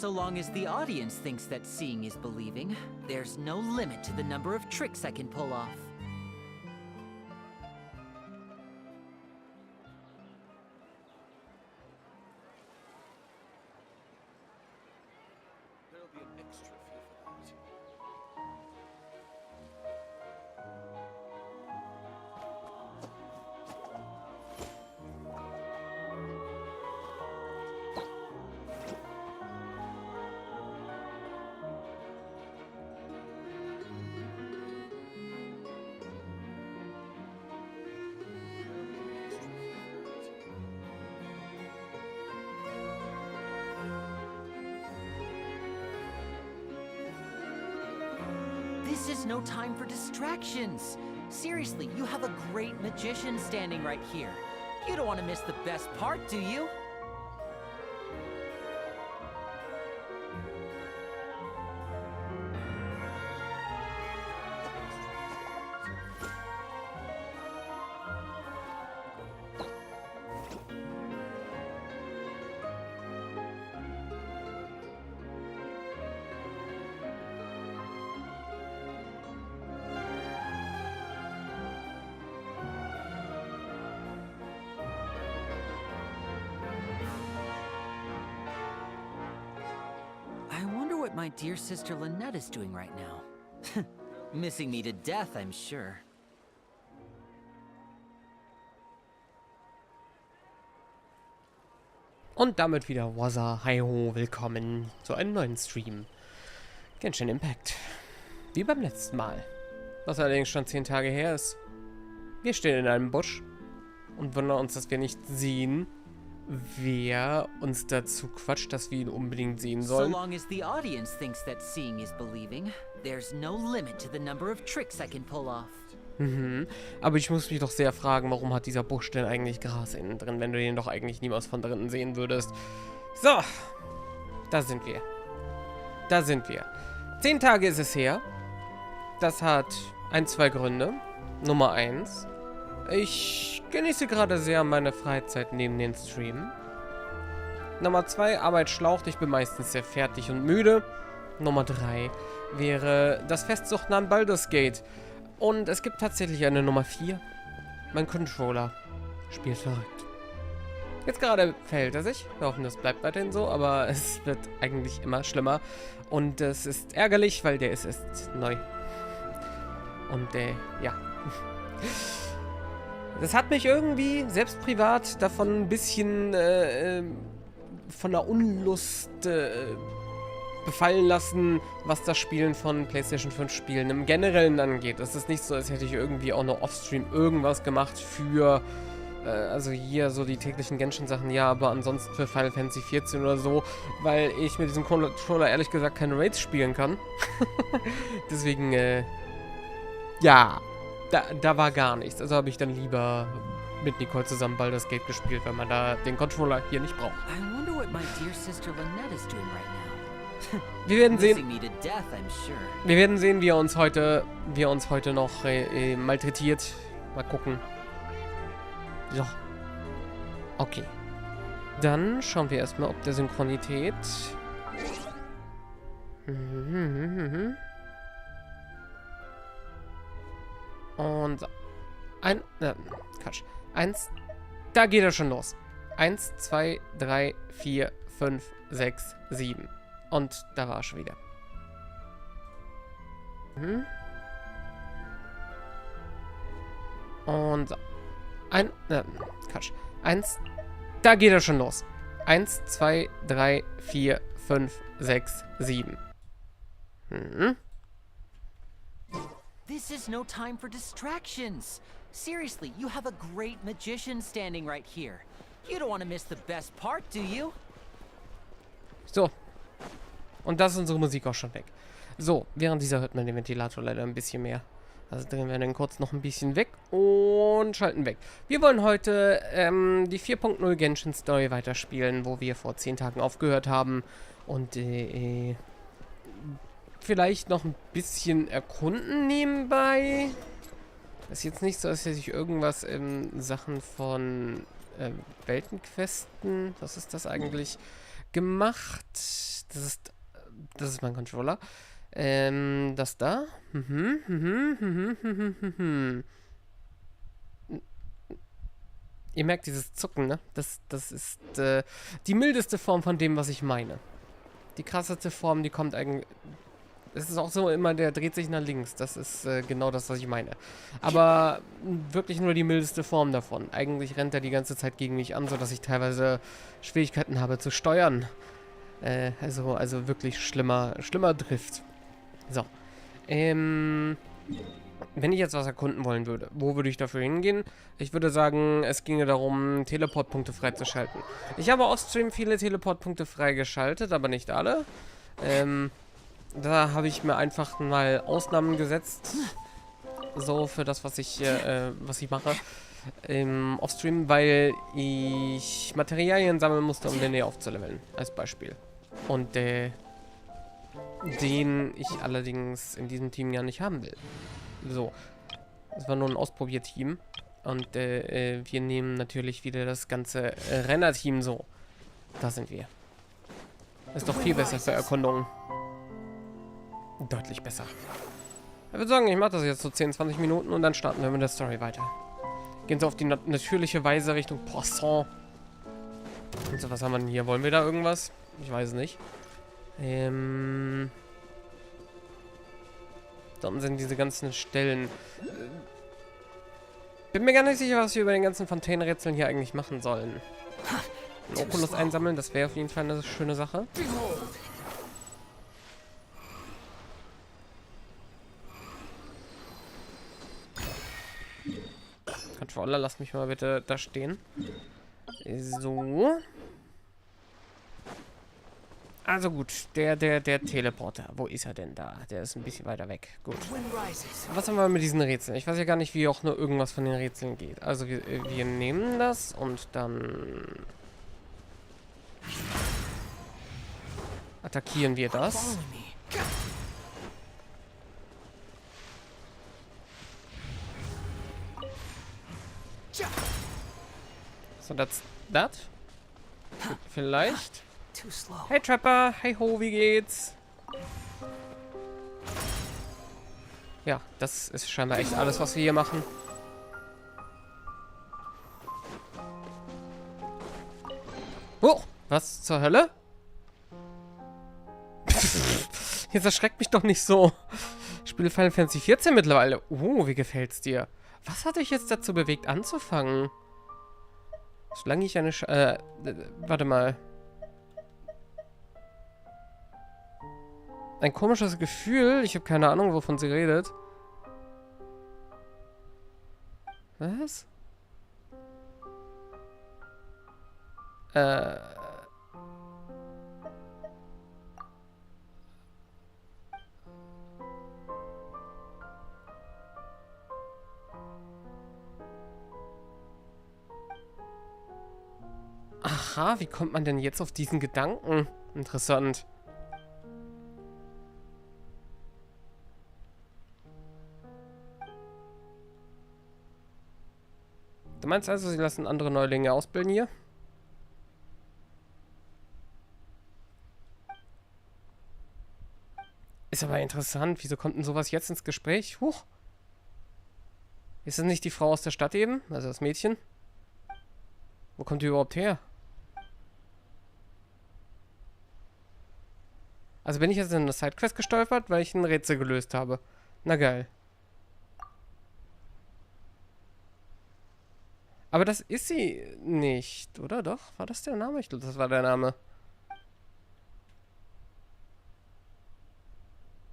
So long as the audience thinks that seeing is believing, there's no limit to the number of tricks I can pull off. There'll be an extra fee for that. This is no time for distractions. Seriously, you have a great magician standing right here. You don't want to miss the best part, do you? I wonder what my dear sister Lynette is doing right now. Missing me to death, I'm sure. Und damit wieder Wazza, hi ho, willkommen zu einem neuen Stream. Genshin Impact. Wie beim letzten Mal. Was allerdings schon 10 Tage her ist. Wir stehen in einem Busch und wundern uns, dass wir nicht sehen, wer uns dazu quatscht, dass wir ihn unbedingt sehen So sollen. long as the audience thinks that seeing is believing, there's no limit to the number of tricks I can pull off. Aber ich muss mich doch sehr fragen, warum hat dieser Busch denn eigentlich Gras innen drin, wenn du den doch eigentlich niemals von drinnen sehen würdest. So, da sind wir. Da sind wir. 10 Tage ist es her. Das hat zwei Gründe. Nummer 1. Ich genieße gerade sehr meine Freizeit neben den Stream. Nummer 2, Arbeit schlaucht. Ich bin meistens sehr fertig und müde. Nummer 3 wäre das Festsuchten an Baldur's Gate. Und es gibt tatsächlich eine Nummer 4. Mein Controller spielt verrückt. Jetzt gerade verhält er sich. Wir hoffen, das bleibt weiterhin so, aber es wird eigentlich immer schlimmer. Und es ist ärgerlich, weil der ist neu. Und ja. Das hat mich irgendwie, selbst privat, davon ein bisschen von der Unlust befallen lassen, was das Spielen von PlayStation 5 Spielen im Generellen angeht. Es ist nicht so, als hätte ich irgendwie auch noch offstream irgendwas gemacht für, also hier so die täglichen Genshin-Sachen, ja, aber ansonsten für Final Fantasy 14 oder so, weil ich mit diesem Controller ehrlich gesagt keine Raids spielen kann. Deswegen, ja, da war gar nichts. Also habe ich dann lieber mit Nicole zusammen Baldur's Gate gespielt, weil man da den Controller hier nicht braucht. I wonder what my dear sister Lynette is doing right now. Wir werden sehen. Missing me to death, I'm sure. Wir werden sehen, wie er uns heute noch malträtiert. Mal gucken. So. Okay. Dann schauen wir erstmal, ob der Synchronität. Und Quatsch. 1. Da geht er schon los. 1, 2, 3, 4, 5, 6, 7. Und da war er schon wieder. Und Quatsch. 1. Da geht er schon los. 1, 2, 3, 4, 5, 6, 7. This is no time for distractions. Seriously, you have a great magician standing right here. You don't want to miss the best part, do you? So. Und das ist unsere Musik auch schon weg. So, während dieser hört man den Ventilator leider ein bisschen mehr. Also drehen wir den kurz noch ein bisschen weg und schalten weg. Wir wollen heute die 4.0 Genshin Story weiterspielen, wo wir vor 10 Tagen aufgehört haben. Und vielleicht noch ein bisschen erkunden nebenbei. Das ist jetzt nicht so, als hätte ich irgendwas in Sachen von Weltenquesten, was ist das eigentlich, gemacht. Das ist mein Controller. Das da. Ihr merkt dieses Zucken, ne? Das ist die mildeste Form von dem, was ich meine. Die krasseste Form, die kommt eigentlich... Es ist auch so immer, der dreht sich nach links. Das ist genau das, was ich meine. Aber wirklich nur die mildeste Form davon. Eigentlich rennt er die ganze Zeit gegen mich an, sodass ich teilweise Schwierigkeiten habe zu steuern. Also wirklich schlimmer Drift. So. Wenn ich jetzt was erkunden wollen würde, wo würde ich dafür hingehen? Ich würde sagen, es ginge darum, Teleportpunkte freizuschalten. Ich habe offstream viele Teleportpunkte freigeschaltet, aber nicht alle. Da habe ich mir einfach mal Ausnahmen gesetzt. So für das, was ich mache. Offstream, weil ich Materialien sammeln musste, um den hier aufzuleveln. Als Beispiel. Und den ich allerdings in diesem Team ja nicht haben will. So. Das war nur ein Ausprobierteam. Und wir nehmen natürlich wieder das ganze Rennerteam so. Da sind wir. Ist doch viel besser für Erkundungen. Deutlich besser. Ich würde sagen, ich mache das jetzt so 10, 20 Minuten und dann starten wir mit der Story weiter. Gehen Sie auf die natürliche Weise Richtung Poisson. Und so, was haben wir denn hier? Wollen wir da irgendwas? Ich weiß nicht. Da unten sind diese ganzen Stellen. Bin mir gar nicht sicher, was wir über den ganzen Fontainelle-Rätseln hier eigentlich machen sollen. Ein Oculus einsammeln, das wäre auf jeden Fall eine schöne Sache. Controller, lass mich mal bitte da stehen. So. Also gut, der Teleporter. Wo ist er denn da? Der ist ein bisschen weiter weg. Gut. Was haben wir mit diesen Rätseln? Ich weiß ja gar nicht, wie auch nur irgendwas von den Rätseln geht. Also wir nehmen das und dann attackieren wir das. So, that's that. Vielleicht. Hey Trapper, hey ho, wie geht's? Ja, das ist scheinbar echt alles, was wir hier machen. Oh, was zur Hölle? Jetzt erschreckt mich doch nicht so. Ich spiele Final Fantasy 14 mittlerweile. Wie gefällt's dir? Was hat dich jetzt dazu bewegt, anzufangen? Solange ich eine warte mal. Ein komisches Gefühl. Ich habe keine Ahnung, wovon sie redet. Was? Aha, wie kommt man denn jetzt auf diesen Gedanken? Interessant. Du meinst also, sie lassen andere Neulinge ausbilden hier? Ist aber interessant. Wieso kommt denn sowas jetzt ins Gespräch? Huch. Ist es nicht die Frau aus der Stadt eben? Also das Mädchen? Wo kommt die überhaupt her? Also bin ich jetzt in eine Sidequest gestolpert, weil ich ein Rätsel gelöst habe. Na geil. Aber das ist sie nicht, oder doch? War das der Name? Ich glaube, das war der Name.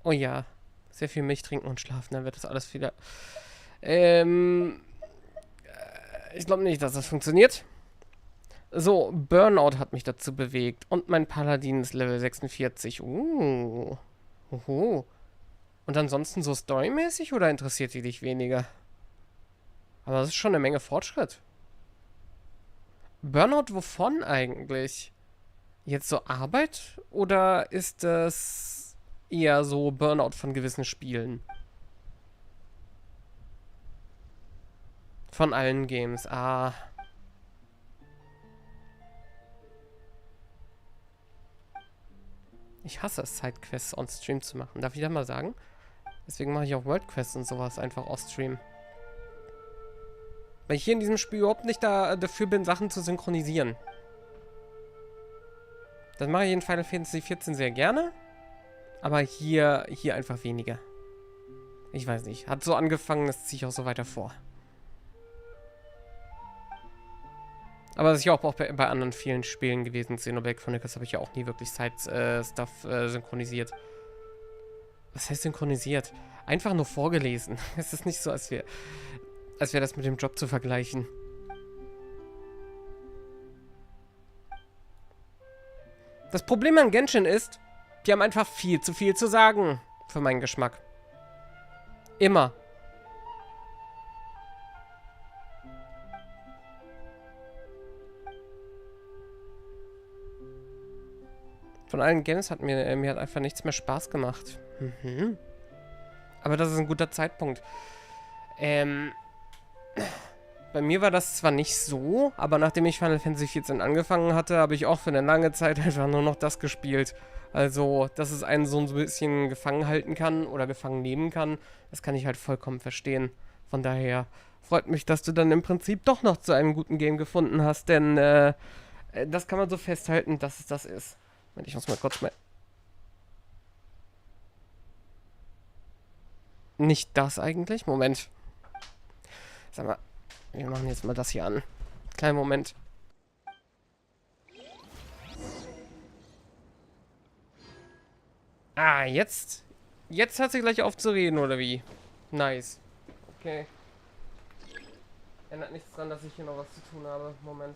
Oh ja. Sehr viel Milch trinken und schlafen, dann wird das alles wieder... ich glaube nicht, dass das funktioniert. So, Burnout hat mich dazu bewegt. Und mein Paladin ist Level 46. Oho. Und ansonsten so storymäßig oder interessiert die dich weniger? Aber das ist schon eine Menge Fortschritt. Burnout wovon eigentlich? Jetzt so Arbeit? Oder ist das eher so Burnout von gewissen Spielen? Von allen Games. Ah. Ich hasse es, Sidequests on-stream zu machen. Darf ich das mal sagen? Deswegen mache ich auch Worldquests und sowas einfach off-stream. Weil ich hier in diesem Spiel überhaupt nicht dafür bin, Sachen zu synchronisieren. Das mache ich in Final Fantasy XIV sehr gerne. Aber hier einfach weniger. Ich weiß nicht. Hat so angefangen, das ziehe ich auch so weiter vor. Aber das ist ja auch bei anderen vielen Spielen gewesen. Xenoblade Chronicles habe ich ja auch nie wirklich Side-Stuff synchronisiert. Was heißt synchronisiert? Einfach nur vorgelesen. Es ist nicht so, als wäre das mit dem Job zu vergleichen. Das Problem an Genshin ist, die haben einfach viel zu viel zu sagen. Für meinen Geschmack. Immer. Von allen Games hat mir hat einfach nichts mehr Spaß gemacht. Mhm. Aber das ist ein guter Zeitpunkt. Bei mir war das zwar nicht so, aber nachdem ich Final Fantasy XIV angefangen hatte, habe ich auch für eine lange Zeit einfach nur noch das gespielt. Also, dass es einen so ein bisschen gefangen halten kann oder gefangen nehmen kann, das kann ich halt vollkommen verstehen. Von daher freut mich, dass du dann im Prinzip doch noch zu einem guten Game gefunden hast, denn das kann man so festhalten, dass es das ist. Ich muss mal kurz mal... Nicht das eigentlich? Moment. Sag mal, wir machen jetzt mal das hier an. Kleinen Moment. Ah, jetzt? Jetzt hat sie gleich auf zu reden, oder wie? Nice. Okay. Ändert nichts dran, dass ich hier noch was zu tun habe. Moment.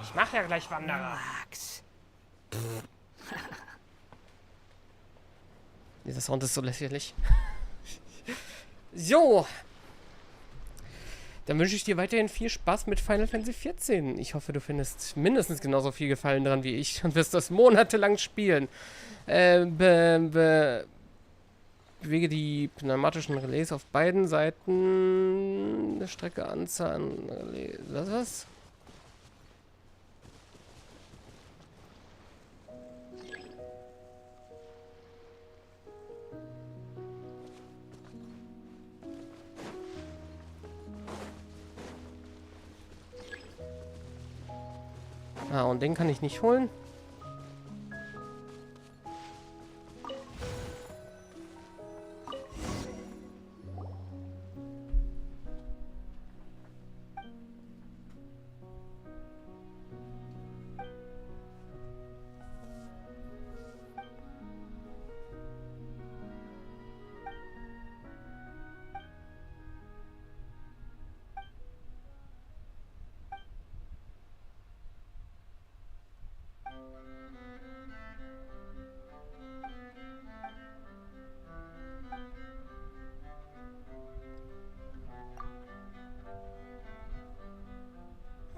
Ich mach ja gleich Wanderer. Relax. Dieser Sound ist so lächerlich. So. Dann wünsche ich dir weiterhin viel Spaß mit Final Fantasy XIV. Ich hoffe, du findest mindestens genauso viel Gefallen dran wie ich und wirst das monatelang spielen. Bewege die pneumatischen Relais auf beiden Seiten der Strecke Anzahl an Relais. Was? Ah, und den kann ich nicht holen.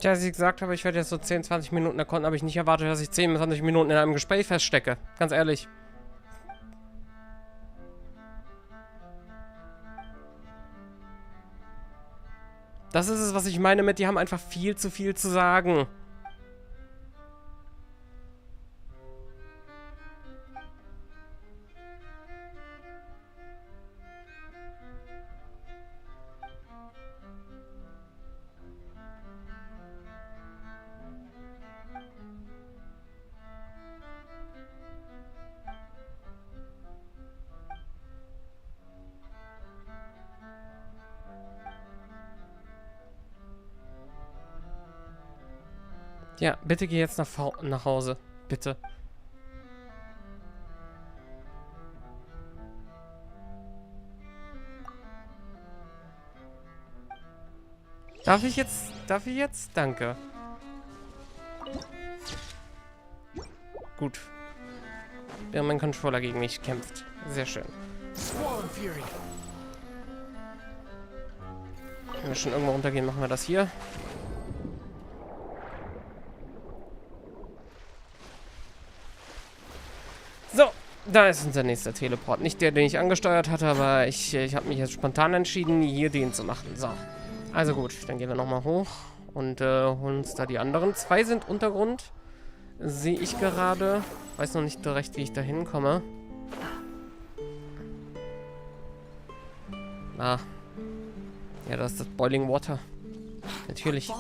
Tja, als ich gesagt habe, ich werde jetzt so 10, 20 Minuten erkunden, habe ich nicht erwartet, dass ich 10, 20 Minuten in einem Gespräch feststecke. Ganz ehrlich. Das ist es, was ich meine mit, die haben einfach viel zu sagen. Ja, bitte geh jetzt nach Hause. Bitte. Darf ich jetzt? Danke. Gut. Während mein Controller gegen mich kämpft. Sehr schön. Wenn wir schon irgendwo runtergehen, machen wir das hier. So, Da ist unser nächster Teleport. Nicht der, den ich angesteuert hatte, aber ich habe mich jetzt spontan entschieden, hier den zu machen. So. Also gut, dann gehen wir nochmal hoch und holen uns da die anderen. 2 sind Untergrund. Sehe ich gerade. Weiß noch nicht direkt, wie ich da hinkomme. Ah. Ja, das ist das Boiling Water. Natürlich.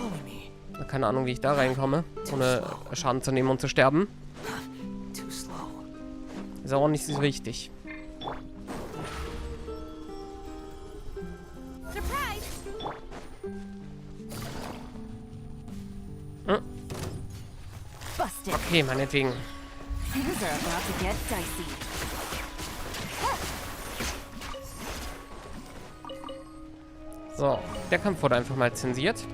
Keine Ahnung, wie ich da reinkomme, ohne Schaden zu nehmen und zu sterben. Ist auch nicht so wichtig. Hm. Okay, meinetwegen. So, der Kampf wurde einfach mal zensiert.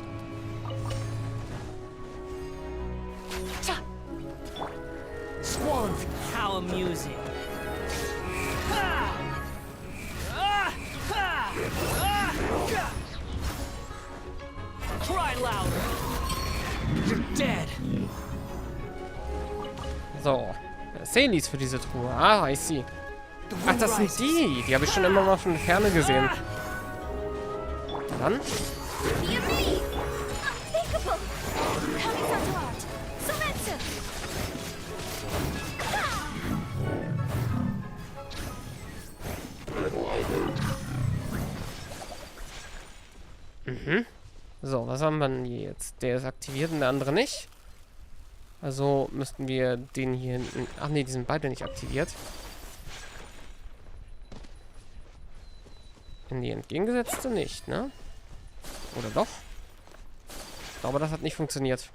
How amusing. Cry louder. You're dead. So, Saileys für diese Truhe. Ah, I see. Ach, das sind die. Die habe ich schon immer mal von der Ferne gesehen. Dann. Mhm. So, was haben wir denn jetzt? Der ist aktiviert und der andere nicht. Also müssten wir den hier hinten... Ach nee, die sind beide nicht aktiviert. In die entgegengesetzte nicht, ne? Oder doch? Ich glaube, das hat nicht funktioniert.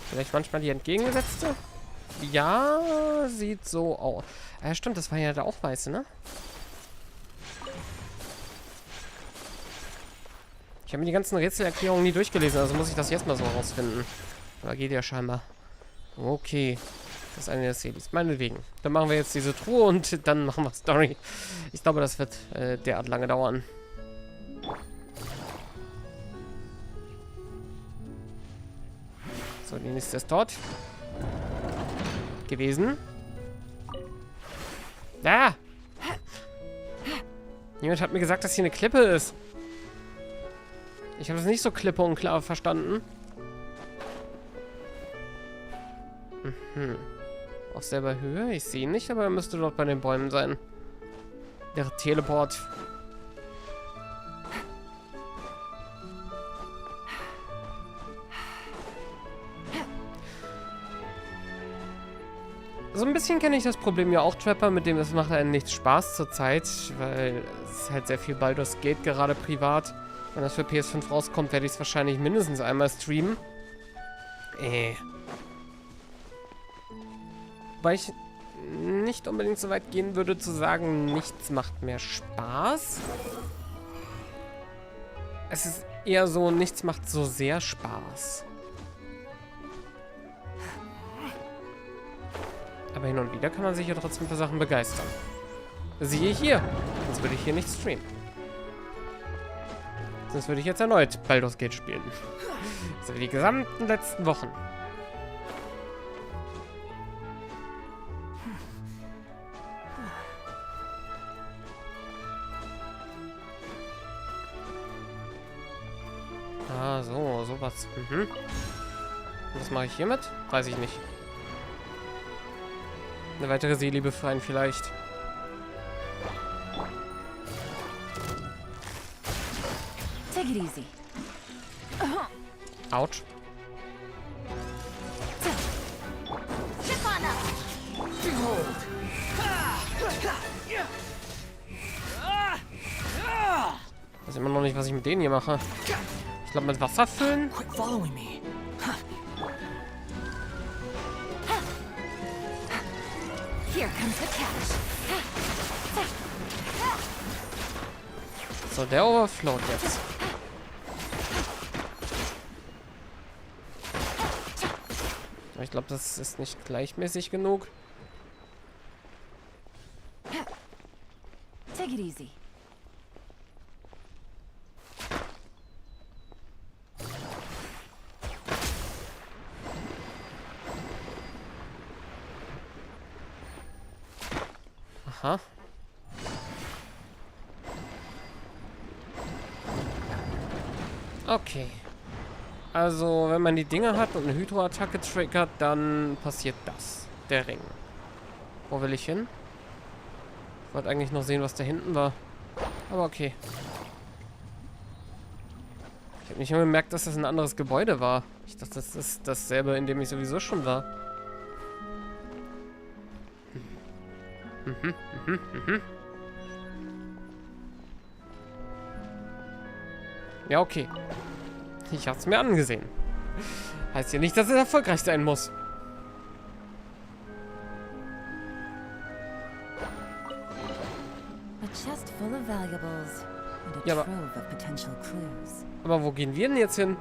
Vielleicht manchmal die entgegengesetzte? Ja, sieht so aus. Ja, stimmt, das war ja da auch weiße, ne? Ich habe mir die ganzen Rätselerklärungen nie durchgelesen, also muss ich das jetzt mal so rausfinden. Aber geht ja scheinbar. Okay. Das ist eine der Series. Meinetwegen. Dann machen wir jetzt diese Truhe und dann machen wir Story. Ich glaube, das wird derart lange dauern. So, die nächste ist dort. Gewesen. Da! Jemand hat mir gesagt, dass hier eine Klippe ist. Ich habe das nicht so klippe und klar verstanden. Mhm. Auf selber Höhe? Ich sehe ihn nicht, aber er müsste dort bei den Bäumen sein. Der Teleport. So ein bisschen kenne ich das Problem ja auch, Trapper, mit dem es macht einem nichts Spaß zurzeit, weil es halt sehr viel Baldur's Gate gerade privat. Wenn das für PS5 rauskommt, werde ich es wahrscheinlich mindestens einmal streamen. Weil ich nicht unbedingt so weit gehen würde, zu sagen, nichts macht mehr Spaß. Es ist eher so, nichts macht so sehr Spaß. Aber hin und wieder kann man sich ja trotzdem für Sachen begeistern. Siehe hier. Sonst würde ich hier nicht streamen. Sonst würde ich jetzt erneut Baldur's Gate spielen. So wie die gesamten letzten Wochen. Ah, so, sowas. Mhm. Und was mache ich hiermit? Weiß ich nicht. Eine weitere Seeliebe für einen vielleicht. Take it easy. Autsch. Ich weiß immer noch nicht, was ich mit denen hier mache. Ich glaube, mit Wasser füllen. Quit following me. Here comes the catch. So, der overflowt jetzt. Ich glaube, das ist nicht gleichmäßig genug. Take it easy. Aha. Okay. Also, wenn man die Dinger hat und eine Hydro-Attacke triggert, dann passiert das. Der Ring. Wo will ich hin? Ich wollte eigentlich noch sehen, was da hinten war. Aber okay. Ich habe nicht nur gemerkt, dass das ein anderes Gebäude war. Ich dachte, das ist dasselbe, in dem ich sowieso schon war. Ja, okay. Ich hab's mir angesehen. Heißt ja nicht, dass es erfolgreich sein muss. A chest full of valuables and a Ja, trove of potential clues. aber wo gehen wir denn jetzt hin?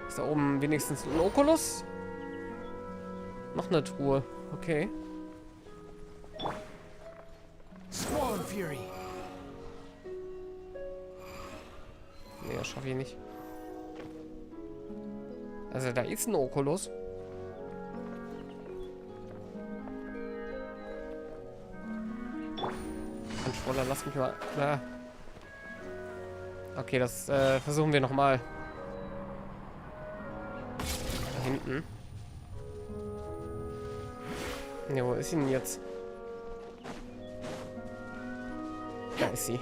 Ist da oben wenigstens ein Oculus? Noch eine Truhe. Okay. Squall Fury. Nee, das schaffe ich nicht. Also da ist ein Oculus. Controller, lass mich mal. Okay, das versuchen wir nochmal. Da hinten. Ne, wo ist sie denn jetzt? Da ist sie.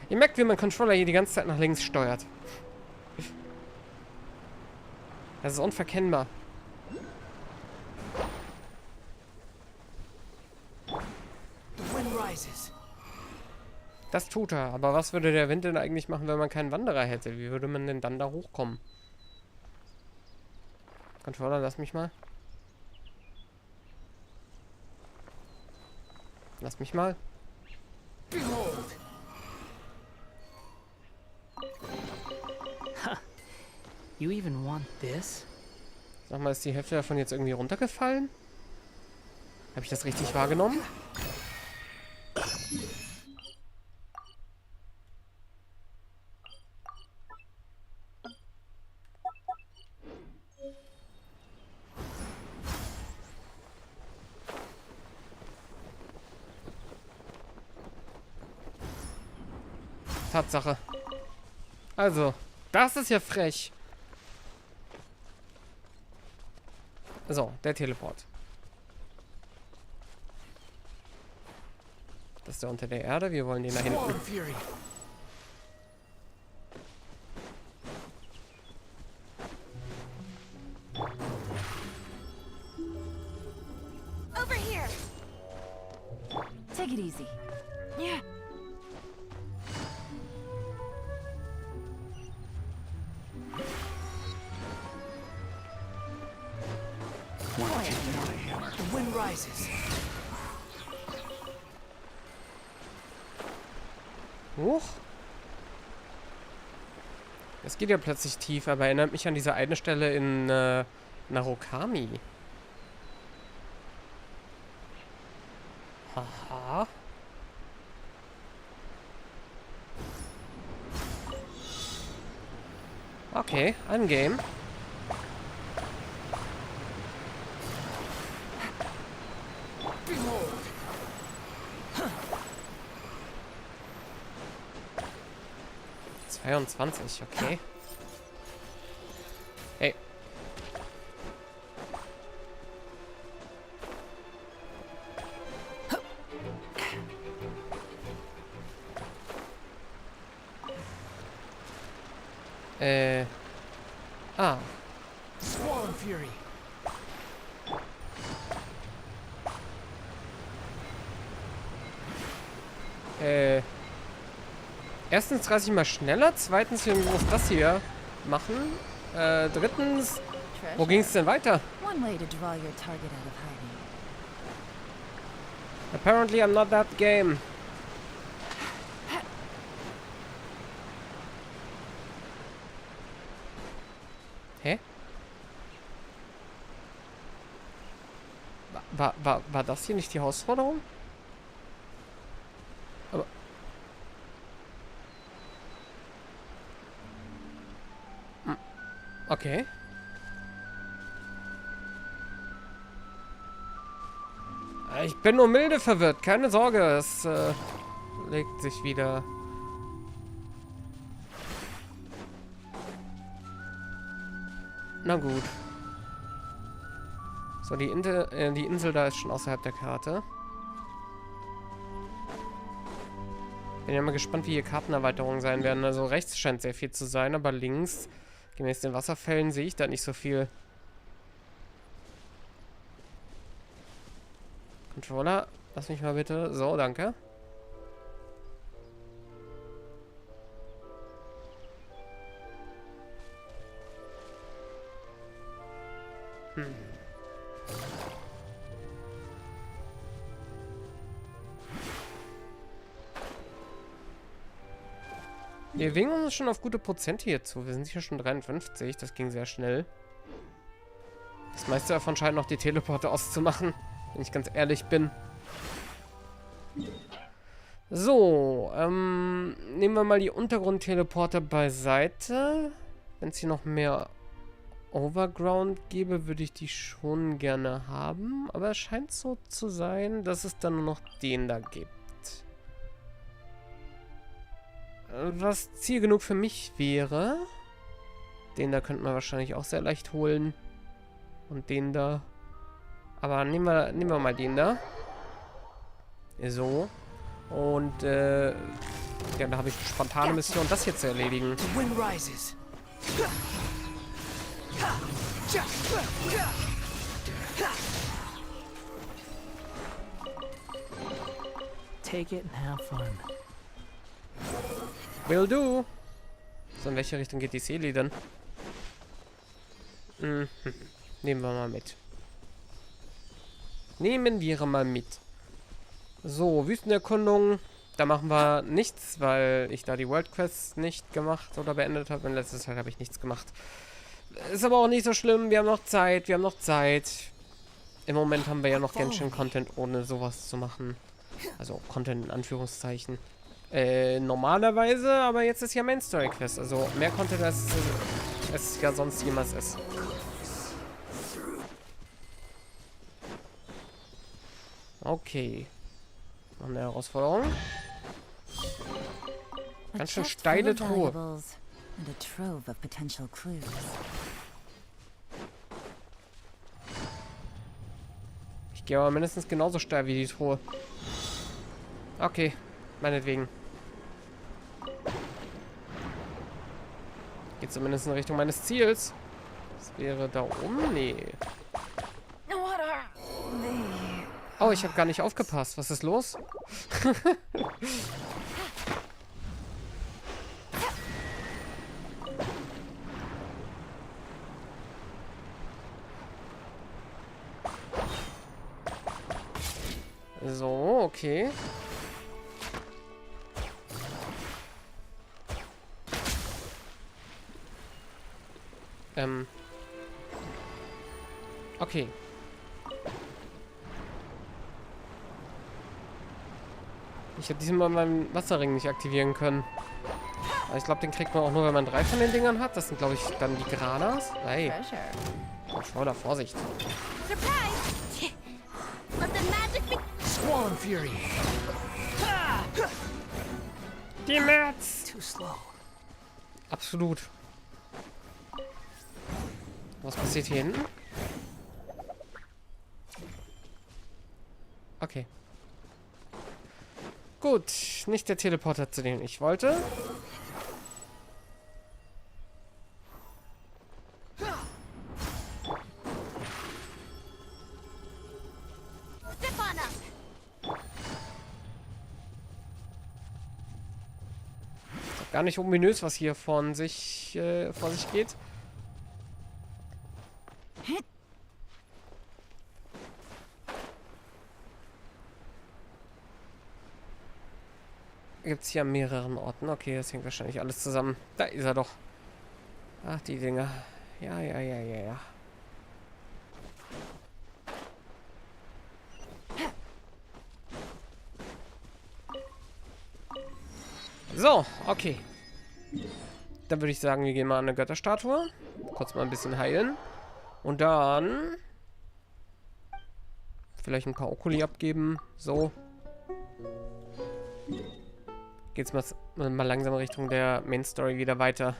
Ihr merkt, wie mein Controller hier die ganze Zeit nach links steuert. Das ist unverkennbar. The wind rises. Das tut er. Aber was würde der Wind denn eigentlich machen, wenn man keinen Wanderer hätte? Wie würde man denn dann da hochkommen? Controller, lass mich mal. Lass mich mal. Behold. You even want this? Sag mal, ist die Hälfte davon jetzt irgendwie runtergefallen? Habe ich das richtig wahrgenommen? Tatsache. Also, das ist ja frech. So, der Teleport. Das ist der unter der Erde. Wir wollen den da Squall hinten. Fury. Over here. Take it easy. Yeah. The wind rises. Huch. Es geht ja plötzlich tief, aber erinnert mich an diese eine Stelle in Narukami. Haha. Okay, ein Game. Behold. 22, okay. Hey. Ah. Squall Fury. Erstens reiße ich mal schneller, zweitens, wir müssen das hier machen. Drittens, wo ging es denn weiter? One way to draw your target out of hiding. Apparently I'm not that game. Hä? War das hier nicht die Herausforderung? Aber... Okay. Ich bin nur milde verwirrt. Keine Sorge, es legt sich wieder. Na gut. So, die Insel da ist schon außerhalb der Karte. Bin ja mal gespannt, wie hier Kartenerweiterungen sein werden. Also rechts scheint sehr viel zu sein, aber links, gemäß den Wasserfällen, sehe ich da nicht so viel. Controller, lass mich mal bitte. So, danke. Wir bewegen uns schon auf gute Prozente hier zu. Wir sind hier schon 53. Das ging sehr schnell. Das meiste davon scheint noch die Teleporte auszumachen, wenn ich ganz ehrlich bin. So, nehmen wir mal die Untergrund-Teleporter beiseite. Wenn es hier noch mehr Overground gäbe, würde ich die schon gerne haben. Aber es scheint so zu sein, dass es dann nur noch den da gibt. Was Ziel genug für mich wäre. Den da könnten wir wahrscheinlich auch sehr leicht holen. Und den da. Aber nehmen wir mal den da. So. Und, ja, da habe ich eine spontane Mission, das hier zu erledigen. The wind rises. Take it and have fun. Will do. So, in welche Richtung geht die Seele denn? Nehmen wir mal mit. Nehmen wir mal mit. So, Wüstenerkundung. Da machen wir nichts, weil ich da die World Quest nicht gemacht oder beendet habe. In letzter Zeit habe ich nichts gemacht. Ist aber auch nicht so schlimm. Wir haben noch Zeit. Wir haben noch Zeit. Im Moment haben wir ja noch Genshin-Content, ohne sowas zu machen. Also Content in Anführungszeichen. Normalerweise, aber jetzt ist ja Main Story Quest. Also mehr Content, als es ja sonst jemals ist. Okay. Noch eine Herausforderung. Ganz schön steile Truhe. And a trove of potential clues. Ich gehe aber mindestens genauso steil wie die Truhe. Okay, meinetwegen. Geht zumindest in Richtung meines Ziels. Das wäre da oben? Nee. Oh, ich habe gar nicht aufgepasst. Was ist los? So, okay. Okay. Ich habe diesmal meinen Wasserring nicht aktivieren können. Aber ich glaube, den kriegt man auch nur, wenn man 3 von den Dingern hat. Das sind, glaube ich, dann die Granas. Hey. Controller, Vorsicht. Squall and Fury. Die Metz! Too slow. Absolut. Was passiert hier hinten? Okay. Gut, nicht der Teleporter, zu dem ich wollte. Gar nicht ominös, was hier vor sich geht. Gibt es hier an mehreren Orten. Okay, das hängt wahrscheinlich alles zusammen. Da ist er doch. Ach, die Dinger. Ja. So, okay. Dann würde ich sagen, wir gehen mal an eine Götterstatue. Kurz mal ein bisschen heilen. Und dann Vielleicht ein paar Oculi abgeben. So. Geht's mal langsam Richtung der Main Story wieder weiter.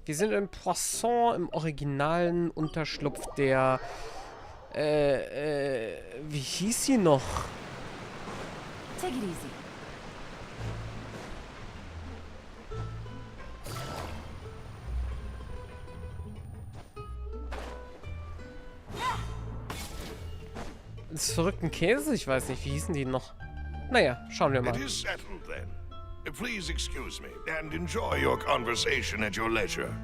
Wir sind in Poisson im originalen Unterschlupf der... wie hieß sie noch? Take it easy. Des verrückten Käse? Ich weiß nicht, wie hießen die noch? Naja, schauen wir mal. It is settled then. Please excuse me and enjoy your conversation at your leisure.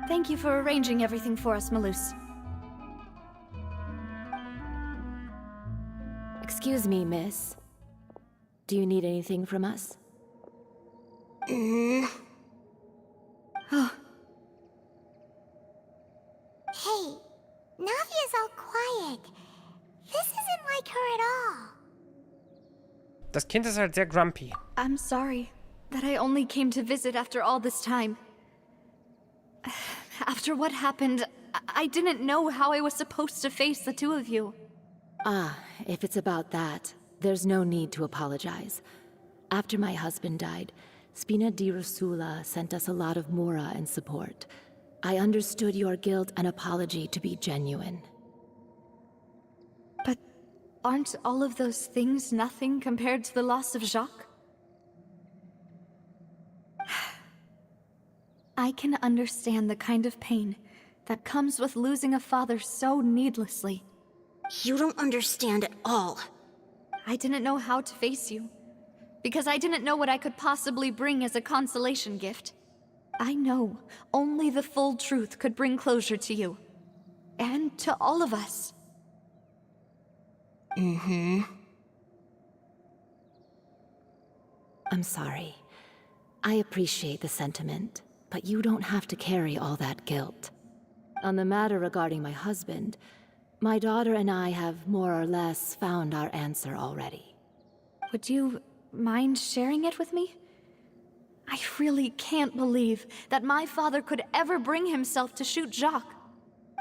Thank you for arranging everything for us, Malus. Excuse me, miss. Do you need anything from us? Hey, Navia's all quiet. This isn't like her at all. Das Kind ist halt sehr grumpy. I'm sorry that I only came to visit after all this time. After what happened, I didn't know how I was supposed to face the two of you. Ah, if it's about that, there's no need to apologize. After my husband died, Spina di Rosula sent us a lot of mora and support. I understood your guilt and apology to be genuine. But aren't all of those things nothing compared to the loss of Jacques? I can understand the kind of pain that comes with losing a father so needlessly. You don't understand at all. I didn't know how to face you, because I didn't know what I could possibly bring as a consolation gift. I know only the full truth could bring closure to you, and to all of us. I'm sorry. I appreciate the sentiment, but you don't have to carry all that guilt. On the matter regarding my husband, my daughter and I have more or less found our answer already. Would you mind sharing it with me? I really can't believe that my father could ever bring himself to shoot Jacques.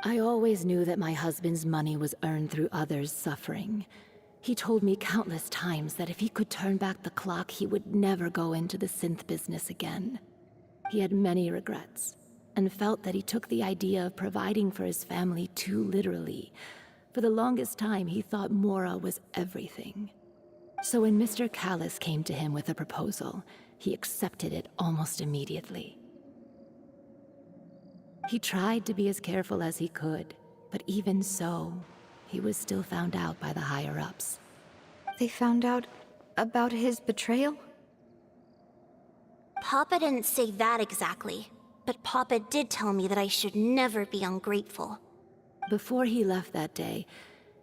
I always knew that my husband's money was earned through others' suffering. He told me countless times that if he could turn back the clock, he would never go into the synth business again. He had many regrets, and felt that he took the idea of providing for his family too literally. For the longest time, he thought Mora was everything. So when Mr. Callis came to him with a proposal, he accepted it almost immediately. He tried to be as careful as he could, but even so, he was still found out by the higher-ups. They found out about his betrayal? Papa didn't say that exactly, but Papa did tell me that I should never be ungrateful. Before he left that day,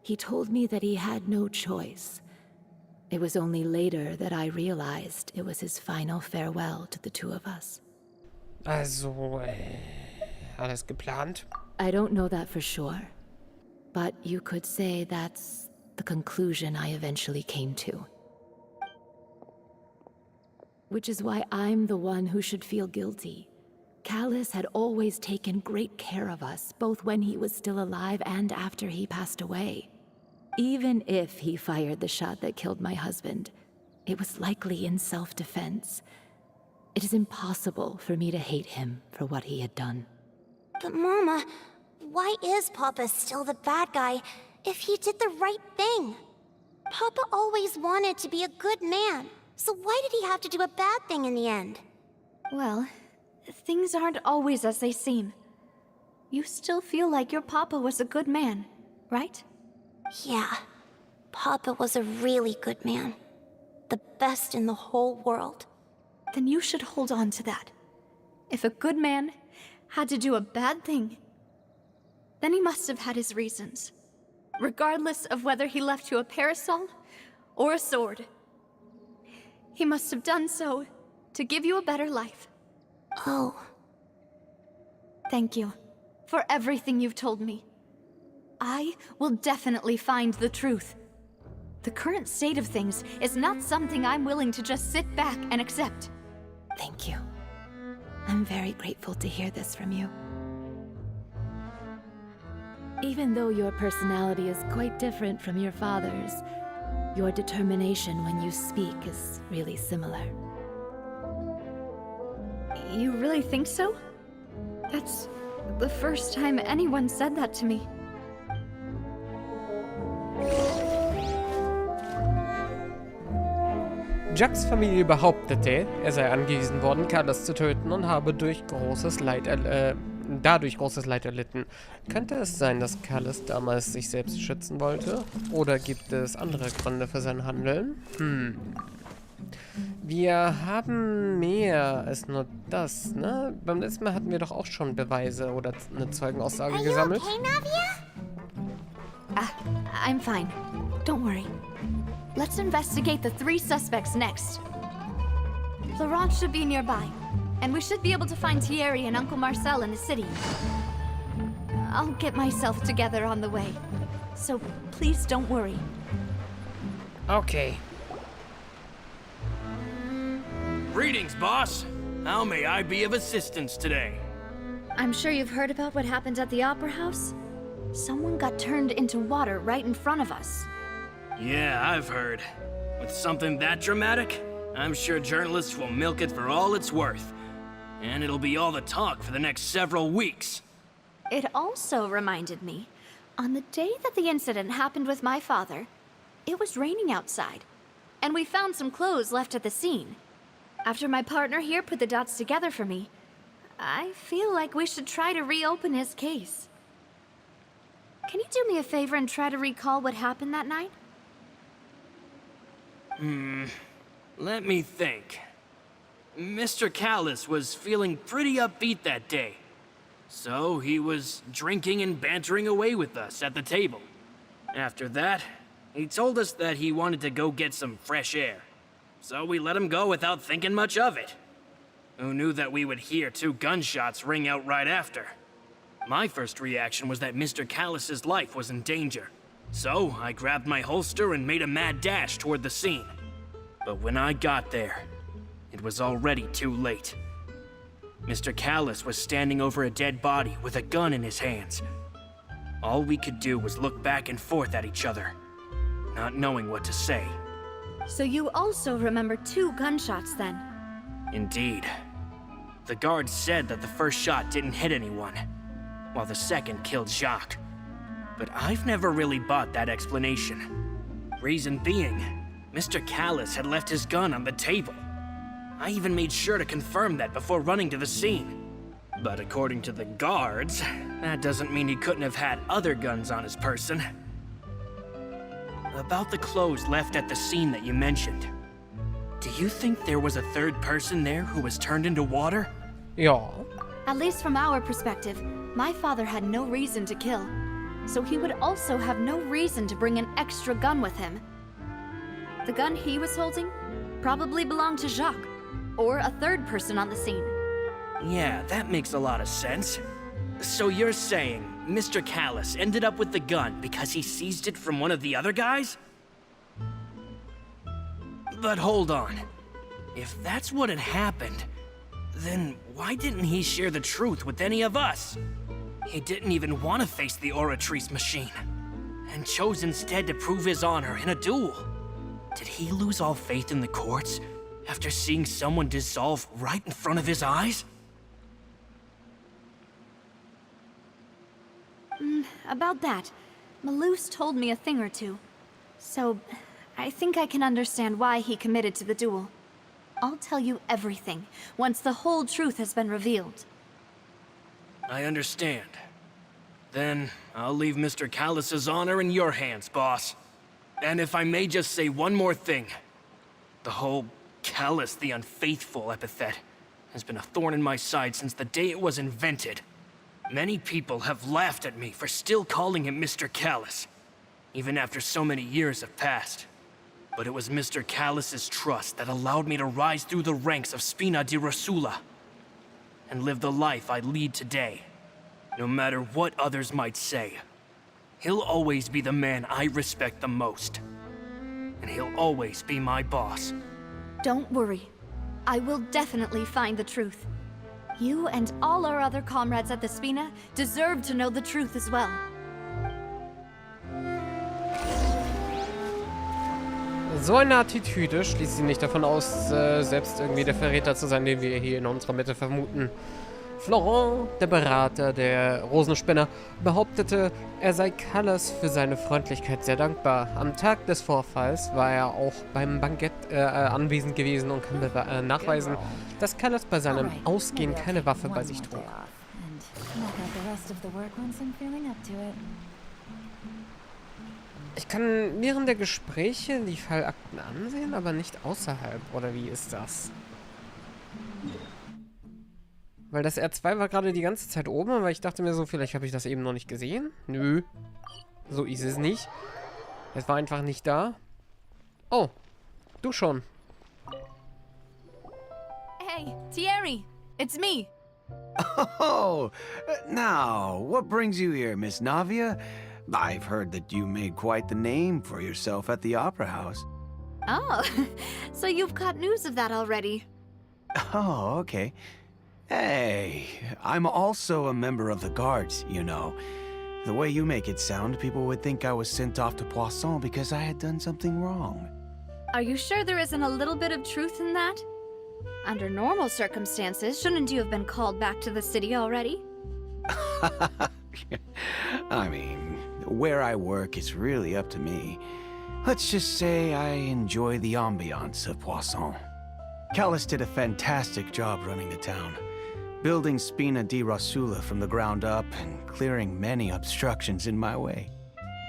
he told me that he had no choice. It was only later that I realized it was his final farewell to the two of us. Also, alles geplant? I don't know that for sure, but you could say that's the conclusion I eventually came to. Which is why I'm the one who should feel guilty. Callis had always taken great care of us, both when he was still alive and after he passed away. Even if he fired the shot that killed my husband, it was likely in self-defense. It is impossible for me to hate him for what he had done. But Mama, why is Papa still the bad guy if he did the right thing? Papa always wanted to be a good man, so why did he have to do a bad thing in the end? Well, things aren't always as they seem. You still feel like your papa was a good man, right? Yeah, Papa was a really good man. The best in the whole world. Then you should hold on to that. If a good man had to do a bad thing, then he must have had his reasons. Regardless of whether he left you a parasol or a sword. He must have done so to give you a better life. Oh. Thank you for everything you've told me. I will definitely find the truth. The current state of things is not something I'm willing to just sit back and accept. Thank you. I'm very grateful to hear this from you. Even though your personality is quite different from your father's, your determination when you speak is really similar. You really think so? That's the first time anyone said that to me. Jacks Familie behauptete, er sei angewiesen worden, Carlos zu töten und habe dadurch großes Leid erlitten. Könnte es sein, dass Carlos damals sich selbst schützen wollte? Oder gibt es andere Gründe für sein Handeln? Wir haben mehr als nur das, ne? Beim letzten Mal hatten wir doch auch schon Beweise oder eine Zeugenaussage gesammelt. Okay, Navia? I'm fine. Don't worry. Let's investigate the 3 suspects next. Laurent should be nearby, and we should be able to find Thierry and Uncle Marcel in the city. I'll get myself together on the way, so please don't worry. Okay. Greetings, boss. How may I be of assistance today? I'm sure you've heard about what happened at the Opera House. Someone got turned into water right in front of us. Yeah, I've heard. With something that dramatic, I'm sure journalists will milk it for all it's worth. And it'll be all the talk for the next several weeks. It also reminded me, on the day that the incident happened with my father, it was raining outside, and we found some clothes left at the scene. After my partner here put the dots together for me, I feel like we should try to reopen his case. Can you do me a favor and try to recall what happened that night? Let me think. Mr. Callis was feeling pretty upbeat that day. So he was drinking and bantering away with us at the table. After that, he told us that he wanted to go get some fresh air. So we let him go without thinking much of it. Who knew that we would hear 2 gunshots ring out right after? My first reaction was that Mr. Callis's life was in danger. So I grabbed my holster and made a mad dash toward the scene. But when I got there, it was already too late. Mr. Callis was standing over a dead body with a gun in his hands. All we could do was look back and forth at each other, not knowing what to say. So you also remember 2 gunshots then? Indeed. The guard said that the first shot didn't hit anyone, while the second killed Jacques. But I've never really bought that explanation. Reason being, Mr. Callis had left his gun on the table. I even made sure to confirm that before running to the scene. But according to the guards, that doesn't mean he couldn't have had other guns on his person. About the clothes left at the scene that you mentioned, do you think there was a third person there who was turned into water? Ja. At least from our perspective, my father had no reason to kill. So he would also have no reason to bring an extra gun with him. The gun he was holding probably belonged to Jacques, or a third person on the scene. Yeah, that makes a lot of sense. So you're saying Mr. Callis ended up with the gun because he seized it from one of the other guys? But hold on. If that's what had happened, then why didn't he share the truth with any of us? He didn't even want to face the Oratrice machine, and chose instead to prove his honor in a duel. Did he lose all faith in the courts after seeing someone dissolve right in front of his eyes? About that, Malouse told me a thing or two. So, I think I can understand why he committed to the duel. I'll tell you everything, once the whole truth has been revealed. I understand. Then, I'll leave Mr. Callis's honor in your hands, boss. And if I may just say one more thing. The whole Callis the Unfaithful epithet has been a thorn in my side since the day it was invented. Many people have laughed at me for still calling him Mr. Callis, even after so many years have passed. But it was Mr. Callis's trust that allowed me to rise through the ranks of Spina di Rosula and live the life I lead today. No matter what others might say, he'll always be the man I respect the most. And he'll always be my boss. Don't worry. I will definitely find the truth. You and all our other comrades at the Spina deserve to know the truth as well. So eine Attitüde schließt sie nicht davon aus, selbst irgendwie der Verräter zu sein, den wir hier in unserer Mitte vermuten. Florent, der Berater, der Rosenspinner, behauptete, er sei Callas für seine Freundlichkeit sehr dankbar. Am Tag des Vorfalls war er auch beim Bankett anwesend gewesen und kann nachweisen, dass Callas bei seinem Ausgehen keine Waffe bei sich trug. Ich kann während der Gespräche die Fallakten ansehen, aber nicht außerhalb. Oder wie ist das? Weil das R2 war gerade die ganze Zeit oben, aber ich dachte mir so, vielleicht habe ich das eben noch nicht gesehen. Nö. So ist es nicht. Es war einfach nicht da. Oh. Du schon. Hey, Thierry, it's me. Oh, now, what brings you here, Miss Navia? I've heard that you made quite the name for yourself at the Opera House. Oh, so you've got news of that already. Oh, okay. Hey, I'm also a member of the Guards, you know. The way you make it sound, people would think I was sent off to Poisson because I had done something wrong. Are you sure there isn't a little bit of truth in that? Under normal circumstances, shouldn't you have been called back to the city already? I mean, where I work is really up to me. Let's just say I enjoy the ambiance of Poisson. Callas did a fantastic job running the town, building Spina di Rosula from the ground up and clearing many obstructions in my way.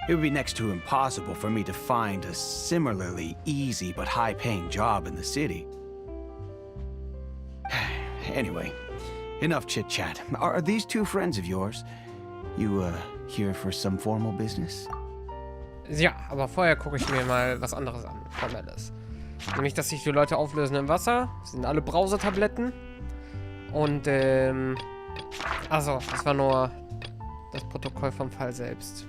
It would be next to impossible for me to find a similarly easy but high-paying job in the city. Anyway, enough chit-chat. Are these two friends of yours? You, here for some formal business? Ja, aber vorher gucke ich mir mal was anderes an. Formelles. Nämlich, dass sich die Leute auflösen im Wasser. Das sind alle Brausetabletten. Und, also, das war nur das Protokoll vom Fall selbst.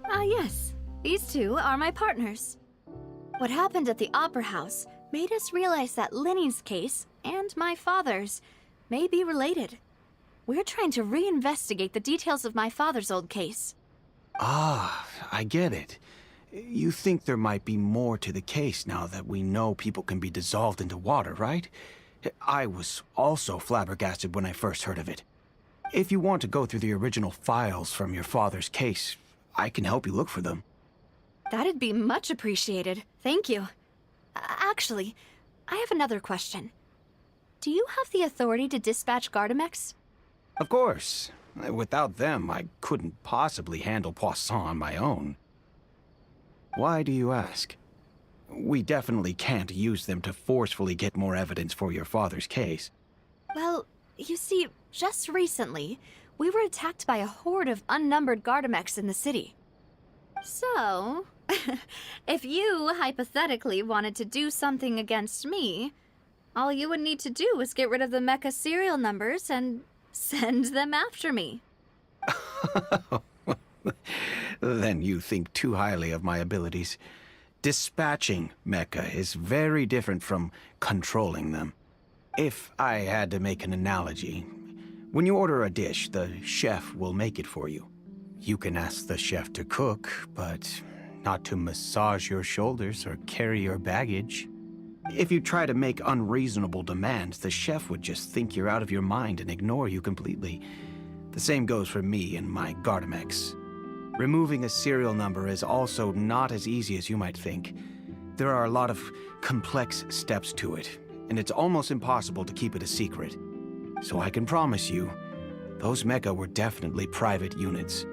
Ah, yes. These two are my partners. What happened at the Opera House made us realize that Lenny's case and my father's may be related. We're trying to reinvestigate the details of my father's old case. Ah, I get it. You think there might be more to the case now that we know people can be dissolved into water, right? I was also flabbergasted when I first heard of it. If you want to go through the original files from your father's case, I can help you look for them. That'd be much appreciated. Thank you. Actually, I have another question. Do you have the authority to dispatch Gardamex? Of course. Without them, I couldn't possibly handle Poisson on my own. Why do you ask? We definitely can't use them to forcefully get more evidence for your father's case. Well, you see, just recently, we were attacked by a horde of unnumbered Gardamex in the city. So, if you hypothetically wanted to do something against me, all you would need to do was get rid of the mecha serial numbers and send them after me. Then you think too highly of my abilities. Dispatching mecha is very different from controlling them. If I had to make an analogy, when you order a dish, the chef will make it for you. You can ask the chef to cook, but not to massage your shoulders or carry your baggage. If you try to make unreasonable demands, the chef would just think you're out of your mind and ignore you completely. The same goes for me and my Gardamex. Removing a serial number is also not as easy as you might think. There are a lot of complex steps to it, and it's almost impossible to keep it a secret. So I can promise you, those mecha were definitely private units.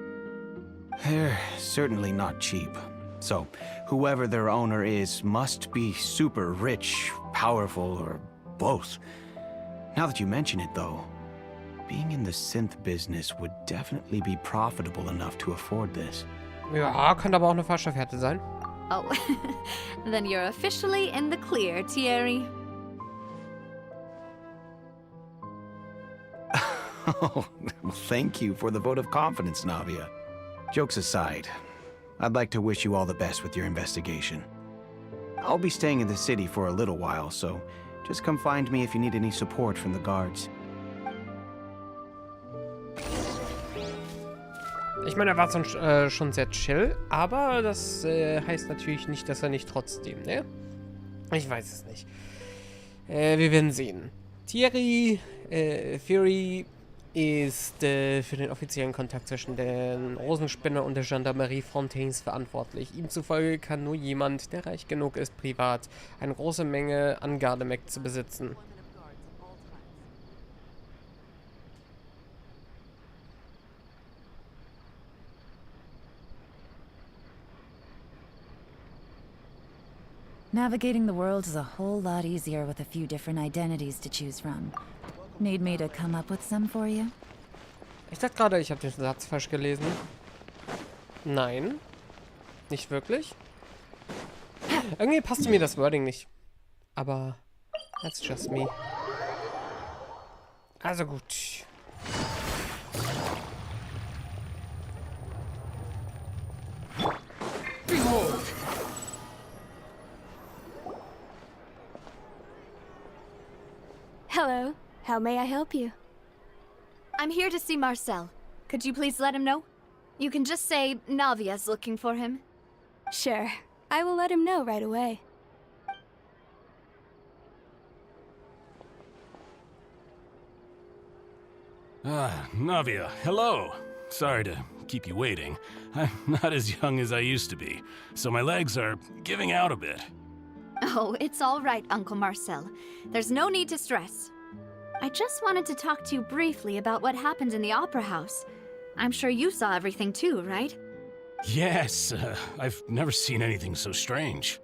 They're certainly not cheap. So, whoever their owner is must be super rich, powerful, or both. Now that you mention it, though, being in the synth business would definitely be profitable enough to afford this. Ja, könnte aber auch eine falsche Fährte sein. Oh, then you're officially in the clear, Thierry. Oh, well, thank you for the vote of confidence, Navia. Jokes aside, I'd like to wish you all the best with your investigation. I'll be staying in the city for a little while, so just come find me if you need any support from the guards. Ich meine, er war schon sehr chill, aber das heißt natürlich nicht, dass er nicht trotzdem, ne? Ich weiß es nicht. Wir werden sehen. Thierry Fury ist für den offiziellen Kontakt zwischen den Rosenspinner und der Gendarmerie Fontaines verantwortlich. Ihm zufolge kann nur jemand, der reich genug ist, privat eine große Menge an Gardemec zu besitzen. Navigating the world is a whole lot easier with a few different identities to choose from. Need me to come up with some for you? Ich dachte gerade, ich habe den Satz falsch gelesen. Nein. Nicht wirklich. Irgendwie passte mir das Wording nicht. Aber that's just me. Also gut. Hello. How may I help you? I'm here to see Marcel. Could you please let him know? You can just say Navia's looking for him. Sure. I will let him know right away. Ah, Navia, hello. Sorry to keep you waiting. I'm not as young as I used to be, so my legs are giving out a bit. Oh, it's all right, Uncle Marcel. There's no need to stress. I just wanted to talk to you briefly about what happened in the Opera House. I'm sure you saw everything too, right? Yes, I've never seen anything so strange.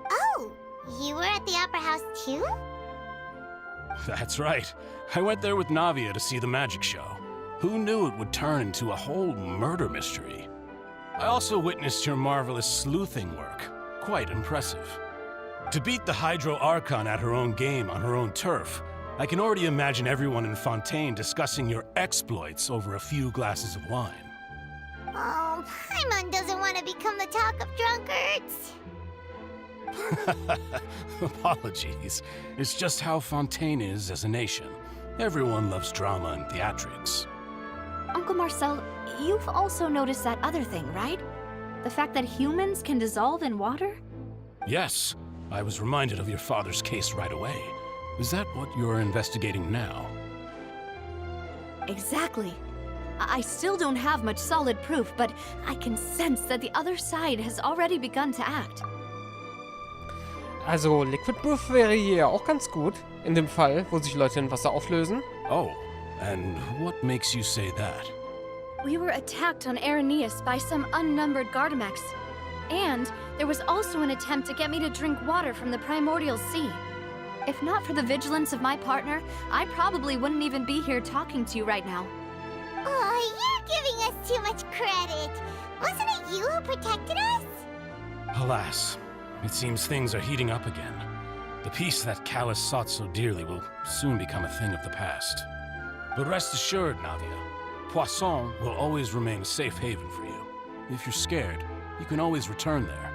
Oh, you were at the Opera House too? That's right. I went there with Navia to see the magic show. Who knew it would turn into a whole murder mystery? I also witnessed your marvelous sleuthing work. Quite impressive. To beat the Hydro Archon at her own game on her own turf, I can already imagine everyone in Fontaine discussing your exploits over a few glasses of wine. Oh, Paimon doesn't want to become the talk of drunkards. Apologies. It's just how Fontaine is as a nation. Everyone loves drama and theatrics. Uncle Marcel, you've also noticed that other thing, right? The fact that humans can dissolve in water? Yes, I was reminded of your father's case right away. Is that what you're investigating now? Exactly. I still don't have much solid proof, but I can sense that the other side has already begun to act. Also, Liquid Proof wäre hier auch ganz gut. In dem Fall, wo sich Leute in Wasser auflösen. Oh, and what makes you say that? We were attacked on Araneus by some unnumbered Gardamex. And there was also an attempt to get me to drink water from the primordial sea. If not for the vigilance of my partner, I probably wouldn't even be here talking to you right now. Oh, you're giving us too much credit. Wasn't it you who protected us? Alas, it seems things are heating up again. The peace that Callus sought so dearly will soon become a thing of the past. But rest assured, Navia, Poisson will always remain a safe haven for you. If you're scared, you can always return there.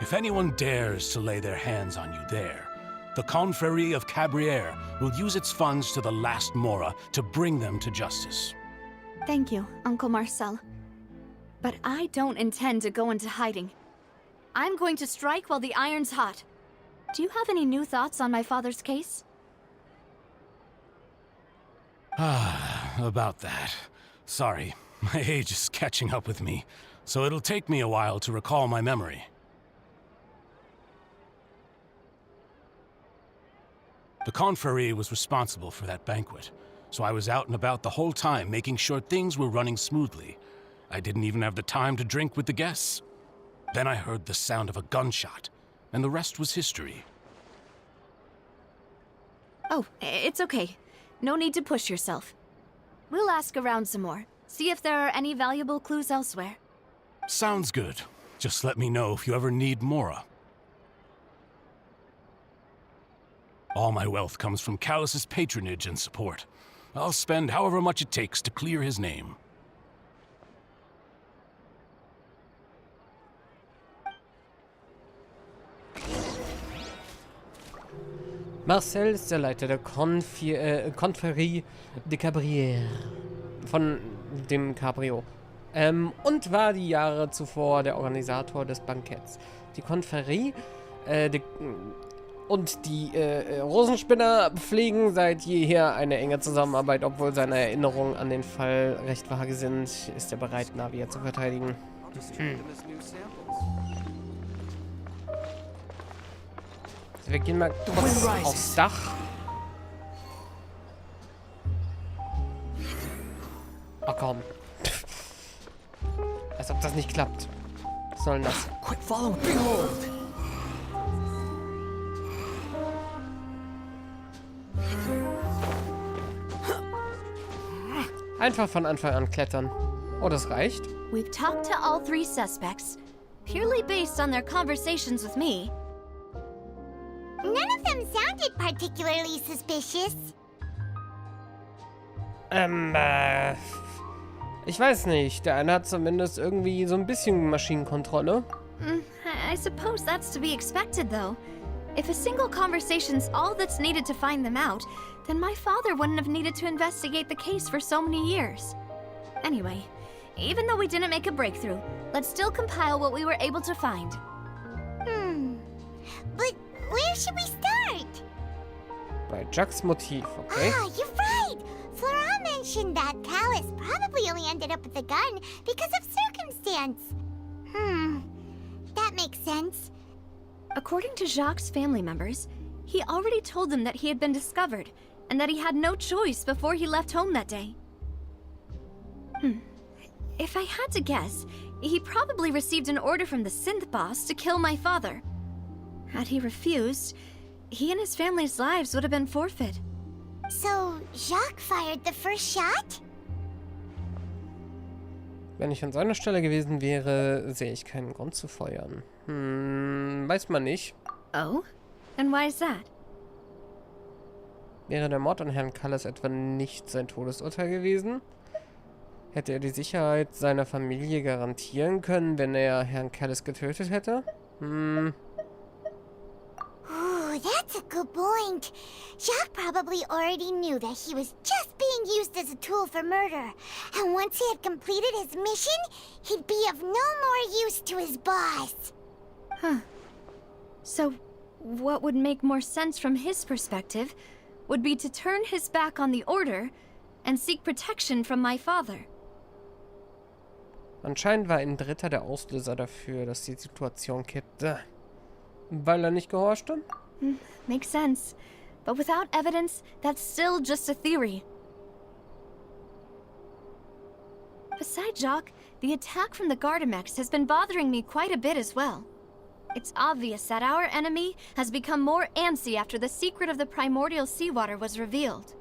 If anyone dares to lay their hands on you there, the Confrérie of Cabrières will use its funds to the last Mora to bring them to justice. Thank you, Uncle Marcel. But I don't intend to go into hiding. I'm going to strike while the iron's hot. Do you have any new thoughts on my father's case? About that. Sorry, my age is catching up with me, so it'll take me a while to recall my memory. The Confrérie was responsible for that banquet, so I was out and about the whole time making sure things were running smoothly. I didn't even have the time to drink with the guests. Then I heard the sound of a gunshot, and the rest was history. Oh, it's okay. No need to push yourself. We'll ask around some more. See if there are any valuable clues elsewhere. Sounds good. Just let me know if you ever need Mora. All my wealth comes from Callus's patronage and support. I'll spend however much it takes to clear his name. Marcel ist der Leiter der Confrérie de Cabrières. von dem Cabrio. Und war die Jahre zuvor der Organisator des Banketts. Die Konferie und die Rosenspinner pflegen seit jeher eine enge Zusammenarbeit. Obwohl seine Erinnerungen an den Fall recht vage sind, ist er bereit, Navia zu verteidigen. Also wir gehen mal kurz aufs Dach. Oh komm. Als ob das nicht klappt. Was soll denn das? Quick, follow me. Behold! Einfach von Anfang an klettern. Oh, das reicht. We've talked to all 3 suspects, purely based on their conversations with me. None of them sounded particularly suspicious. Ich weiß nicht. Der eine hat zumindest irgendwie so ein bisschen Maschinenkontrolle. I suppose that's to be expected, though. If a single conversation's all that's needed to find them out, then my father wouldn't have needed to investigate the case for so many years. Anyway, even though we didn't make a breakthrough, let's still compile what we were able to find. But where should we start? Bei Jacks Motiv, okay? Ah, you're right! Flora mentioned that Callus probably only ended up with the gun because of circumstance. That makes sense. According to Jacques' family members, he already told them that he had been discovered, and that he had no choice before he left home that day. If I had to guess, he probably received an order from the synth boss to kill my father. Had he refused, he and his family's lives would have been forfeit. So, Jacques fired the first shot? Wenn ich an seiner Stelle gewesen wäre, sehe ich keinen Grund zu feuern. Weiß man nicht. Oh? And why is that? Wäre der Mord an Herrn Callis etwa nicht sein Todesurteil gewesen? Hätte er die Sicherheit seiner Familie garantieren können, wenn er Herrn Callis getötet hätte? Ooh, that's a good point. Jacques probably already knew that he was just being used as a tool for murder. And once he had completed his mission, he'd be of no more use to his boss. Huh. So, what would make more sense from his perspective would be to turn his back on the Order and seek protection from my father. Anscheinend war ein Dritter der Auslöser dafür, dass die Situation kippte. Weil er nicht gehorchte? Makes sense. But without evidence, that's still just a theory. Besides Jacques, the attack from the Gardamex has been bothering me quite a bit as well. It's obvious that our enemy has become more antsy after the secret of the primordial seawater was revealed.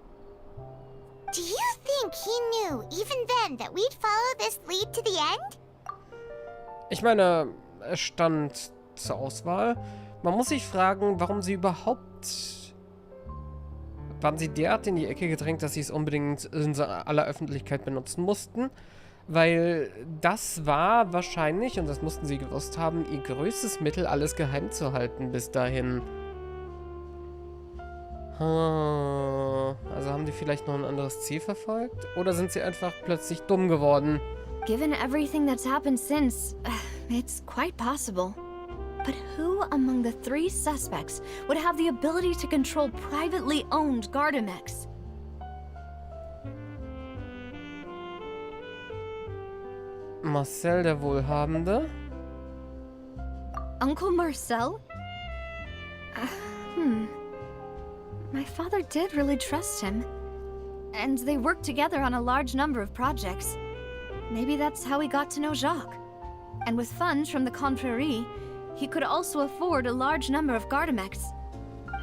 Do you think he knew, even then, that we'd follow this lead to the end? Ich meine, es stand zur Auswahl. Man muss sich fragen, warum sie überhaupt... Waren sie derart in die Ecke gedrängt, dass sie es unbedingt in aller Öffentlichkeit benutzen mussten? Weil das war wahrscheinlich, und das mussten sie gewusst haben, ihr größtes Mittel, alles geheim zu halten bis dahin. Also haben die vielleicht noch ein anderes Ziel verfolgt? Oder sind sie einfach plötzlich dumm geworden? Given everything that's happened since, it's quite possible. But who among the 3 suspects would have the ability to control privately owned Gardamex? Marcel, der Wohlhabende? Uncle Marcel? My father did really trust him. And they worked together on a large number of projects. Maybe that's how he got to know Jacques. And with funds from the Confrérie, he could also afford a large number of Gardamex.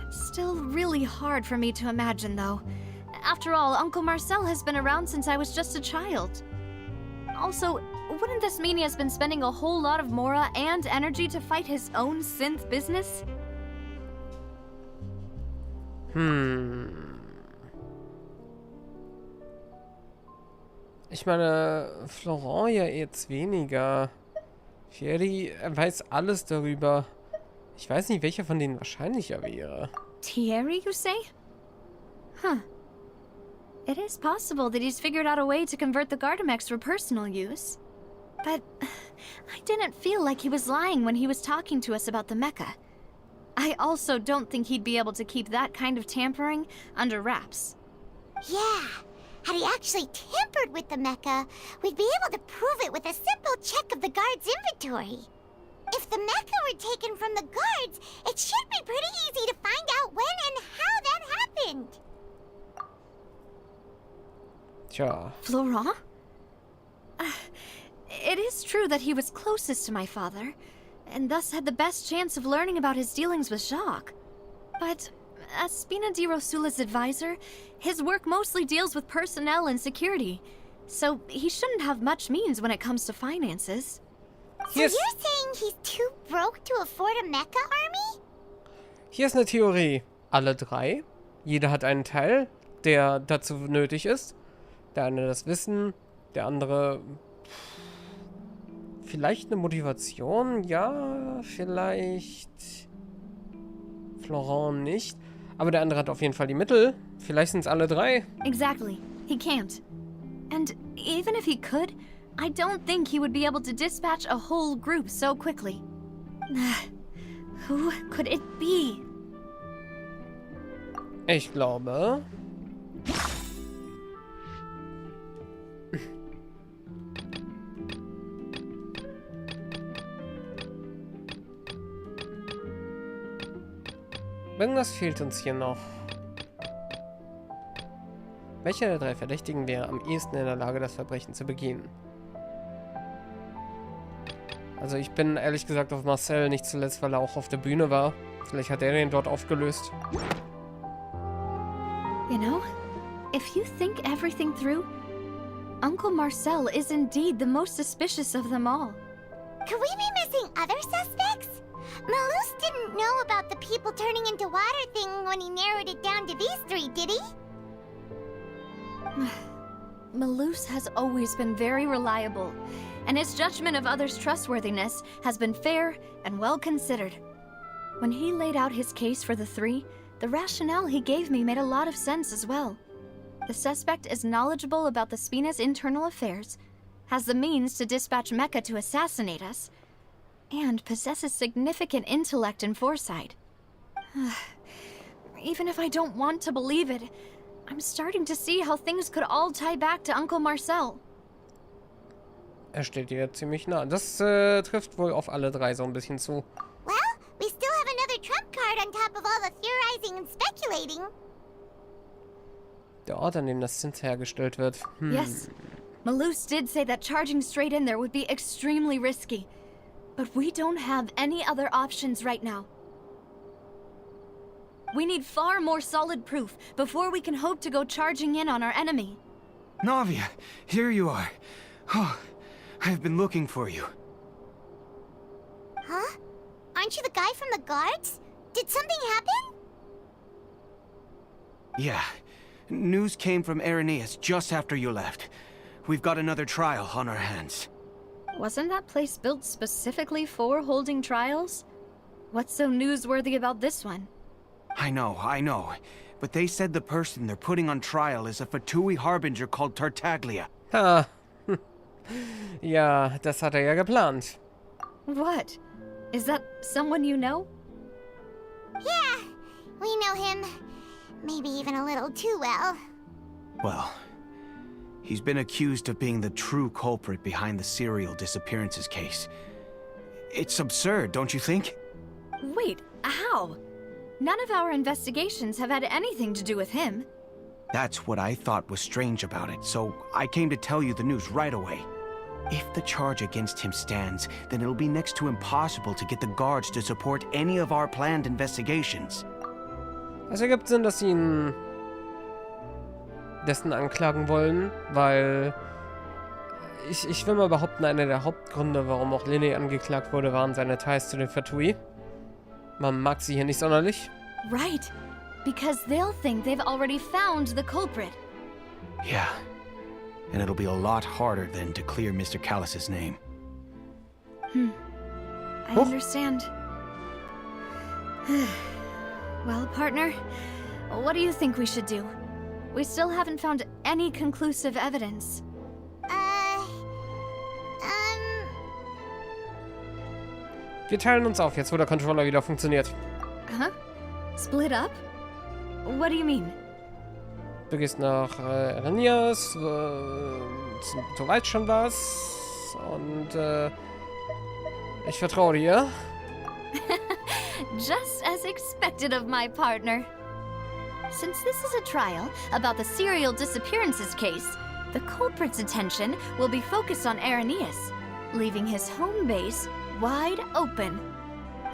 It's still really hard for me to imagine, though. After all, Uncle Marcel has been around since I was just a child. Also, wouldn't this mean he has been spending a whole lot of Mora and energy to fight his own synth business? Ich meine, Florent ja jetzt weniger. Thierry weiß alles darüber. Ich weiß nicht, welcher von denen wahrscheinlicher wäre. Thierry, you say? Huh. It is possible that he's figured out a way to convert the Gardamex for personal use. But I didn't feel like he was lying when he was talking to us about the mecha. I also don't think he'd be able to keep that kind of tampering under wraps. Yeah, had he actually tampered with the mecha, we'd be able to prove it with a simple check of the guard's inventory. If the mecha were taken from the guards, it should be pretty easy to find out when and how that happened. Tja. Florent? It is true that he was closest to my father, and thus had the best chance of learning about his dealings with Jacques. But as Spina di Rosula's advisor, his work mostly deals with personnel and security, so he shouldn't have much means when it comes to finances. So you're saying he's too broke to afford a mecha army? Hier ist eine Theorie. Alle drei. Jeder hat einen Teil, der dazu nötig ist. Der eine das Wissen, der andere vielleicht eine Motivation, ja, vielleicht Florent nicht. Aber der andere hat auf jeden Fall die Mittel. Vielleicht sind es alle drei. Exactly. He can't. And even if he could, I don't think he would be able to dispatch a whole group so quickly. Who could it be? Ich glaube... Irgendwas fehlt uns hier noch. Welcher der drei Verdächtigen wäre am ehesten in der Lage, das Verbrechen zu begehen? Also ich bin ehrlich gesagt auf Marcel, nicht zuletzt, weil er auch auf der Bühne war. Vielleicht hat er den dort aufgelöst. You know, if you think everything through, Uncle Marcel is indeed the most suspicious of them all. Could we be missing other suspects? Malus didn't know about the people turning into water thing when he narrowed it down to these three, did he? Malus has always been very reliable, and his judgment of others' trustworthiness has been fair and well considered. When he laid out his case for the three, the rationale he gave me made a lot of sense as well. The suspect is knowledgeable about the Spina's internal affairs, has the means to dispatch Mecha to assassinate us, and possesses significant intellect and foresight. Even if I don't want to believe it, I'm starting to see how things could all tie back to Uncle Marcel. Er steht dir ziemlich nah. Das trifft wohl auf alle drei so ein bisschen zu. Well, we still have another trump card on top of all the theorizing and speculating. Der Ort, an dem das Synth hergestellt wird. Yes. Malus did say that charging straight in there would be extremely risky. But we don't have any other options right now. We need far more solid proof before we can hope to go charging in on our enemy. Navia, here you are. Oh, I've been looking for you. Huh? Aren't you the guy from the guards? Did something happen? Yeah. News came from Irenaeus just after you left. We've got another trial on our hands. Wasn't that place built specifically for holding trials? What's so newsworthy about this one? I know. But they said the person they're putting on trial is a Fatui harbinger called Tartaglia. Ha. Ja, das hat er ja geplant. What? Is that someone you know? Yeah, we know him. Maybe even a little too well. Well, he's been accused of being the true culprit behind the serial disappearances case. It's absurd, don't you think? Wait, how? None of our investigations have had anything to do with him. That's what I thought was strange about it, so I came to tell you the news right away. If the charge against him stands, then it'll be next to impossible to get the guards to support any of our planned investigations. Es ergibt Sinn, dass sie ihn dessen anklagen wollen, weil ich will mal behaupten, einer der Hauptgründe, warum auch Lene angeklagt wurde, waren seine Ties zu den Fatui. Man mag sie hier nicht sonderlich. Right, because they'll think they've already found the culprit. Yeah, and it'll be a lot harder then to clear Mr. Callus's name. I understand. Well, partner, what do you think we should do? We still haven't found any conclusive evidence. Wir teilen uns auf, jetzt wo der Controller wieder funktioniert. Huh? Split up? What do you mean? Du gehst nach Eranias, du weißt schon was. Und ich vertraue dir. Just as expected of my partner. Since this is a trial about the serial disappearances case, the culprit's attention will be focused on Aranias, leaving his home base wide open.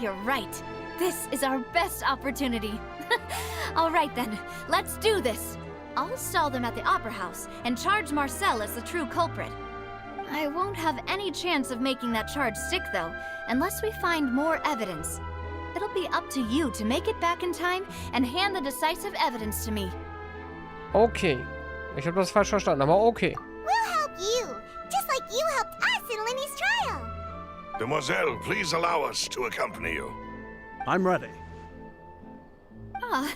You're right. This is our best opportunity. All right then, let's do this. I'll stall them at the Opera House and charge Marcel as the true culprit. I won't have any chance of making that charge stick though, unless we find more evidence. It'll be up to you to make it back in time and hand the decisive evidence to me. Okay. Ich habe das falsch verstanden, aber okay. We'll help you, just like you helped us in Lenny's trial. Demoiselle, please allow us to accompany you. I'm ready. Ah,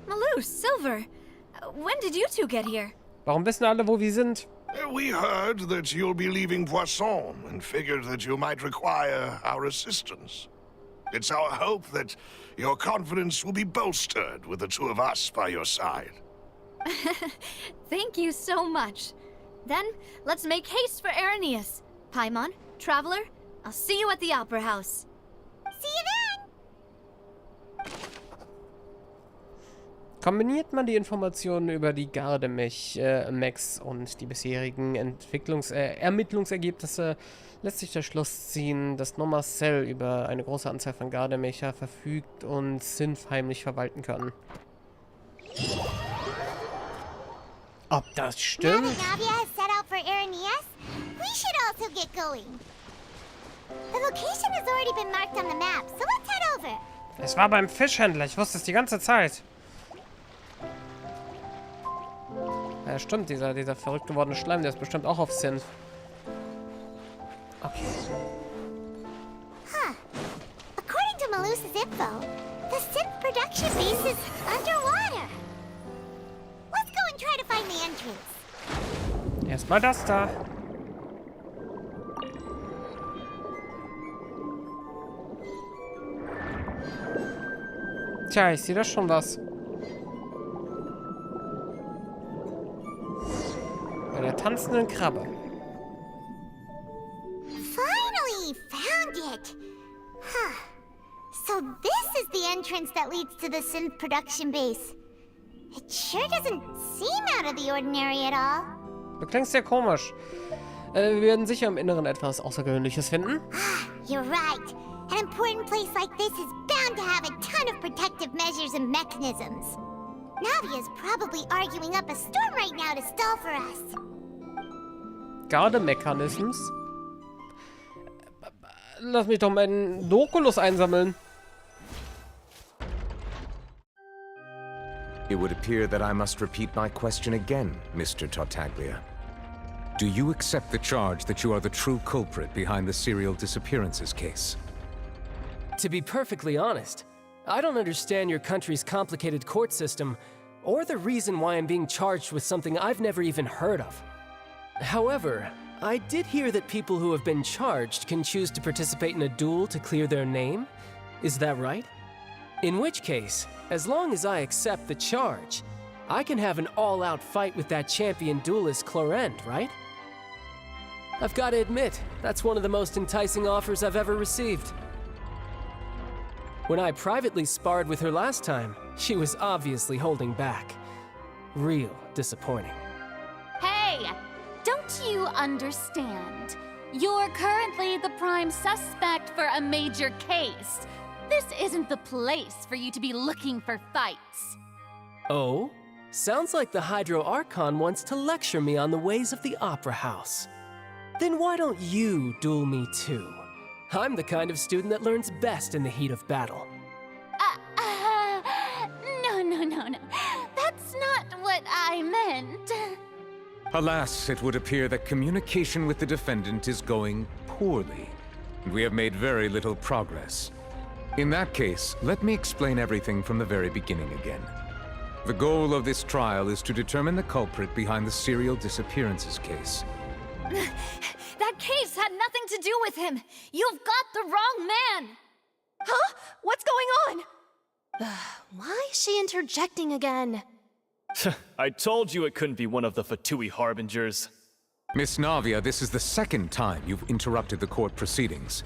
Malou, Silver. When did you two get here? Warum wissen alle, wo wir sind? We heard that you'll be leaving Poisson and figured that you might require our assistance. It's our hope that your confidence will be bolstered with the two of us by your side. Thank you so much. Then, let's make haste for Aranias. Paimon, Traveler, I'll see you at the Opera House. See you then! Kombiniert man die Informationen über die Gardemech-Mechs und die bisherigen Ermittlungsergebnisse, lässt sich der Schluss ziehen, dass nur Marcel über eine große Anzahl von Gardemecher verfügt und Synth heimlich verwalten kann. Ob das stimmt? Now that Navia has set out for Aranias, we should also get going. The location has already been marked on the map, so let's head over. Es war beim Fischhändler, ich wusste es die ganze Zeit. Ja, stimmt, dieser verrückt gewordene Schleim, der ist bestimmt auch auf Synth. Okay. Huh. According to Malu's info, the synth production base is underwater. Let's go and try to find the entrance. Erstmal das da. Tja, ich sehe da schon was. Bei der tanzenden Krabbe. Finally found it. Huh. So this is the entrance that leads to the synth production base. It sure doesn't seem out of the ordinary at all. Du klingst sehr komisch. Wir werden sicher im Inneren etwas Außergewöhnliches finden. You're right. An important place like this is bound to have a ton of protective measures and mechanisms. Navia's probably arguing up a storm right now to stall for us. Gardemechanisms? Lass mich doch meinen Dokulus einsammeln. It would appear that I must repeat my question again, Mr. Tartaglia. Do you accept the charge that you are the true culprit behind the serial disappearances case? To be perfectly honest, I don't understand your country's complicated court system, or the reason why I'm being charged with something I've never even heard of. However, I did hear that people who have been charged can choose to participate in a duel to clear their name. Is that right? In which case, as long as I accept the charge, I can have an all-out fight with that champion duelist Clorend, right? I've got to admit, that's one of the most enticing offers I've ever received. When I privately sparred with her last time, she was obviously holding back. Real disappointing. Hey! Don't you understand? You're currently the prime suspect for a major case. This isn't the place for you to be looking for fights. Oh? Sounds like the Hydro Archon wants to lecture me on the ways of the Opera House. Then why don't you duel me too? I'm the kind of student that learns best in the heat of battle. No. That's not what I meant. Alas, it would appear that communication with the defendant is going poorly, and we have made very little progress. In that case, let me explain everything from the very beginning again. The goal of this trial is to determine the culprit behind the serial disappearances case. That case had nothing to do with him. You've got the wrong man. Huh? What's going on? Why is she interjecting again? I told you it couldn't be one of the Fatui harbingers. Miss Navia, this is the second time you've interrupted the court proceedings.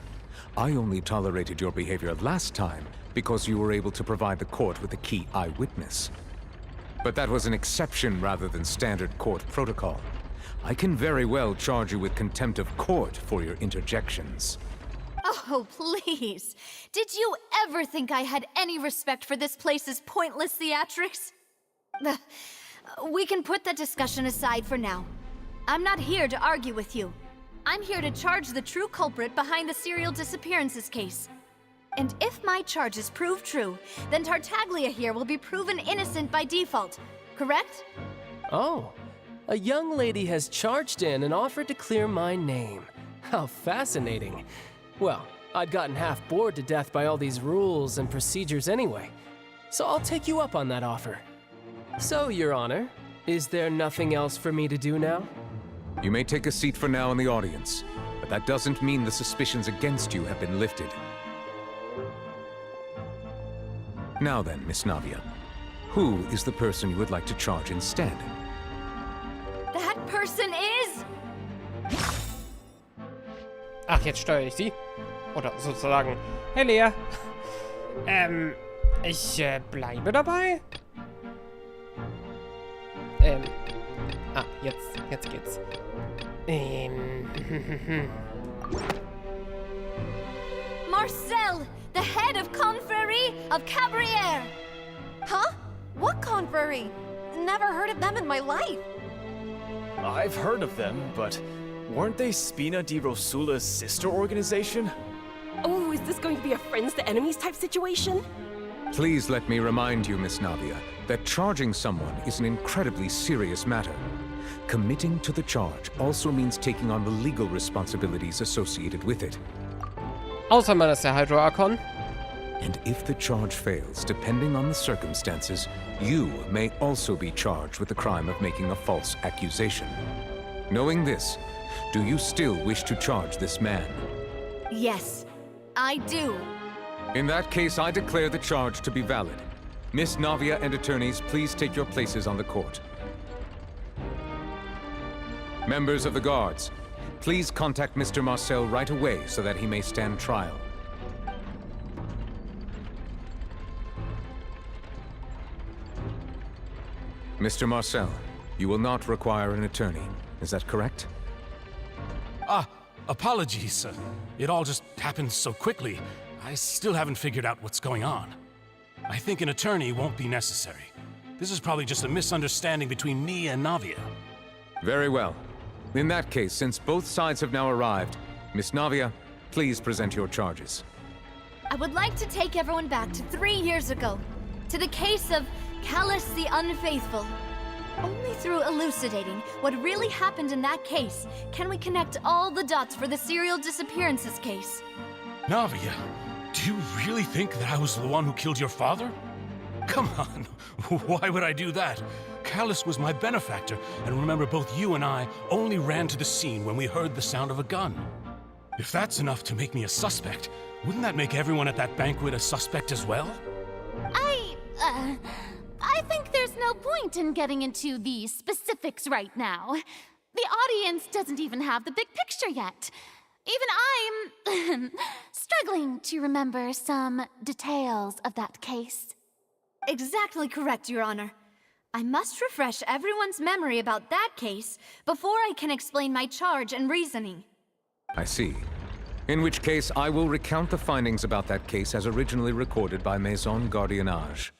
I only tolerated your behavior last time because you were able to provide the court with a key eyewitness. But that was an exception rather than standard court protocol. I can very well charge you with contempt of court for your interjections. Oh, please. Did you ever think I had any respect for this place's pointless theatrics? We can put that discussion aside for now. I'm not here to argue with you. I'm here to charge the true culprit behind the serial disappearances case. And if my charges prove true, then Tartaglia here will be proven innocent by default, correct? Oh, a young lady has charged in and offered to clear my name. How fascinating. Well, I'd gotten half bored to death by all these rules and procedures anyway, so I'll take you up on that offer. So, Your Honor, is there nothing else for me to do now? You may take a seat for now in the audience, but that doesn't mean the suspicions against you have been lifted. Now then, Miss Navia, who is the person you would like to charge instead? That person is... Ach, jetzt steuere ich sie? Oder sozusagen, hey Lea. Ich bleibe dabei? Jetzt geht's. Marcel, the head of Confrérie of Cabrières. Huh? What confrérie? Never heard of them in my life. I've heard of them, but weren't they Spina di Rosula's sister organization? Oh, is this going to be a friends to enemies type situation? Please let me remind you, Miss Navia, that charging someone is an incredibly serious matter. Committing to the charge also means taking on the legal responsibilities associated with it. Außer man ist der Hydro-Archon. And if the charge fails, depending on the circumstances, you may also be charged with the crime of making a false accusation. Knowing this, do you still wish to charge this man? Yes, I do. In that case, I declare the charge to be valid. Miss Navia and attorneys, please take your places on the court. Members of the guards, please contact Mr. Marcel right away so that he may stand trial. Mr. Marcel, you will not require an attorney. Is that correct? Apologies. It all just happened so quickly. I still haven't figured out what's going on. I think an attorney won't be necessary. This is probably just a misunderstanding between me and Navia. Very well. In that case, since both sides have now arrived, Miss Navia, please present your charges. I would like to take everyone back to 3 years ago, to the case of Callus the Unfaithful. Only through elucidating what really happened in that case can we connect all the dots for the serial disappearances case. Navia, do you really think that I was the one who killed your father? Come on, why would I do that? Callus was my benefactor, and remember both you and I only ran to the scene when we heard the sound of a gun. If that's enough to make me a suspect, wouldn't that make everyone at that banquet a suspect as well? I think there's no point in getting into the specifics right now. The audience doesn't even have the big picture yet. Even I'm struggling to remember some details of that case. Exactly correct, Your Honor. I must refresh everyone's memory about that case before I can explain my charge and reasoning. I see. In which case, I will recount the findings about that case as originally recorded by Maison Gardiennage.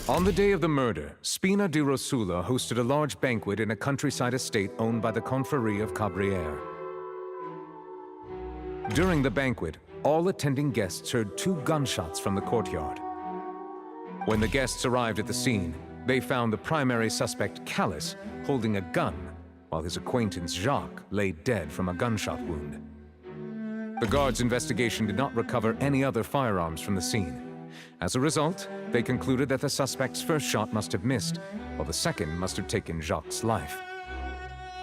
On the day of the murder, Spina di Rosula hosted a large banquet in a countryside estate owned by the Confrérie of Cabrières. During the banquet, all attending guests heard 2 gunshots from the courtyard. When the guests arrived at the scene, they found the primary suspect, Callus, holding a gun, while his acquaintance, Jacques, lay dead from a gunshot wound. The guards' investigation did not recover any other firearms from the scene. As a result, they concluded that the suspect's first shot must have missed, while the second must have taken Jacques' life.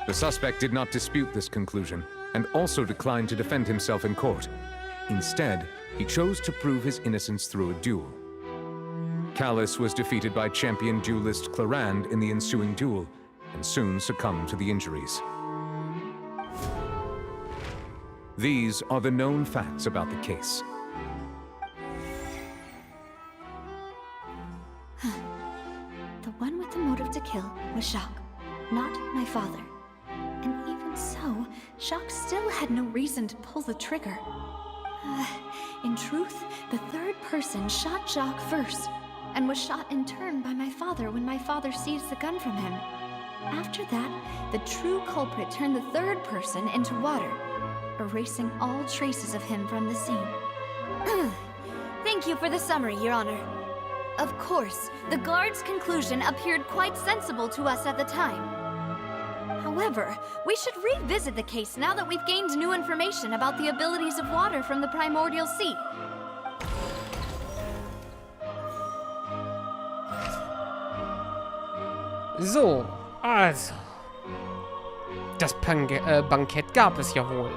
The suspect did not dispute this conclusion, and also declined to defend himself in court. Instead, he chose to prove his innocence through a duel. Callus was defeated by champion duelist Clarand in the ensuing duel, and soon succumbed to the injuries. These are the known facts about the case. The one with the motive to kill was Jacques, not my father. And even so, Jacques still had no reason to pull the trigger. In truth, the third person shot Jacques first, and was shot in turn by my father when my father seized the gun from him. After that, the true culprit turned the third person into water, erasing all traces of him from the scene. Thank you for the summary, Your Honor. Of course, the guard's conclusion appeared quite sensible to us at the time. However, we should revisit the case now that we've gained new information about the abilities of water from the primordial sea. So, also. Das Bankett gab es ja wohl.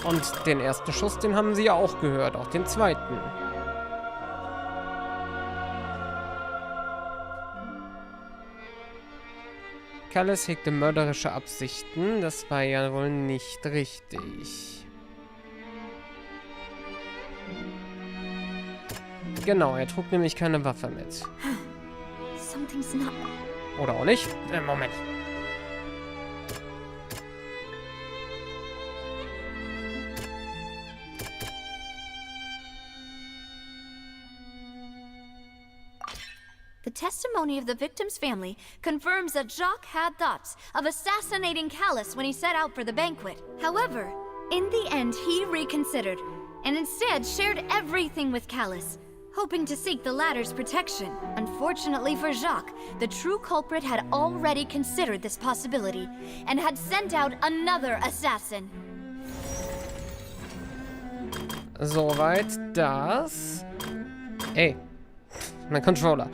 Und den ersten Schuss, den haben sie ja auch gehört, auch den zweiten. Callus hegte mörderische Absichten, das war ja wohl nicht richtig. Genau, er trug nämlich keine Waffe mit. Something's not... Oder auch nicht? Moment. The testimony of the victim's family confirms that Jacques had thoughts of assassinating Callus when he set out for the banquet. However, in the end, he reconsidered, and instead shared everything with Callus, hoping to seek the latter's protection. Unfortunately for Jacques, the true culprit had already considered this possibility, and had sent out another assassin. Soweit das. Ey, mein Controller.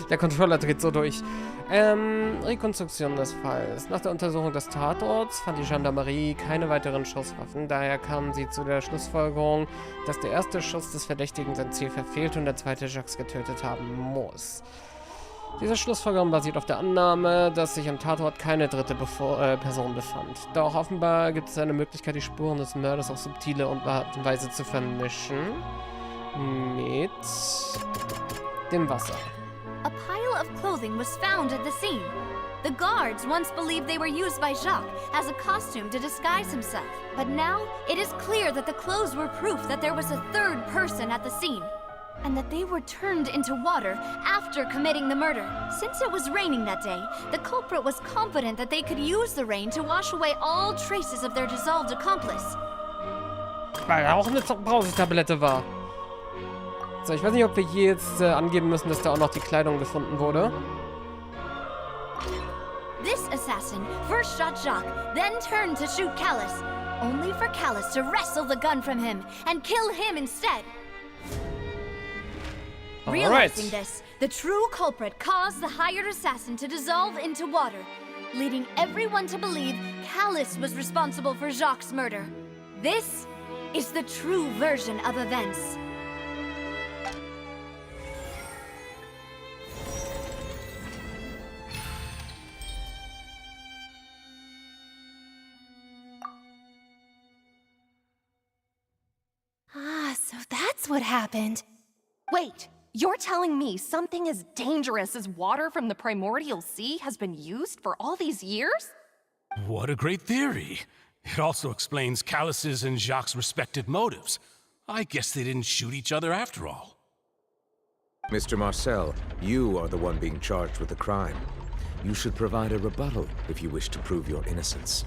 Der Controller dreht so durch. Rekonstruktion des Falls. Nach der Untersuchung des Tatorts fand die Gendarmerie keine weiteren Schusswaffen. Daher kamen sie zu der Schlussfolgerung, dass der erste Schuss des Verdächtigen sein Ziel verfehlt und der zweite Jacques getötet haben muss. Diese Schlussfolgerung basiert auf der Annahme, dass sich am Tatort keine dritte Person befand. Doch offenbar gibt es eine Möglichkeit, die Spuren des Mörders auf subtile Art und Weise zu vermischen. Mit dem Wasser. A pile of clothing was found at the scene. The guards once believed they were used by Jacques as a costume to disguise himself. But now, it is clear that the clothes were proof that there was a third person at the scene, and that they were turned into water after committing the murder. Since it was raining that day, the culprit was confident that they could use the rain to wash away all traces of their dissolved accomplice. Weil er auch eine Pausetablette war. So, ich weiß nicht, ob wir hier jetzt angeben müssen, dass da auch noch die Kleidung gefunden wurde. This assassin first shot Jacques, then turned to shoot Callus, only for Callus to wrestle the gun from him and kill him instead. Realizing this, the true culprit caused the hired assassin to dissolve into water, leading everyone to believe Callus was responsible for Jacques' murder. This is the true version of events. So that's what happened. Wait, you're telling me something as dangerous as water from the primordial sea has been used for all these years? What a great theory. It also explains Callus's and Jacques' respective motives. I guess they didn't shoot each other after all. Mr. Marcel, you are the one being charged with the crime. You should provide a rebuttal if you wish to prove your innocence.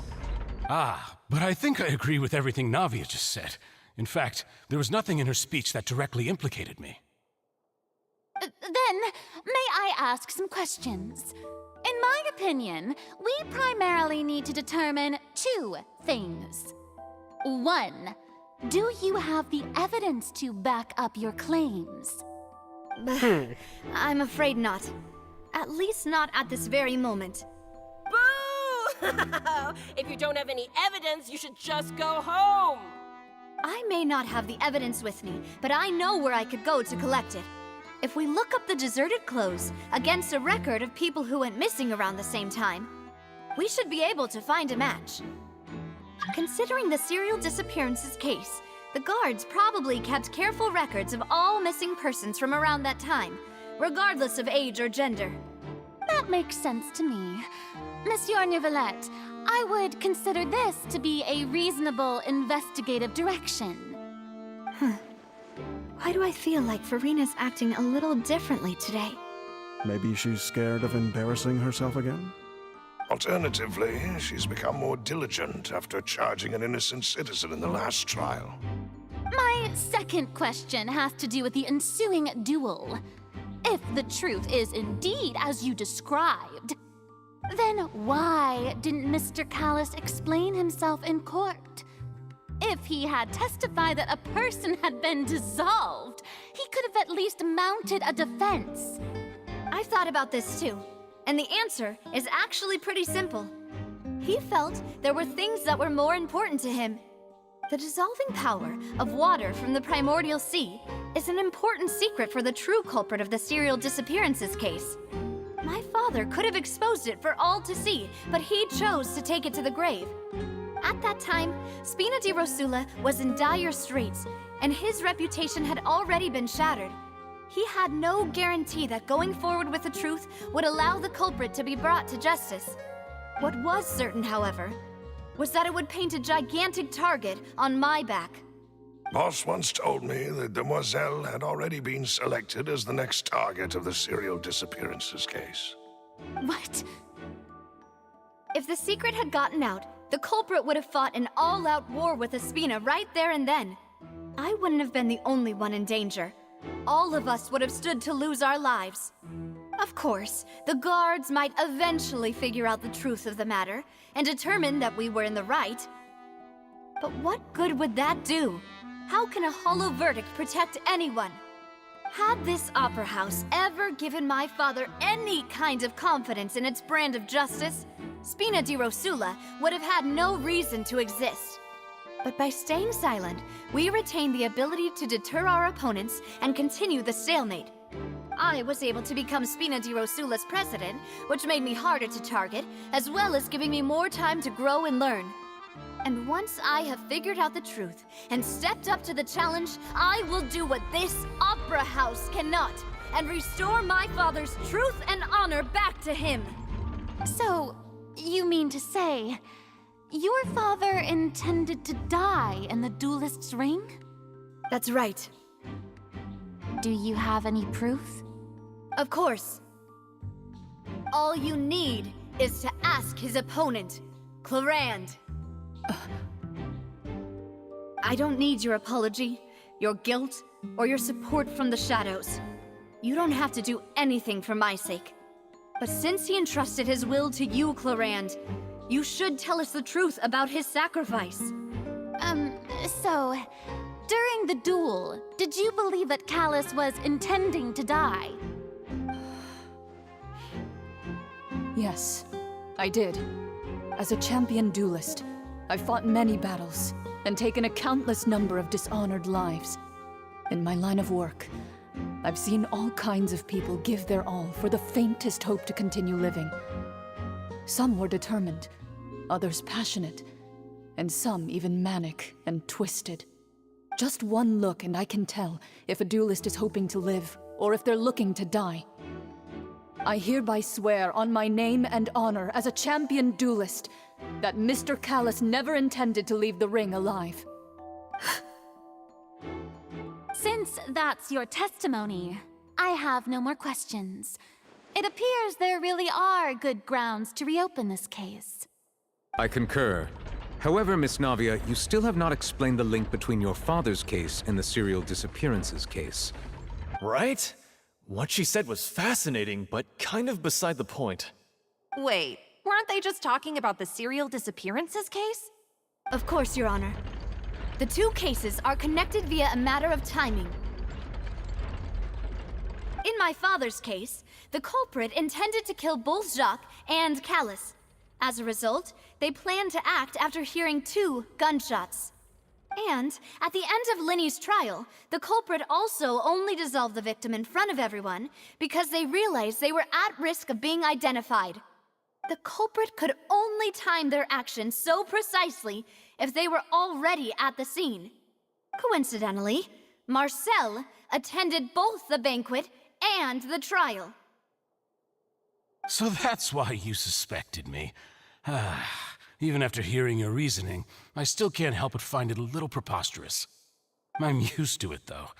Ah, but I think I agree with everything Navia just said. In fact, there was nothing in her speech that directly implicated me. Then, may I ask some questions? In my opinion, we primarily need to determine two things. One, do you have the evidence to back up your claims? I'm afraid not. At least not at this very moment. Boo! If you don't have any evidence, you should just go home! I may not have the evidence with me, but I know where I could go to collect it. If we look up the deserted clothes against a record of people who went missing around the same time, we should be able to find a match. Considering the serial disappearances case, the guards probably kept careful records of all missing persons from around that time, regardless of age or gender. That makes sense to me. Monsieur Neuvillette, I would consider this to be a reasonable investigative direction. Why do I feel like Farina's acting a little differently today? Maybe she's scared of embarrassing herself again? Alternatively, she's become more diligent after charging an innocent citizen in the last trial. My second question has to do with the ensuing duel. If the truth is indeed as you described, then why didn't Mr. Callis explain himself in court? If he had testified that a person had been dissolved, he could have at least mounted a defense. I've thought about this too, and the answer is actually pretty simple. He felt there were things that were more important to him. The dissolving power of water from the primordial sea is an important secret for the true culprit of the serial disappearances case. My father could have exposed it for all to see, but he chose to take it to the grave. At that time, Spina di Rosula was in dire straits, and his reputation had already been shattered. He had no guarantee that going forward with the truth would allow the culprit to be brought to justice. What was certain, however, was that it would paint a gigantic target on my back. Boss once told me that Demoiselle had already been selected as the next target of the serial disappearances case. What? If the secret had gotten out, the culprit would have fought an all-out war with Espina right there and then. I wouldn't have been the only one in danger. All of us would have stood to lose our lives. Of course, the guards might eventually figure out the truth of the matter and determine that we were in the right. But what good would that do? How can a hollow verdict protect anyone? Had this opera house ever given my father any kind of confidence in its brand of justice, Spina di Rosula would have had no reason to exist. But by staying silent, we retained the ability to deter our opponents and continue the stalemate. I was able to become Spina di Rosula's president, which made me harder to target, as well as giving me more time to grow and learn. And once I have figured out the truth and stepped up to the challenge, I will do what this opera house cannot, and restore my father's truth and honor back to him. So, you mean to say, your father intended to die in the duelist's ring? That's right. Do you have any proof? Of course. All you need is to ask his opponent, Clarand. I don't need your apology, your guilt, or your support from the shadows. You don't have to do anything for my sake. But since he entrusted his will to you, Clarand, you should tell us the truth about his sacrifice. So, during the duel, did you believe that Callis was intending to die? Yes, I did. As a champion duelist, I've fought many battles and taken a countless number of dishonored lives. In my line of work, I've seen all kinds of people give their all for the faintest hope to continue living. Some were determined, others passionate, and some even manic and twisted. Just one look and I can tell if a duelist is hoping to live or if they're looking to die. I hereby swear on my name and honor as a champion duelist that Mr. Callis never intended to leave the ring alive. Since that's your testimony, I have no more questions. It appears there really are good grounds to reopen this case. I concur. However, Miss Navia, you still have not explained the link between your father's case and the serial disappearances case. Right? What she said was fascinating, but kind of beside the point. Wait, weren't they just talking about the serial disappearances case? Of course, Your Honor. The two cases are connected via a matter of timing. In my father's case, the culprit intended to kill both Jacques and Callus. As a result, they planned to act after hearing 2 gunshots. And at the end of Linny's trial, the culprit also only dissolved the victim in front of everyone because they realized they were at risk of being identified. The culprit could only time their actions so precisely if they were already at the scene. Coincidentally, Marcel attended both the banquet and the trial. So that's why you suspected me. Even after hearing your reasoning, I still can't help but find it a little preposterous. I'm used to it, though.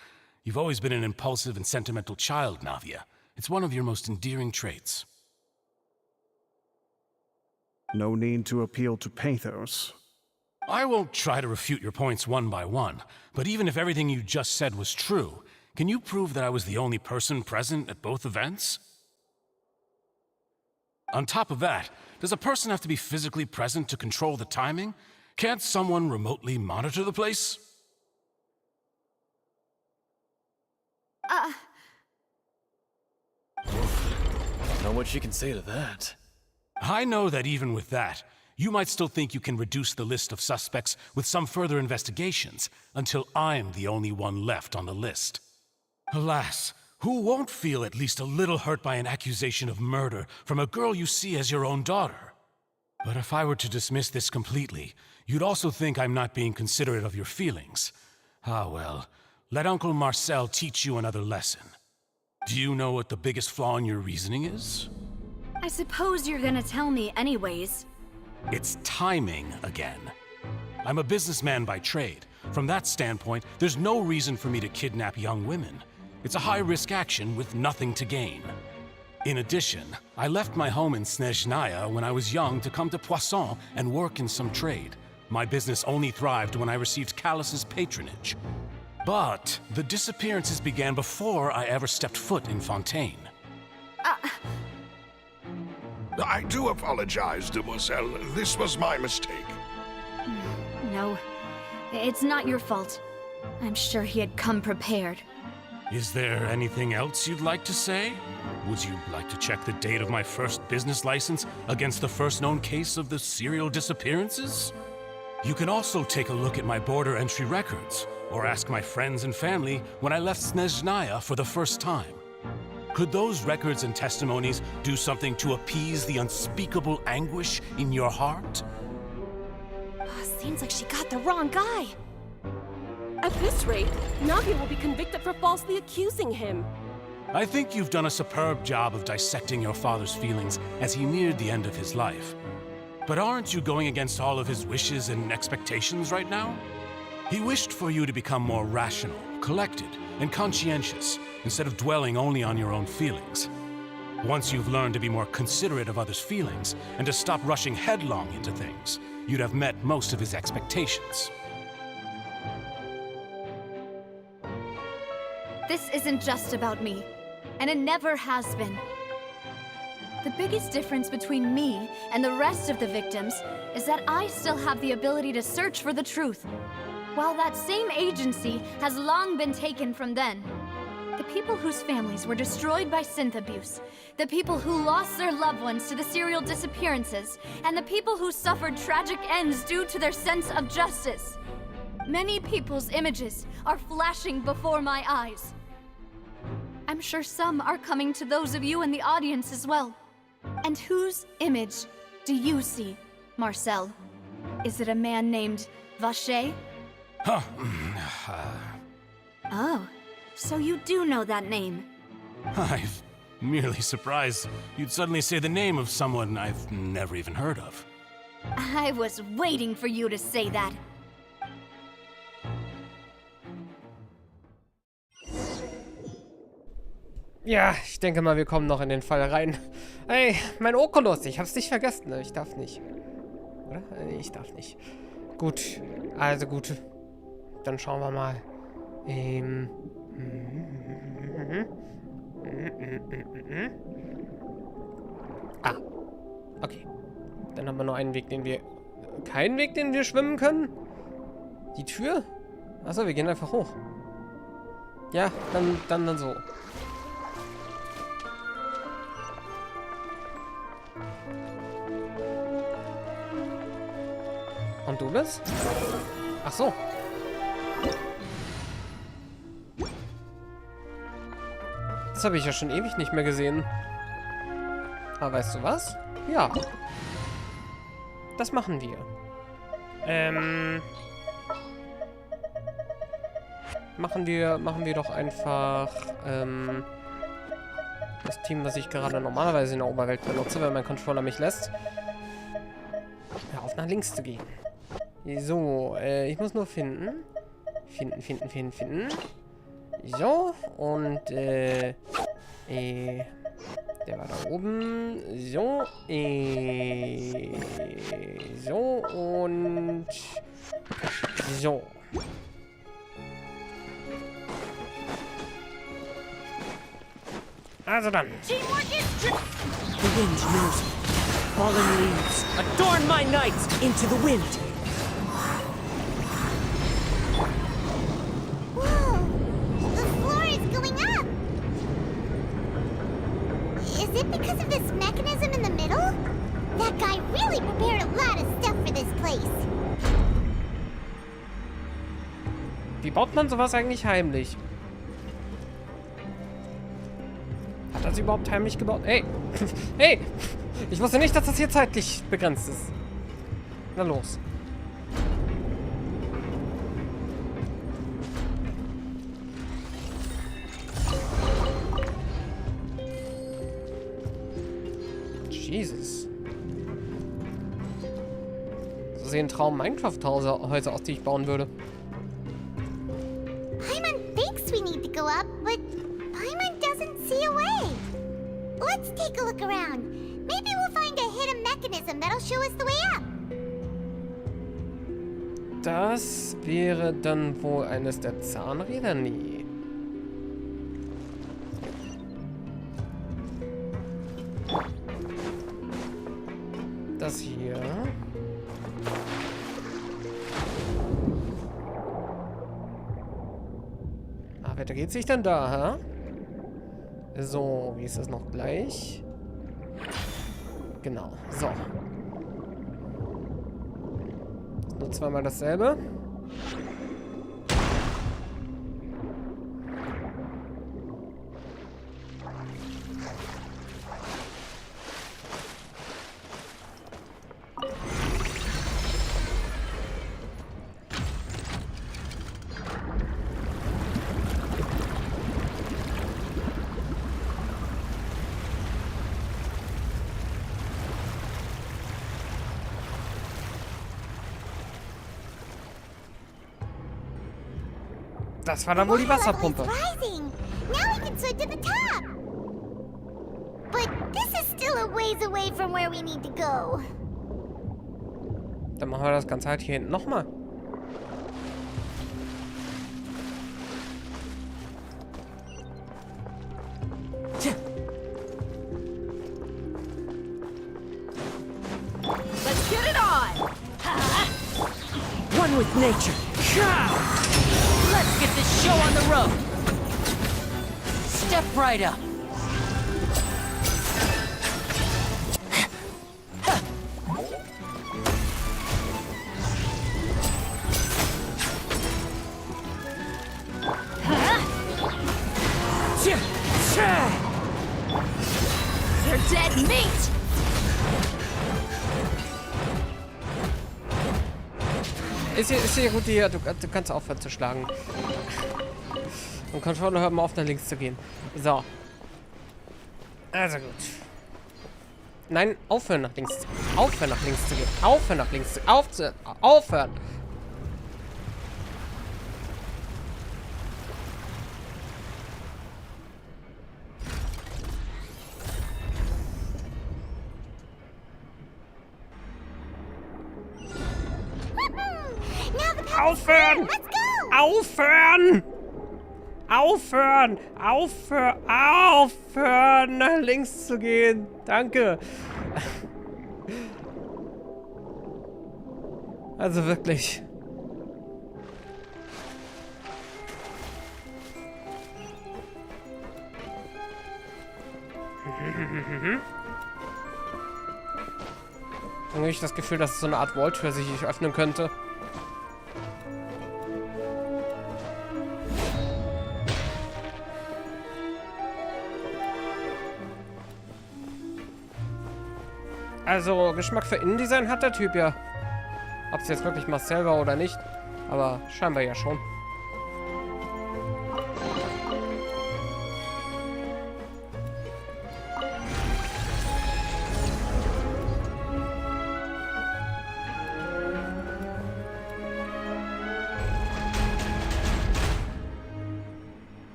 You've always been an impulsive and sentimental child, Navia. It's one of your most endearing traits. No need to appeal to pathos. I won't try to refute your points one by one, but even if everything you just said was true, can you prove that I was the only person present at both events? On top of that, does a person have to be physically present to control the timing? Can't someone remotely monitor the place? Don't know what she can say to that. I know that even with that, you might still think you can reduce the list of suspects with some further investigations until I'm the only one left on the list. Alas, who won't feel at least a little hurt by an accusation of murder from a girl you see as your own daughter? But if I were to dismiss this completely, you'd also think I'm not being considerate of your feelings. Ah well, let Uncle Marcel teach you another lesson. Do you know what the biggest flaw in your reasoning is? I suppose you're gonna tell me anyways. It's timing again. I'm a businessman by trade. From that standpoint, there's no reason for me to kidnap young women. It's a high-risk action with nothing to gain. In addition, I left my home in Snezhnaya when I was young to come to Poisson and work in some trade. My business only thrived when I received Callus's patronage. But the disappearances began before I ever stepped foot in Fontaine. I do apologize, demoiselle. This was my mistake. No, it's not your fault. I'm sure he had come prepared. Is there anything else you'd like to say? Would you like to check the date of my first business license against the first known case of the serial disappearances? You can also take a look at my border entry records, or ask my friends and family when I left Snezhnaya for the first time. Could those records and testimonies do something to appease the unspeakable anguish in your heart? Seems like she got the wrong guy. At this rate, Navia will be convicted for falsely accusing him. I think you've done a superb job of dissecting your father's feelings as he neared the end of his life. But aren't you going against all of his wishes and expectations right now? He wished for you to become more rational, collected, and conscientious, instead of dwelling only on your own feelings. Once you've learned to be more considerate of others' feelings, and to stop rushing headlong into things, you'd have met most of his expectations. This isn't just about me, and it never has been. The biggest difference between me and the rest of the victims is that I still have the ability to search for the truth, while that same agency has long been taken from them. The people whose families were destroyed by synth abuse, the people who lost their loved ones to the serial disappearances, and the people who suffered tragic ends due to their sense of justice. Many people's images are flashing before my eyes. I'm sure some are coming to those of you in the audience as well. And whose image do you see, Marcel? Is it a man named Vacher? Oh, so you do know that name. I'm merely surprised you'd suddenly say the name of someone I've never even heard of. I was waiting for you to say that. Ja, ich denke mal, wir kommen noch in den Fall rein. Hey, mein Oculus, ich hab's nicht vergessen. Ne? Ich darf nicht. Oder? Ich darf nicht. Gut, also gut. Dann schauen wir mal. Ah, okay. Dann haben wir nur einen Weg, den wir... Keinen Weg, den wir schwimmen können? Die Tür? Achso, wir gehen einfach hoch. Ja, dann so. Und du bist? Ach so. Das habe ich ja schon ewig nicht mehr gesehen. Aber weißt du was? Ja. Das machen wir. Machen wir doch einfach das Team, was ich gerade normalerweise in der Oberwelt benutze, wenn mein Controller mich lässt. Hör auf, nach links zu gehen. So, ich muss nur finden. Finden. So, und der war da oben. So, so und so. Also dann. The wind knows me. Fallen leaves adorn my nights into the wind. Whoa! The floor is going up! Is it because of this mechanism in the middle? That guy really prepared a lot of stuff for this place. Wie baut man sowas eigentlich heimlich? Hat das überhaupt heimlich gebaut? Hey! Hey! Ich wusste nicht, dass das hier zeitlich begrenzt ist. Na los. Jesus. So sehen Traum-Minecraft-Häuser aus, die ich bauen würde. Paimon thinks we need to go up, but Paimon doesn't see a way. Let's take a look around. Maybe we'll find a hidden mechanism that'll show us the way up. Das wäre dann wohl eines der Zahnräder? Nee. Das hier. Ah, weiter geht's sich dann da, hä? So, wie ist das noch gleich? Genau, so. Nur zweimal dasselbe. Das war dann wohl die Wasserpumpe. Rising. Now we can swim to the top. But this is still a ways away from where we need to go. Dann machen wir das Ganze halt hier hinten nochmal. Let's get it on! One with nature. Let's get this show on the road. Step right up. They're dead meat. Ist hier gut hier. Du kannst aufhören zu schlagen. Und Controller, hört mal auf, nach links zu gehen. So. Also gut. Nein, aufhören nach links. Aufhören nach links zu gehen. Aufhören nach links zu aufhören. Aufhören! Aufhören! Aufhören! Aufhören! Nach links zu gehen. Danke. Also wirklich. Dann habe ich das Gefühl, dass es so eine Art Walltür sich öffnen könnte. Also, Geschmack für Innendesign hat der Typ ja. Ob es jetzt wirklich Marcel war oder nicht. Aber scheinbar ja schon.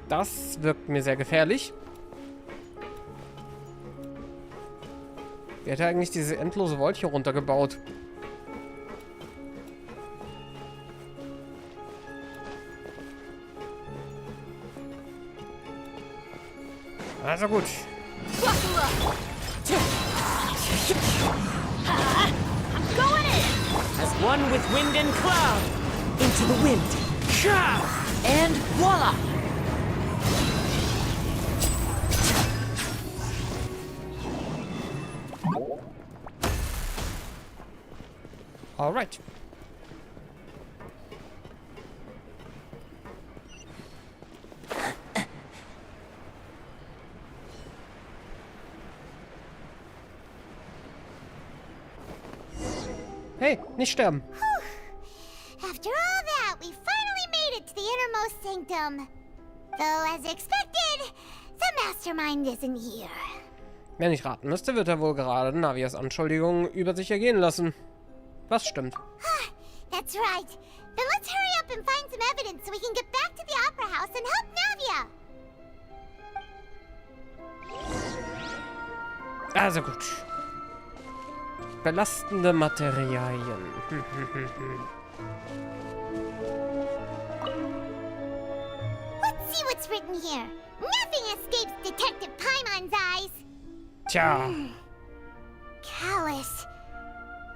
Das wirkt mir sehr gefährlich. Wer hat eigentlich diese endlose Volt hier runtergebaut? Also gut. I'm going in! As one with wind and cloud! Into the wind! And voila! All right. Hey, nicht sterben. After all that, we finally made it to the innermost sanctum. Though, as expected, the mastermind isn't here. Wenn ich raten müsste, wird er wohl gerade Navias Anschuldigungen über sich ergehen lassen. Was stimmt? That's right. Then let's hurry up and find some evidence so we can get back to the Opera House and help Navia. Also gut. Belastende Materialien. Let's see what's written here. Nothing escapes Detective Paimon's eyes. Tja. Callus.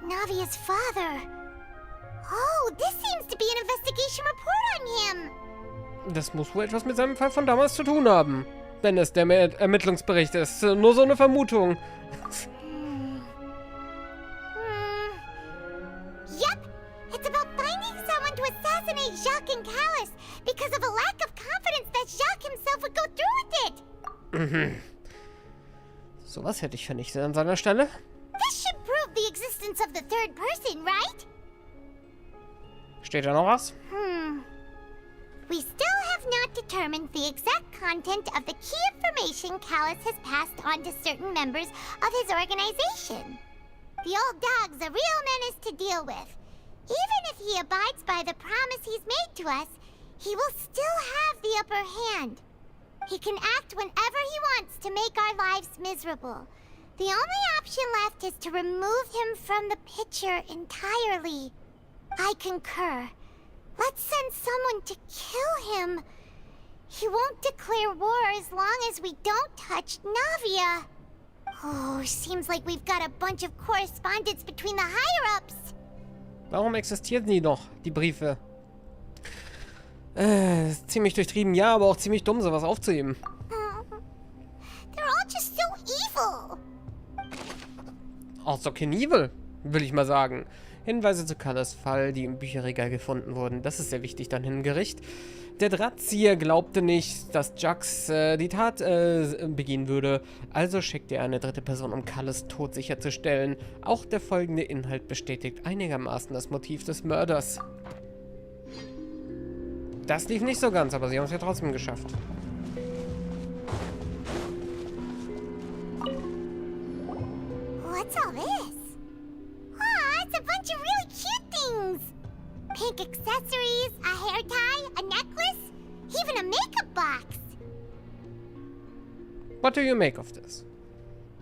Navia's father. Oh, this seems to be an investigation report on him. Das muss wohl etwas mit seinem Fall von damals zu tun haben. Wenn es der Ermittlungsbericht ist. Nur so eine Vermutung. Yep. It's about finding someone to assassinate Jacques and Callus because of a lack of confidence that Jacques himself would go through with it. Sowas hätte ich vernichtet an seiner Stelle. This should prove the existence of the third person, right? Steht da noch was? We still have not determined the exact content of the key information Callus has passed on to certain members of his organization. The old dog's a real menace to deal with. Even if he abides by the promise he's made to us, he will still have the upper hand. He can act whenever he wants to make our lives miserable. The only option left is to remove him from the picture entirely. I concur. Let's send someone to kill him. He won't declare war as long as we don't touch Navia. Oh, seems like we've got a bunch of correspondence between the higher-ups. Warum existieren die noch, die Briefe? Ziemlich durchtrieben, ja, aber auch ziemlich dumm, sowas aufzuheben. They're all just so evil. Also Knievel, will ich mal sagen. Hinweise zu Callus' Fall, die im Bücherregal gefunden wurden. Das ist sehr wichtig dann im Gericht. Der Drahtzieher glaubte nicht, dass Jax die Tat begehen würde. Also schickte er eine dritte Person, um Callus' Tod sicherzustellen. Auch der folgende Inhalt bestätigt einigermaßen das Motiv des Mörders. Das lief nicht so ganz, aber sie haben es ja trotzdem geschafft. What's all this? Aw, it's a bunch of really cute things. Pink accessories, a hair tie, a necklace, even a makeup box. What do you make of this?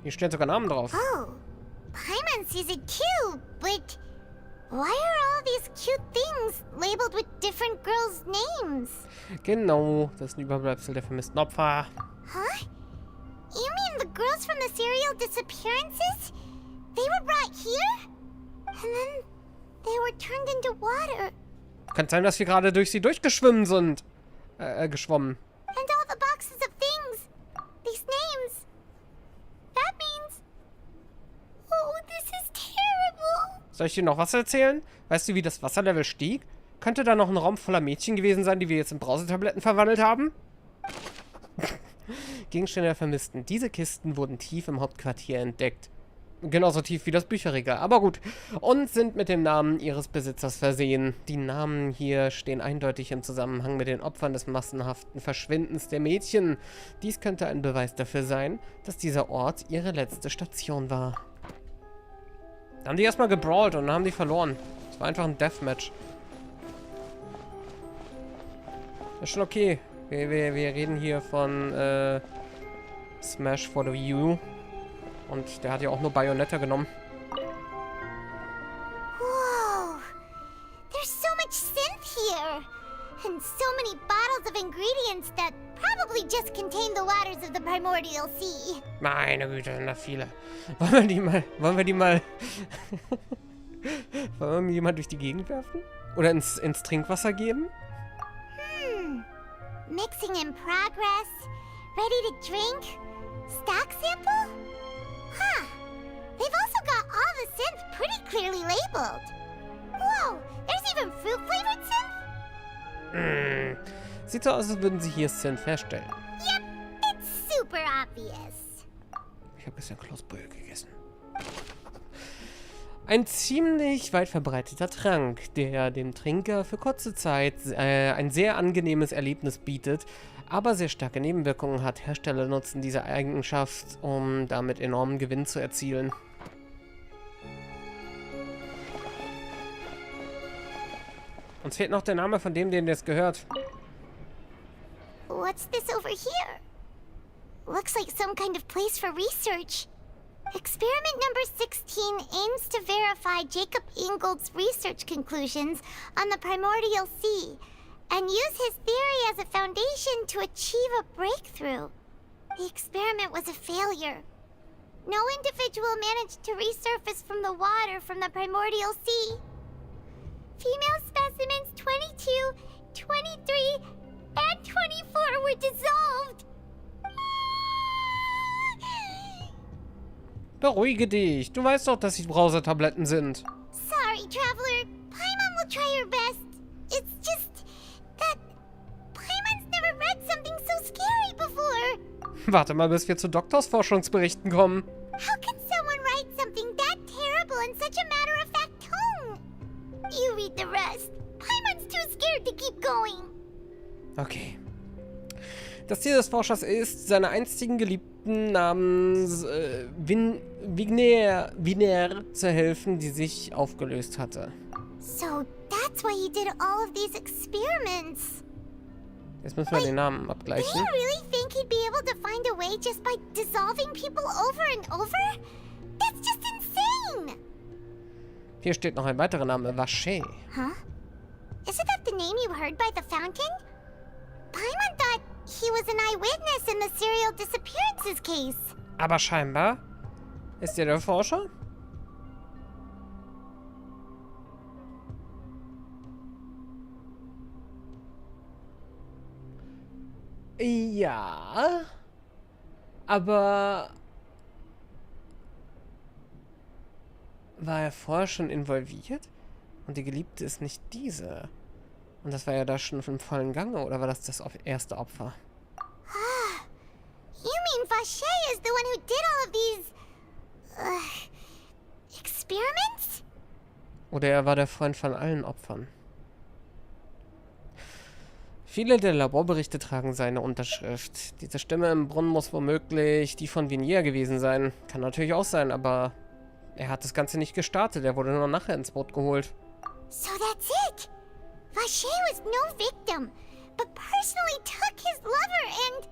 Hier steht sogar Namen drauf. Oh, Paimon sees it too, but Why are all these cute things labeled with different girls' names? Genau, das ist ein Überbleibsel der vermissten Opfer. Huh? You mean the girls from the serial disappearances? They were brought here? And then they were turned into water. Kann sein, dass wir gerade durch sie durchgeschwommen sind. Geschwommen. And all the boxes of things. These names. That means... Oh, this is terrible. Soll ich dir noch was erzählen? Weißt du, wie das Wasserlevel stieg? Könnte da noch ein Raum voller Mädchen gewesen sein, die wir jetzt in Brausetabletten verwandelt haben? Gegenstände der Vermissten. Diese Kisten wurden tief im Hauptquartier entdeckt. Genauso tief wie das Bücherregal, aber gut. Und sind mit dem Namen ihres Besitzers versehen. Die Namen hier stehen eindeutig im Zusammenhang mit den Opfern des massenhaften Verschwindens der Mädchen. Dies könnte ein Beweis dafür sein, dass dieser Ort ihre letzte Station war. Da haben die erstmal gebrawlt und dann haben die verloren. Es war einfach ein Deathmatch. Ist schon okay. Wir reden hier von Smash for the Wii U. Und der hat ja auch nur Bayonetta genommen. Whoa! There's so much synth here! And so many bottles of ingredients that probably just contain the waters of the primordial sea. Meine Güte, sind da viele. Wollen wir die mal... wollen wir die mal durch die Gegend werfen? Oder ins Trinkwasser geben? Mixing in progress. Ready to drink? Stock sample? Huh. They've also got all the synth pretty clearly labeled. Whoa, there's even fruit-flavored synth? Sieht so aus, als würden sie hier Synth herstellen. Yep, it's super obvious. Ich habe bisher Kloßbrühe gegessen. Ein ziemlich weit verbreiteter Trank, der dem Trinker für kurze Zeit ein sehr angenehmes Erlebnis bietet, aber sehr starke Nebenwirkungen hat. Hersteller nutzen diese Eigenschaft, um damit enormen Gewinn zu erzielen. Uns fehlt noch der Name von dem es gehört. What's this over here? Looks like some kind of place for research. Experiment number 16 aims to verify Jacob Ingold's research conclusions on the primordial sea and use his theory as a foundation to achieve a breakthrough. The experiment was a failure. No individual managed to resurface from the water from the primordial sea. Female specimens 22, 23, and 24 were dissolved. Beruhige dich. Du weißt doch, dass sie Brausetabletten sind. Sorry, Traveler. Paimon will try her best. It's just that Paimon's never read something so scary before. Warte mal, bis wir zu Doktors Forschungsberichten kommen. How can someone write something that terrible in such a matter-of-fact tone? You read the rest. Paimon's too scared to keep going. Okay. Das Ziel des Forschers ist, seiner einstigen Geliebten namens Wigner zu helfen, die sich aufgelöst hatte. So that's why he did all of these experiments. Jetzt müssen wir den Namen abgleichen. Do you really think he'd be able to find a way just by dissolving people over and over? That's just insane! Hier steht noch ein weiterer Name, Vache. Huh? Isn't that the name you heard by the fountain? Paimon thought he was an eyewitness in the serial disappearances case. Aber scheinbar ist er der Forscher? Ja, aber war er vorher schon involviert? Und die Geliebte ist nicht diese. Und das war ja da schon im vollen Gange, oder war das das erste Opfer? You mean Vache is the one who did all of these... experiments? Oder er war der Freund von allen Opfern. Viele der Laborberichte tragen seine Unterschrift. Diese Stimme im Brunnen muss womöglich die von Vinier gewesen sein. Kann natürlich auch sein, aber er hat das Ganze nicht gestartet. Er wurde nur nachher ins Boot geholt. So that's it! Vache was no victim, but personally took his lover and...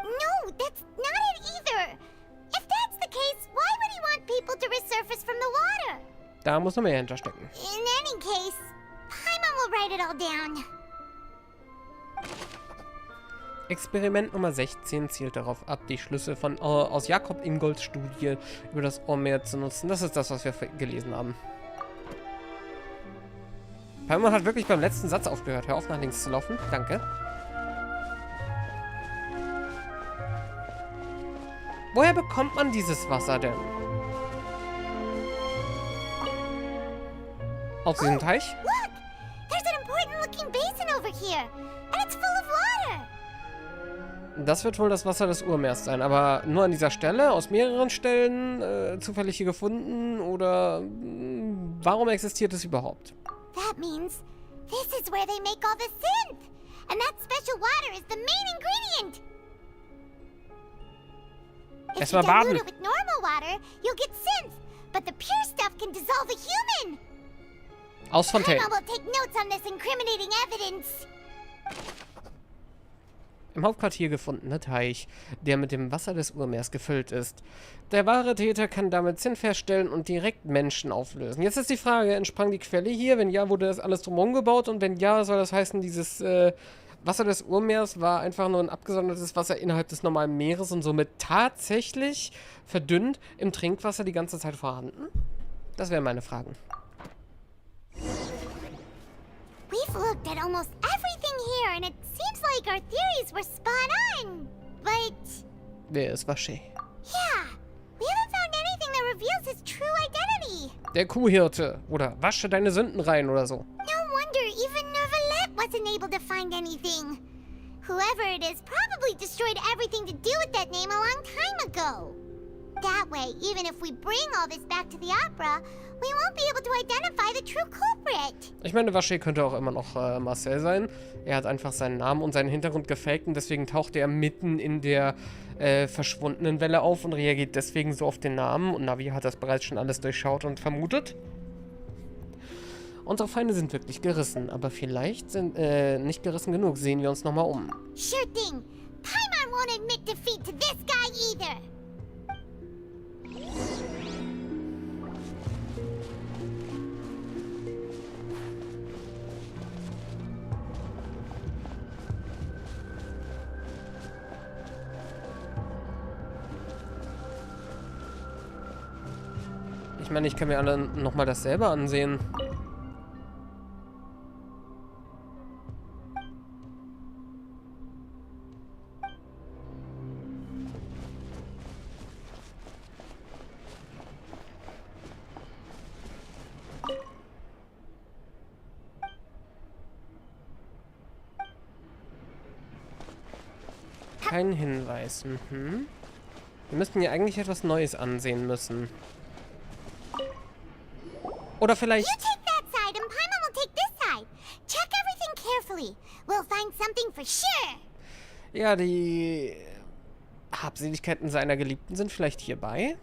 No, that's not it either! If that's the case, why would he want people to resurface from the water? Da muss noch mehr hinterstecken. In any case, Paimon will write it all down. Experiment Nummer 16 zielt darauf ab, die Schlüsse von aus Jakob Ingolds Studie über das Ohrmeer zu nutzen. Das ist das, was wir gelesen haben. Paimon hat wirklich beim letzten Satz aufgehört. Hör auf, nach links zu laufen. Danke. Woher bekommt man dieses Wasser denn? Aus diesem Teich? Look! There's an important looking basin over here, and it's full of water. Das wird wohl das Wasser des Urmeers sein, aber nur an dieser Stelle, aus mehreren Stellen, zufällig hier gefunden oder warum existiert es überhaupt? That means this is where they make all the synth, and that special water is the main ingredient. If you Erstmal baden. dilute it with normal water, you'll get synth, but the pure stuff can dissolve a human. Aus Fontainelle. Paimon will take notes on this incriminating evidence. Im Hauptquartier gefundene Teich, der mit dem Wasser des Urmeers gefüllt ist. Der wahre Täter kann damit Sinn feststellen und direkt Menschen auflösen. Jetzt ist die Frage, entsprang die Quelle hier? Wenn ja, wurde das alles drumherum gebaut? Und wenn ja, soll das heißen, dieses Wasser des Urmeers war einfach nur ein abgesondertes Wasser innerhalb des normalen Meeres und somit tatsächlich verdünnt im Trinkwasser die ganze Zeit vorhanden? Das wären meine Fragen. We've looked at almost everything here, and it seems like our theories were spot on. But Wer ist Vacher? yeah, we haven't found anything that reveals his true identity. Der Kuhhirte. Oder wasche deine Sünden rein oder so. No wonder even Neuvillette wasn't able to find anything. Whoever it is probably destroyed everything to do with that name a long time ago. That way, even if we bring all this back to the opera, we won't be able to identify the true culprit. Ich meine, Vacher könnte auch immer noch Marcel sein. Er hat einfach seinen Namen und seinen Hintergrund gefaked und deswegen taucht er mitten in der verschwundenen Welle auf und reagiert deswegen so auf den Namen. Und Navi hat das bereits schon alles durchschaut und vermutet. Unsere Feinde sind wirklich gerissen, aber vielleicht sind nicht gerissen genug. Sehen wir uns nochmal um. Sure thing. Paimon won't admit defeat to this guy either. Ich meine, ich kann mir alle nochmal dasselbe ansehen. Kein Hinweis. Mhm. Wir müssten ja eigentlich etwas Neues ansehen müssen. Oder vielleicht... You take that side and Paimon will take this side. Check everything carefully. We'll find something for sure. Ja, die Habseligkeiten seiner Geliebten sind vielleicht hierbei.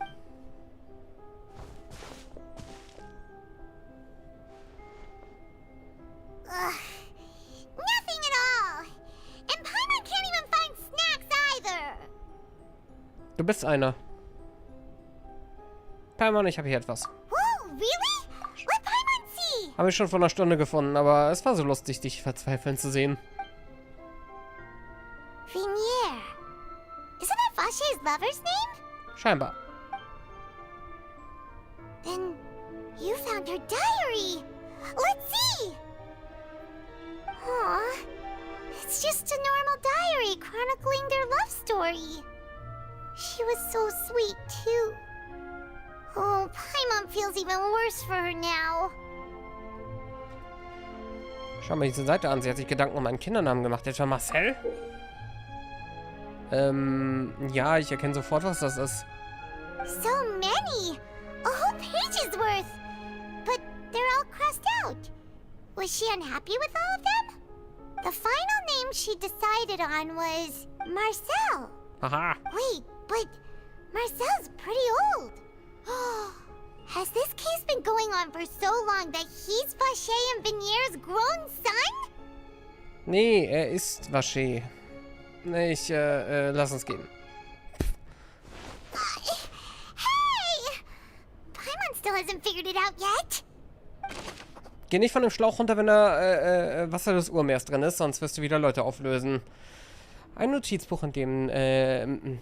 Nothing at all. And Paimon can't even find snacks either. Du bist einer. Paimon, ich habe hier etwas. Whoa, really? Let Paimon see. Habe ich schon vor einer Stunde gefunden, aber es war so lustig, dich verzweifeln zu sehen. Vinier. Isn't that Vacher's lover's name? Scheinbar. Then you found her diary. Let's see. Aw, it's just a normal diary chronicling their love story. She was so sweet, too. Oh, Paimon feels even worse for her now. Schau mal diese Seite an. Sie hat sich Gedanken um einen Kindernamen gemacht. Etwa Marcel? Ja, ich erkenne sofort, was das ist. So many! A whole page's worth! But they're all crossed out. Was she unhappy with all of them? The final name she decided on was Marcel. Aha. Wait, but Marcel's pretty old. Has this case been going on for so long that he's Vacher and Vinier's grown son? Nee, er ist Vacher. Lass uns gehen. Hey! Paimon still still hasn't figured it out yet. Geh nicht von dem Schlauch runter, wenn da Wasser des Urmeers drin ist, sonst wirst du wieder Leute auflösen. Ein Notizbuch, in dem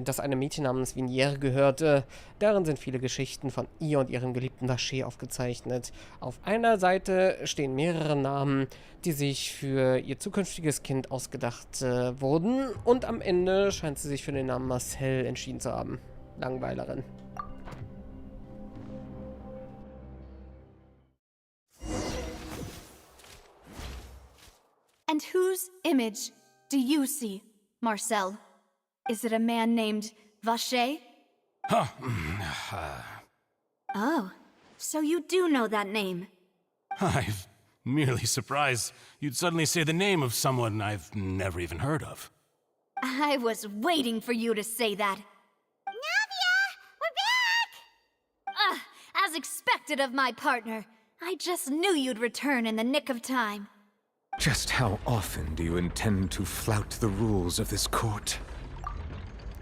das einem Mädchen namens Vinière gehörte. Darin sind viele Geschichten von ihr und ihrem geliebten Vacher aufgezeichnet. Auf einer Seite stehen mehrere Namen, die sich für ihr zukünftiges Kind ausgedacht wurden. Und am Ende scheint sie sich für den Namen Marcel entschieden zu haben. Langweilerin. And whose image do you see, Marcel? Is it a man named Vacher? Oh, so you do know that name. I'm merely surprised you'd suddenly say the name of someone I've never even heard of. I was waiting for you to say that. Navia! We're back! As expected of my partner. I just knew you'd return in the nick of time. Just how often do you intend to flout the rules of this court?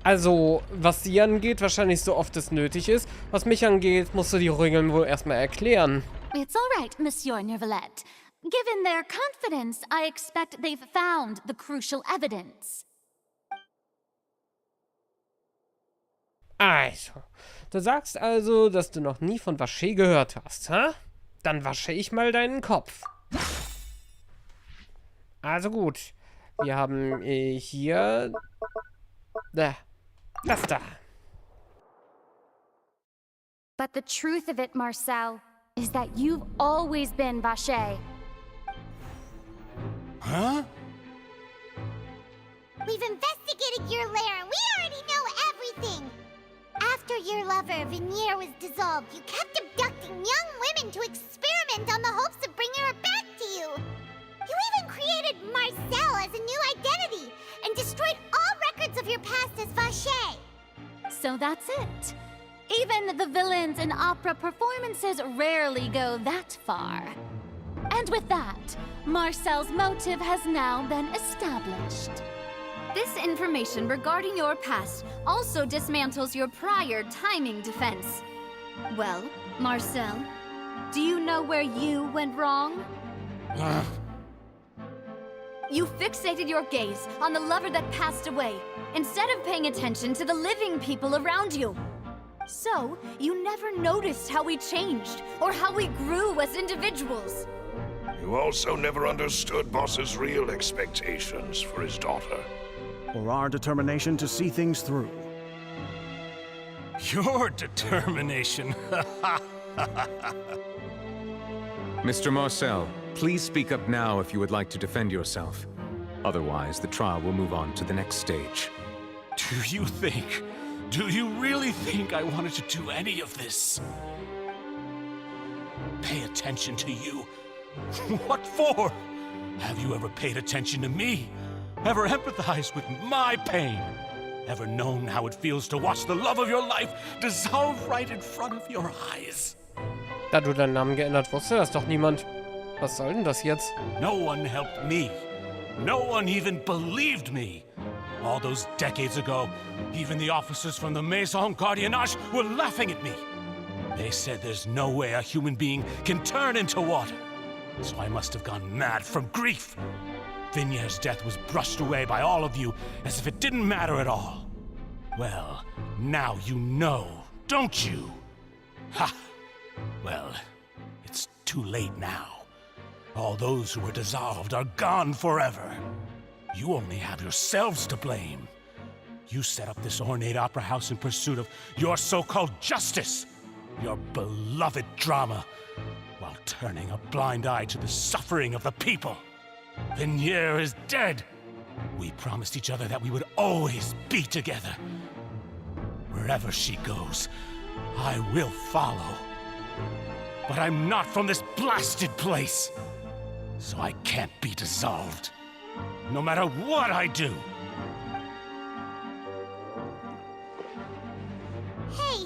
Also, was sie angeht, wahrscheinlich so oft es nötig ist. Was mich angeht, musst du die Regeln wohl erstmal erklären. It's all right, Monsieur Neuvillette. Given their confidence, I expect they've found the crucial evidence. Also, du sagst also, dass du noch nie von Vacher gehört hast, hä? Dann wasche ich mal deinen Kopf. Also gut, wir haben hier das da. But the truth of it, Marcel, is that you've always been Vacher. Huh? We've investigated your lair and we already know everything. After your lover, Vinière, was dissolved, you kept abducting young women to experiment on the hopes of bringing her back to you. You even created Marcel as a new identity and destroyed all records of your past as Vacher. So that's it. Even the villains in opera performances rarely go that far. And with that, Marcel's motive has now been established. This information regarding your past also dismantles your prior timing defense. Well, Marcel, do you know where you went wrong? You fixated your gaze on the lover that passed away, instead of paying attention to the living people around you. So, you never noticed how we changed, or how we grew as individuals. You also never understood Boss's real expectations for his daughter. Or our determination to see things through. Your determination. Mr. Marcel, please speak up now if you would like to defend yourself. Otherwise, the trial will move on to the next stage. Do you really think I wanted to do any of this? Pay attention to you? What for? Have you ever paid attention to me? Ever empathized with my pain? Ever known how it feels to watch the love of your life dissolve right in front of your eyes? Da du deinen Namen geändert, wusste das doch niemand. Was soll denn das jetzt? No one helped me. No one even believed me. All those decades ago, even the officers from the Maison Gardiennage were laughing at me. They said there's no way a human being can turn into water. So I must have gone mad from grief. Vinière's death was brushed away by all of you as if it didn't matter at all. Well, now you know, don't you? Ha! Well, it's too late now. All those who were dissolved are gone forever. You only have yourselves to blame. You set up this ornate opera house in pursuit of your so-called justice, your beloved drama, while turning a blind eye to the suffering of the people. Vinière is dead. We promised each other that we would always be together. Wherever she goes, I will follow. But I'm not from this blasted place, so I can't be dissolved, no matter what I do. Hey,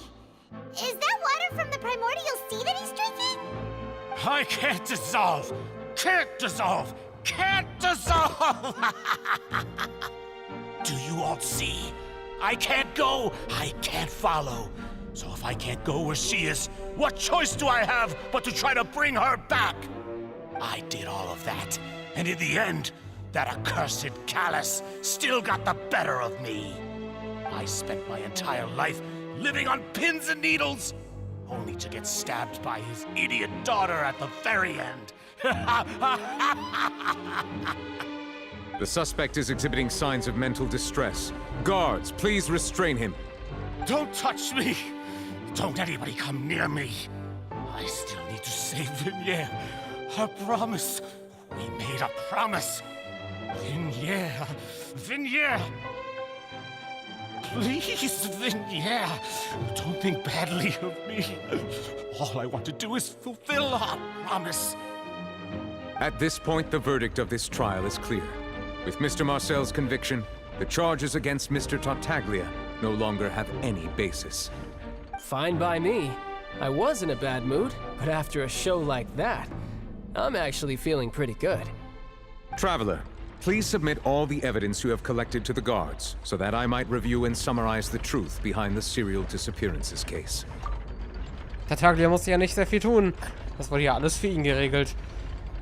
is that water from the primordial sea that he's drinking? I can't dissolve! Can't dissolve! Can't dissolve! Do you all see? I can't go, I can't follow. So if I can't go where she is, what choice do I have but to try to bring her back? I did all of that, and in the end, that accursed Callus still got the better of me. I spent my entire life living on pins and needles, only to get stabbed by his idiot daughter at the very end. The suspect is exhibiting signs of mental distress. Guards, please restrain him. Don't touch me! Don't anybody come near me! I still need to save Vignere. Her promise. We made a promise. Vignere. Vignere! Please, Vignere, don't think badly of me. All I want to do is fulfill our promise. At this point, the verdict of this trial is clear. With Mr. Marcel's conviction, the charges against Mr. Tartaglia no longer have any basis. Fine by me. I was in a bad mood, but after a show like that, I'm actually feeling pretty good. Traveler, please submit all the evidence you have collected to the guards, so that I might review and summarize the truth behind the serial disappearances case. Tartaglia musste ja nicht sehr viel tun. Das wurde ja alles für ihn geregelt.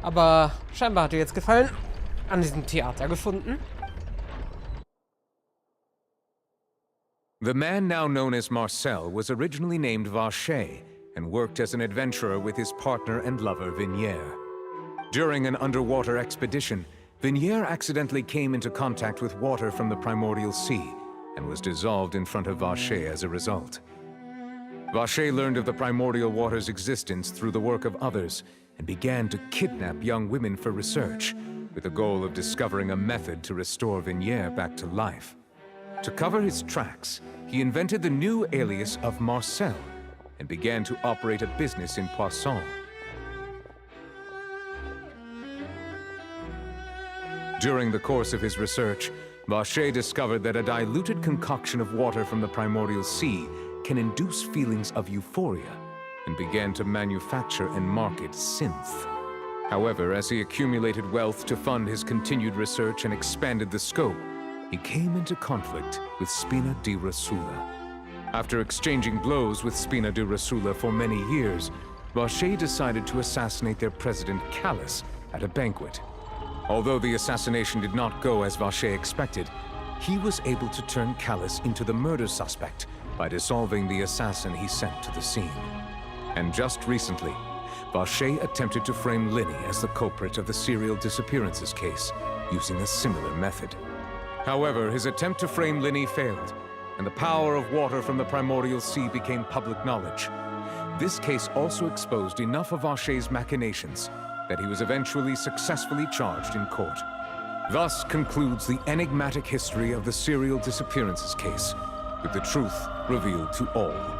Aber scheinbar hat dir jetzt Gefallen an diesem Theater gefunden. The man now known as Marcel was originally named Vacher and worked as an adventurer with his partner and lover Vignere. During an underwater expedition, Vignere accidentally came into contact with water from the primordial sea and was dissolved in front of Vacher as a result. Vacher learned of the primordial water's existence through the work of others and began to kidnap young women for research, with the goal of discovering a method to restore Vignere back to life. To cover his tracks, he invented the new alias of Marcel and began to operate a business in Poisson. During the course of his research, Vacher discovered that a diluted concoction of water from the primordial sea can induce feelings of euphoria, and began to manufacture and market synth. However, as he accumulated wealth to fund his continued research and expanded the scope, he came into conflict with Spina di Rosula. After exchanging blows with Spina di Rosula for many years, Vacher decided to assassinate their president Callus at a banquet. Although the assassination did not go as Vacher expected, he was able to turn Callus into the murder suspect by dissolving the assassin he sent to the scene. And just recently, Vacher attempted to frame Linny as the culprit of the serial disappearances case, using a similar method. However, his attempt to frame Linny failed, and the power of water from the primordial sea became public knowledge. This case also exposed enough of Vacher's machinations that he was eventually successfully charged in court. Thus concludes the enigmatic history of the serial disappearances case, with the truth revealed to all.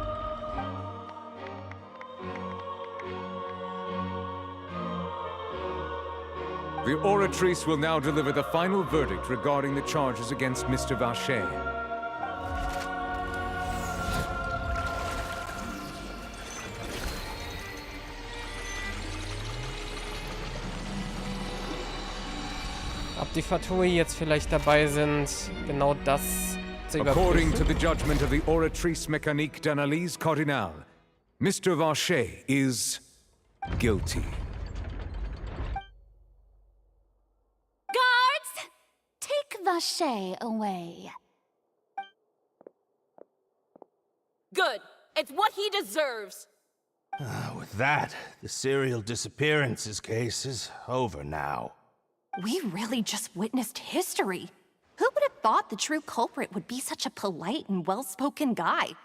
The oratrice will now deliver the final verdict regarding the charges against Mr. Vacher. Ob die Fatui jetzt vielleicht dabei sind, genau das zu According überprüfen. to the judgment of the oratrice mécanique d'analyse cardinale, Mr. Vacher is guilty. Guards! Take Vacher away. Good. It's what he deserves. With that, the serial disappearances case is over now. We really just witnessed history. Who would have thought the true culprit would be such a polite and well-spoken guy? Yippee!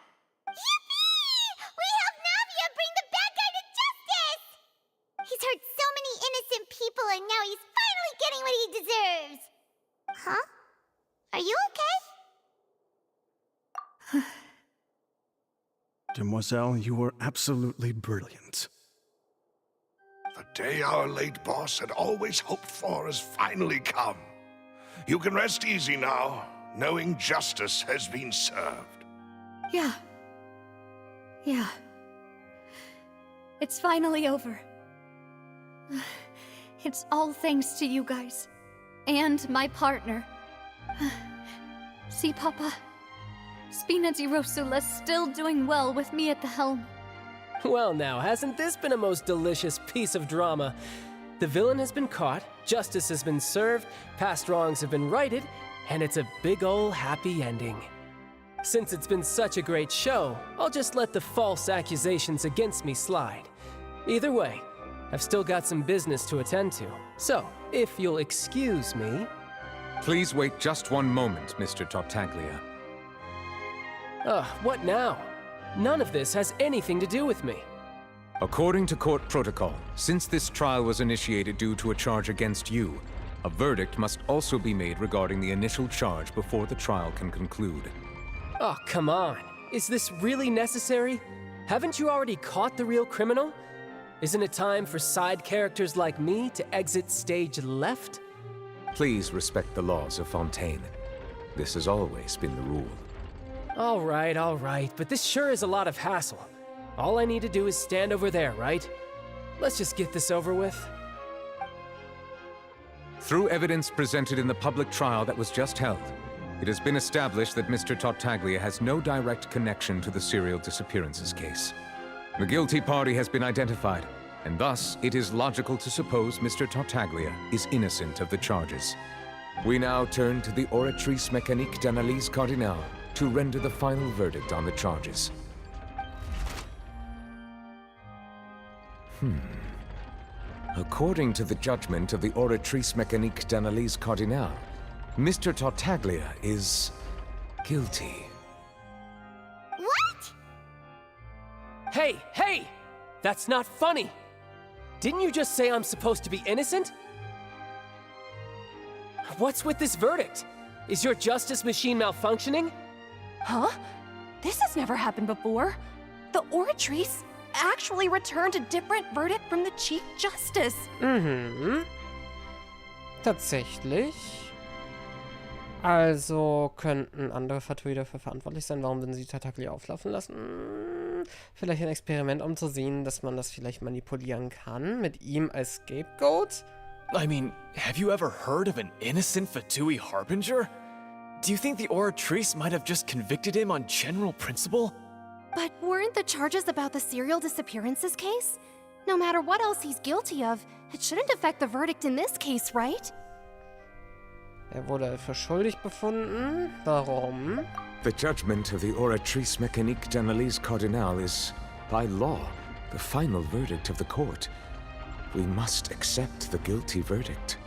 We helped Navia bring the bad guy to justice! He's hurt so many innocent people and now he's finally getting what he deserves! Huh? Are you okay? Demoiselle, you were absolutely brilliant. The day our late boss had always hoped for has finally come. You can rest easy now, knowing justice has been served. Yeah. Yeah. It's finally over. It's all thanks to you guys. And my partner. See, Papa? Spina di Rosula's still doing well with me at the helm. Well now, hasn't this been a most delicious piece of drama? The villain has been caught, justice has been served, past wrongs have been righted, and it's a big ol' happy ending. Since it's been such a great show, I'll just let the false accusations against me slide. Either way, I've still got some business to attend to. So, if you'll excuse me... Please wait just one moment, Mr. Tartaglia. What now? None of this has anything to do with me. According to court protocol, since this trial was initiated due to a charge against you, a verdict must also be made regarding the initial charge before the trial can conclude. Oh, come on. Is this really necessary? Haven't you already caught the real criminal? Isn't it time for side characters like me to exit stage left? Please respect the laws of Fontaine. This has always been the rule. All right, but this sure is a lot of hassle. All I need to do is stand over there, right? Let's just get this over with. Through evidence presented in the public trial that was just held, it has been established that Mr. Tartaglia has no direct connection to the serial disappearances case. The guilty party has been identified, and thus it is logical to suppose Mr. Tartaglia is innocent of the charges. We now turn to the Oratrice Mécanique d'Analyse Cardinale to render the final verdict on the charges. According to the judgment of the Oratrice Mécanique d'Analyse Cardinale, Mr. Tartaglia is guilty. What? Hey! That's not funny! Didn't you just say I'm supposed to be innocent? What's with this verdict? Is your justice machine malfunctioning? Huh? This has never happened before. The Oratrice actually returned a different verdict from the Chief Justice. Tatsächlich. Also könnten andere Vertreter dafür verantwortlich sein. Warum würden sie Tartaglia auflaufen lassen? Vielleicht ein Experiment, um zu sehen, dass man das vielleicht manipulieren kann mit ihm als Scapegoat? I mean, have you ever heard of an innocent Fatui Harbinger? Do you think the Oratrice might have just convicted him on general principle? But weren't the charges about the serial disappearances case? No matter what else he's guilty of, it shouldn't affect the verdict in this case, right? Wurde für schuldig befunden. Warum? The judgment of the Oratrice Mécanique d'Analyse Cardinale is, by law, the final verdict of the court. We must accept the guilty verdict.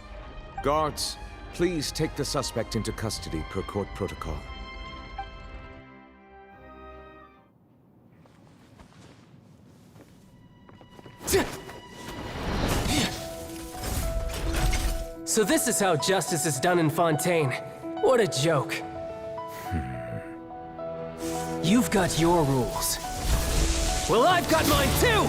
Guards, please take the suspect into custody per court protocol. So this is how justice is done in Fontaine. What a joke. You've got your rules. Well, I've got mine too!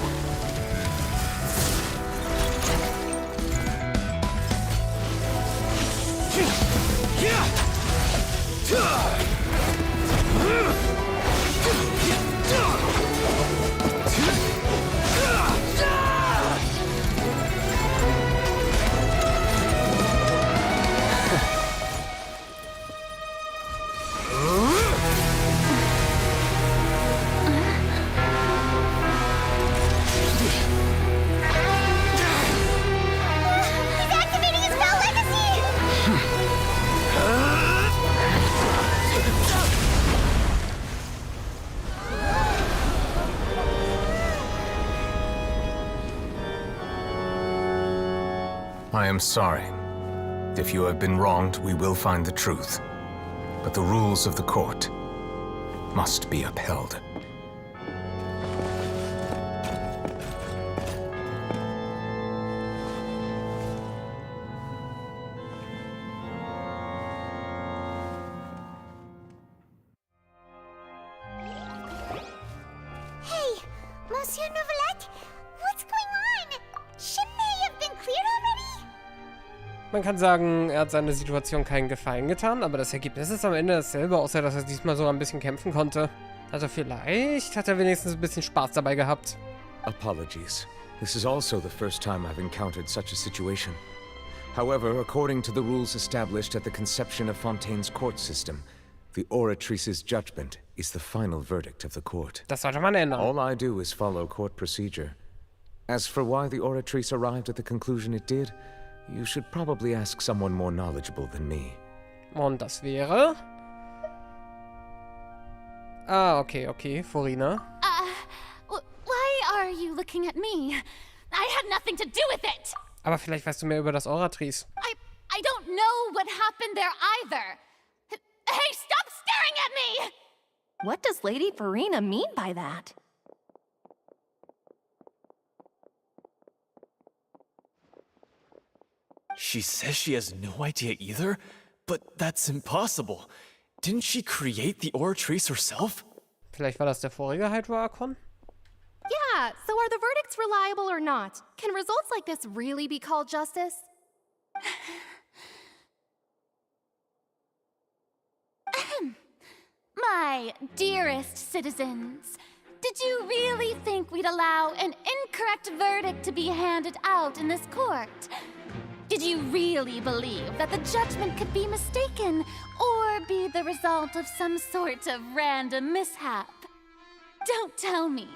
I am sorry. If you have been wronged, we will find the truth. But the rules of the court must be upheld. Hey, Monsieur Novelette, what's going on? Shouldn't they have been cleared already? Man kann sagen, er hat seiner Situation keinen Gefallen getan, aber das Ergebnis ist am Ende dasselbe, außer dass er diesmal sogar ein bisschen kämpfen konnte. Also vielleicht hat er wenigstens ein bisschen Spaß dabei gehabt. Apologies. This is also the first time I've encountered such a situation. However, according to the rules established at the conception of Fontaine's court system, The Oratrice's judgment is the final verdict of the court. Das sollte man ändern. All I do is follow court procedure. As for why the Oratrice arrived at the conclusion it did, you should probably ask someone more knowledgeable than me. Und das wäre... Ah, okay, Furina. Why are you looking at me? I had nothing to do with it! Aber vielleicht weißt du mehr über das Oratrice. I don't know what happened there either. Hey, stop staring at me! What does Lady Farina mean by that? She says she has no idea either, but that's impossible. Didn't she create the Oratrice herself? Vielleicht war das der vorige Hydro-Archon? Yeah, so are the verdicts reliable or not? Can results like this really be called justice? My dearest citizens, did you really think we'd allow an incorrect verdict to be handed out in this court? Did you really believe that the judgment could be mistaken or be the result of some sort of random mishap? Don't tell me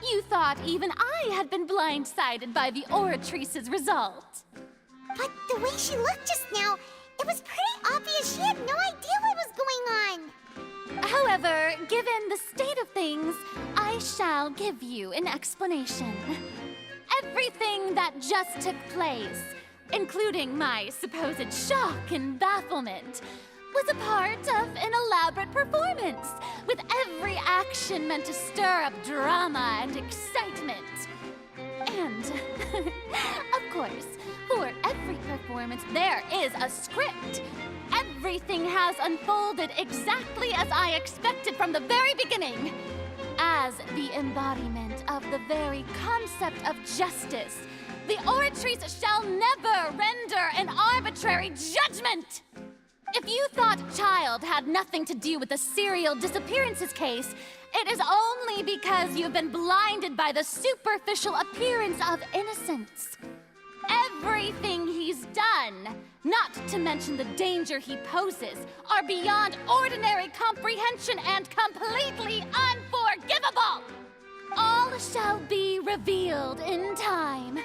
you thought even I had been blindsided by the Oratrice's result. But the way she looked just now, it was pretty obvious she had no idea what was going on. However, given the state of things, I shall give you an explanation. Everything that just took place, including my supposed shock and bafflement, was a part of an elaborate performance, with every action meant to stir up drama and excitement. And, of course, for every performance, there is a script. Everything has unfolded exactly as I expected from the very beginning. As the embodiment of the very concept of justice, the Oratrice shall never render an arbitrary judgment! If you thought Child had nothing to do with the serial disappearances case, it is only because you've been blinded by the superficial appearance of innocence. Everything he's done, not to mention the danger he poses, are beyond ordinary comprehension and completely unforgivable! All shall be revealed in time.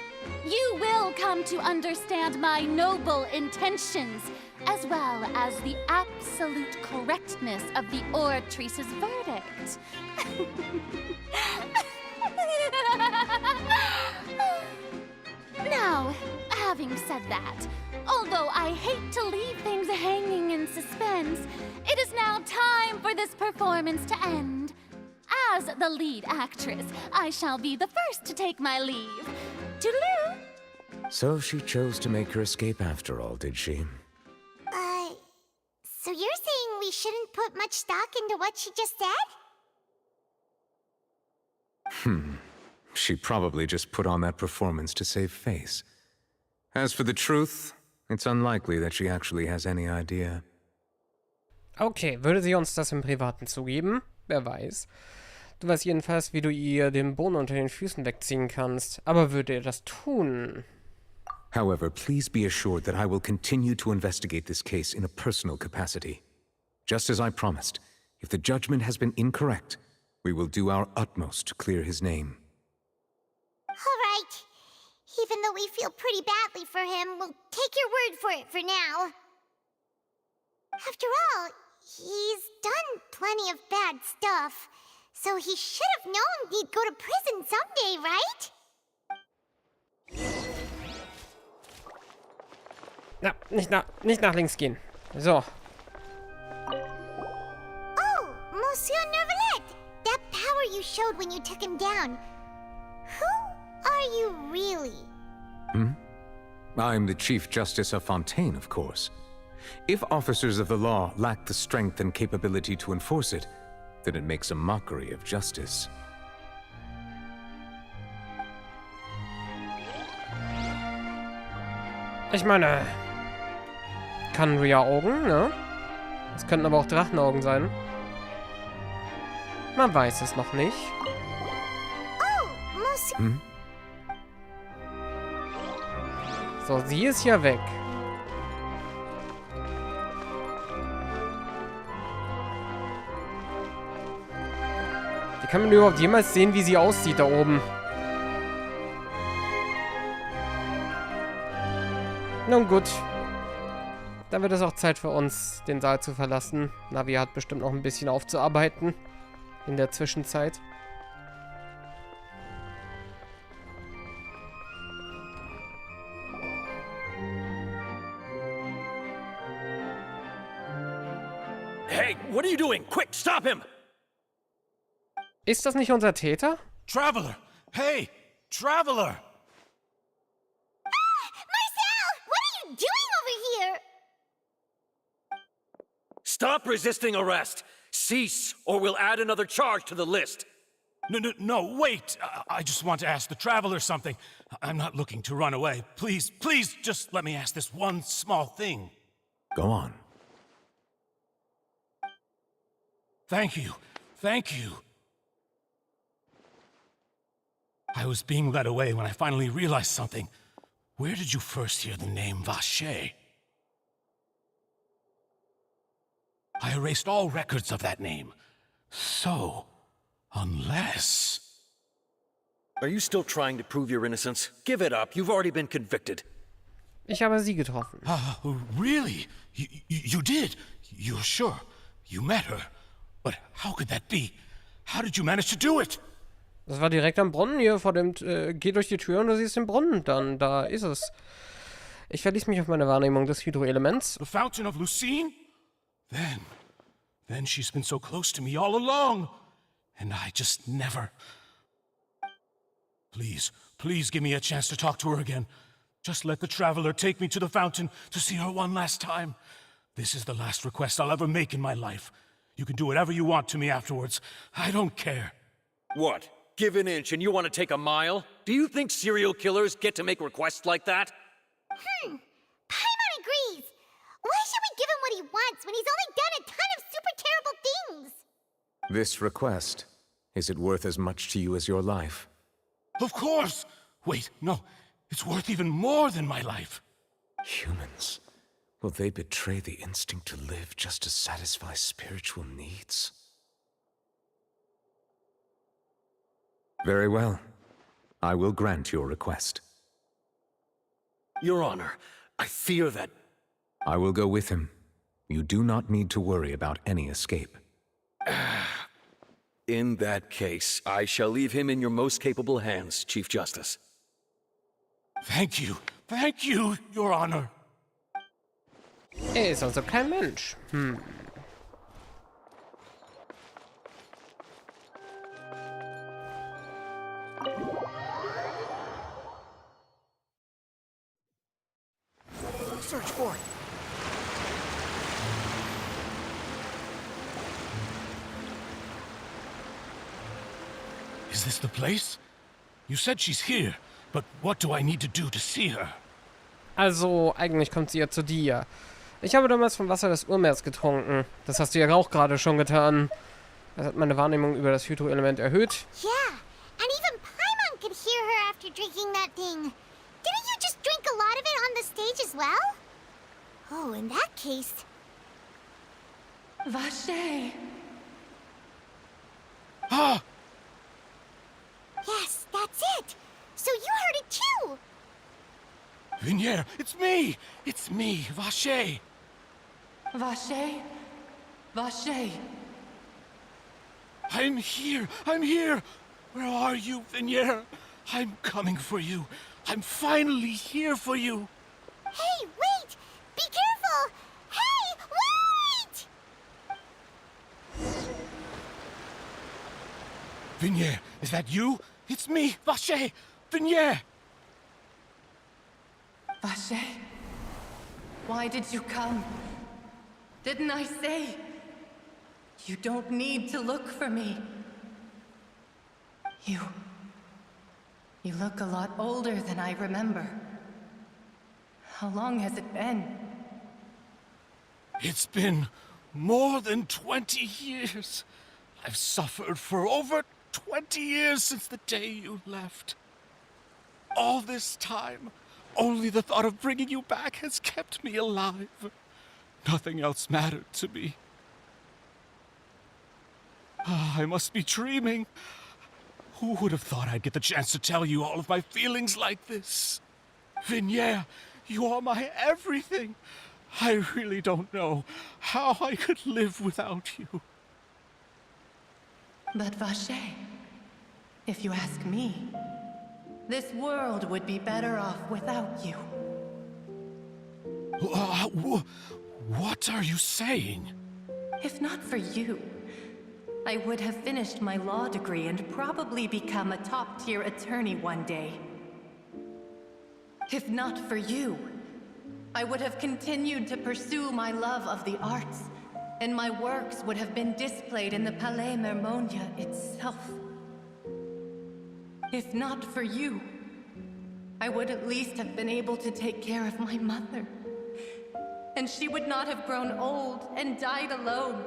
You will come to understand my noble intentions, as well as the absolute correctness of the Oratrice's verdict. Now, having said that, although I hate to leave things hanging in suspense, it is now time for this performance to end. As the lead actress, I shall be the first to take my leave. Toodaloo! So she chose to make her escape after all, did she? So you're saying we shouldn't put much stock into what she just said? She probably just put on that performance to save face. As for the truth, it's unlikely that she actually has any idea. Okay, würde sie uns das im Privaten zugeben? Wer weiß. Du weißt jedenfalls, wie du ihr den Boden unter den Füßen wegziehen kannst. Aber würde er das tun? However, please be assured that I will continue to investigate this case in a personal capacity. Just as I promised, if the judgment has been incorrect, we will do our utmost to clear his name. All right. Even though we feel pretty badly for him, we'll take your word for it for now. After all, he's done plenty of bad stuff, so he should have known he'd go to prison someday, right? Ja, nicht nach links gehen. So. Oh, Monsieur Neuvillette! That power you showed when you took him down. Who are you really? I'm the Chief Justice of Fontaine, of course. If officers of the law lack the strength and capability to enforce it, then it makes a mockery of justice. Ich meine, kann Ria-Augen, ne? Es könnten aber auch Drachenaugen sein. Man weiß es noch nicht. So, sie ist ja weg. Wie kann man überhaupt jemals sehen, wie sie aussieht da oben? Nun gut. Dann wird es auch Zeit für uns, den Saal zu verlassen. Navi hat bestimmt noch ein bisschen aufzuarbeiten in der Zwischenzeit. Hey, what are you doing? Quick, stop him! Ist das nicht unser Täter? Traveler! Hey! Traveler! Marcel! What are you doing over here? Stop resisting arrest! Cease, or we'll add another charge to the list! No, wait! I just want to ask the Traveler something. I'm not looking to run away. Please, just let me ask this one small thing. Go on. Thank you. I was being led away when I finally realized something. Where did you first hear the name Vacher? I erased all records of that name. So, unless... Are you still trying to prove your innocence? Give it up. You've already been convicted. Ich habe sie getroffen. Really? You did? You're sure? You met her? But how could that be? How did you manage to do it? Das war direkt am Brunnen hier vor dem... geh durch die Tür und du siehst den Brunnen. Dann, da ist es. Ich verließ mich auf meine Wahrnehmung des Hydroelements. The Fountain of Lucine? Then she's been so close to me all along. And I just never... Please give me a chance to talk to her again. Just let the Traveler take me to the fountain to see her one last time. This is the last request I'll ever make in my life. You can do whatever you want to me afterwards. I don't care. What? Give an inch and you want to take a mile? Do you think serial killers get to make requests like that? Paimon agrees. Why should we give him what he wants when he's only done a ton of super terrible things? This request, is it worth as much to you as your life? Of course! Wait, no. It's worth even more than my life. Humans. Will they betray the instinct to live just to satisfy spiritual needs? Very well. I will grant your request. Your Honor, I fear that... I will go with him. You do not need to worry about any escape. In that case, I shall leave him in your most capable hands, Chief Justice. Thank you, Your Honor. Ist also kein Mensch. Search for it. Is this the place? You said she's here, but what do I need to do to see her? Also, eigentlich kommt sie ja zu dir. Ich habe damals vom Wasser des Urmeers getrunken. Das hast du ja auch gerade schon getan. Das hat meine Wahrnehmung über das Hydroelement erhöht. Yeah, and even Paimon could hear her after drinking that thing. Didn't you just drink a lot of it on the stage as well? Oh, in that case... Vacher! Ah! Yes, that's it! So you heard it too! Vignier, it's me! It's me, Vacher! Vacher? Vacher? I'm here! Where are you, Vignier? I'm coming for you. I'm finally here for you. Hey, wait! Be careful! Hey, wait! Vignier, is that you? It's me, Vacher! Vignier! Vacher? Why did you come? Didn't I say? You don't need to look for me. You look a lot older than I remember. How long has it been? It's been more than 20 years. I've suffered for over 20 years since the day you left. All this time, only the thought of bringing you back has kept me alive. Nothing else mattered to me. I must be dreaming. Who would have thought I'd get the chance to tell you all of my feelings like this? Vignier, you are my everything. I really don't know how I could live without you. But Vacher, if you ask me, this world would be better off without you. What are you saying? If not for you, I would have finished my law degree and probably become a top-tier attorney one day. If not for you, I would have continued to pursue my love of the arts, and my works would have been displayed in the Palais Mermonia itself. If not for you, I would at least have been able to take care of my mother. And she would not have grown old and died alone,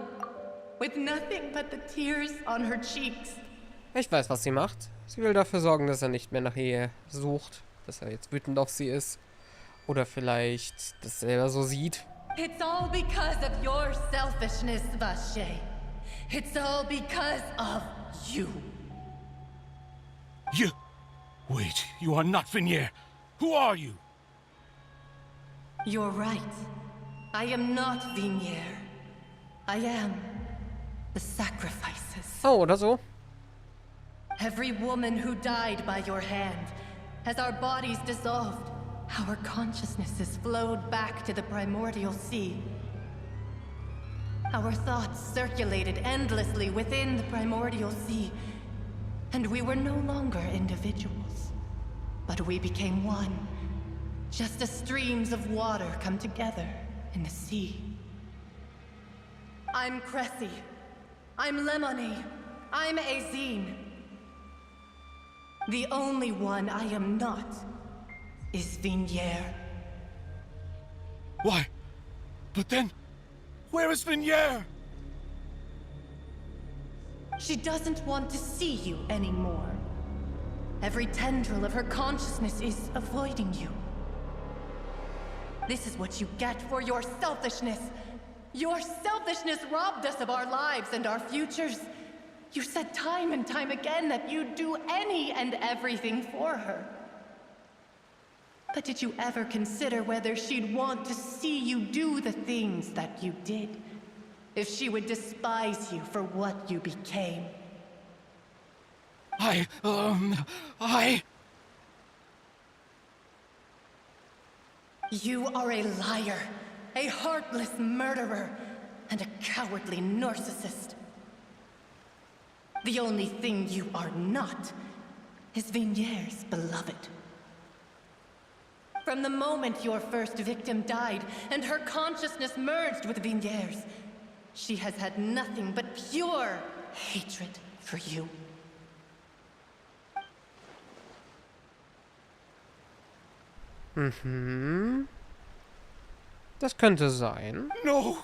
with nothing but the tears on her cheeks. Ich weiß, was sie macht. Sie will dafür sorgen, dass er nicht mehr nach ihr sucht, dass er jetzt wütend auf sie ist. Oder vielleicht das selber so sieht. It's all because of your selfishness, Vacher. It's all because of you. You... Wait, you are not Vignier. Who are you? You're right. I am not Vignier. I am the sacrifices. Oh, oder so. Every woman who died by your hand, as our bodies dissolved, our consciousnesses flowed back to the primordial sea. Our thoughts circulated endlessly within the primordial sea, and we were no longer individuals, but we became one, just as streams of water come together in the sea. I'm Cressy. I'm Lemony. I'm Azine. The only one I am not is Vignier. Why? But then, where is Vignier? She doesn't want to see you anymore. Every tendril of her consciousness is avoiding you. This is what you get for your selfishness. Your selfishness robbed us of our lives and our futures. You said time and time again that you'd do any and everything for her. But did you ever consider whether she'd want to see you do the things that you did? If she would despise you for what you became? You are a liar, a heartless murderer, and a cowardly narcissist. The only thing you are not is Vignier's beloved. From the moment your first victim died and her consciousness merged with Vignier's, she has had nothing but pure hatred for you. Mhm. Das könnte sein. No!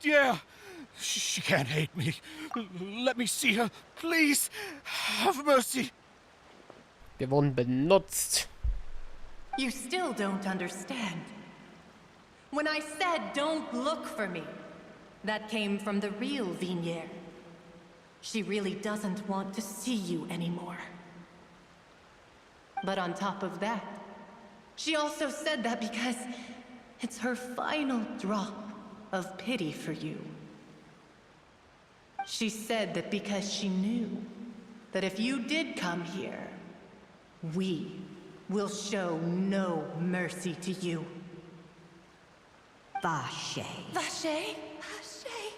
Yeah! She can't hate me. Let me see her. Please! Have mercy! Wir wurden benutzt. You still don't understand. When I said don't look for me, that came from the real Vignier. She really doesn't want to see you anymore. But on top of that, she also said that because it's her final drop of pity for you. She said that because she knew that if you did come here, we will show no mercy to you. Vacher. Vacher?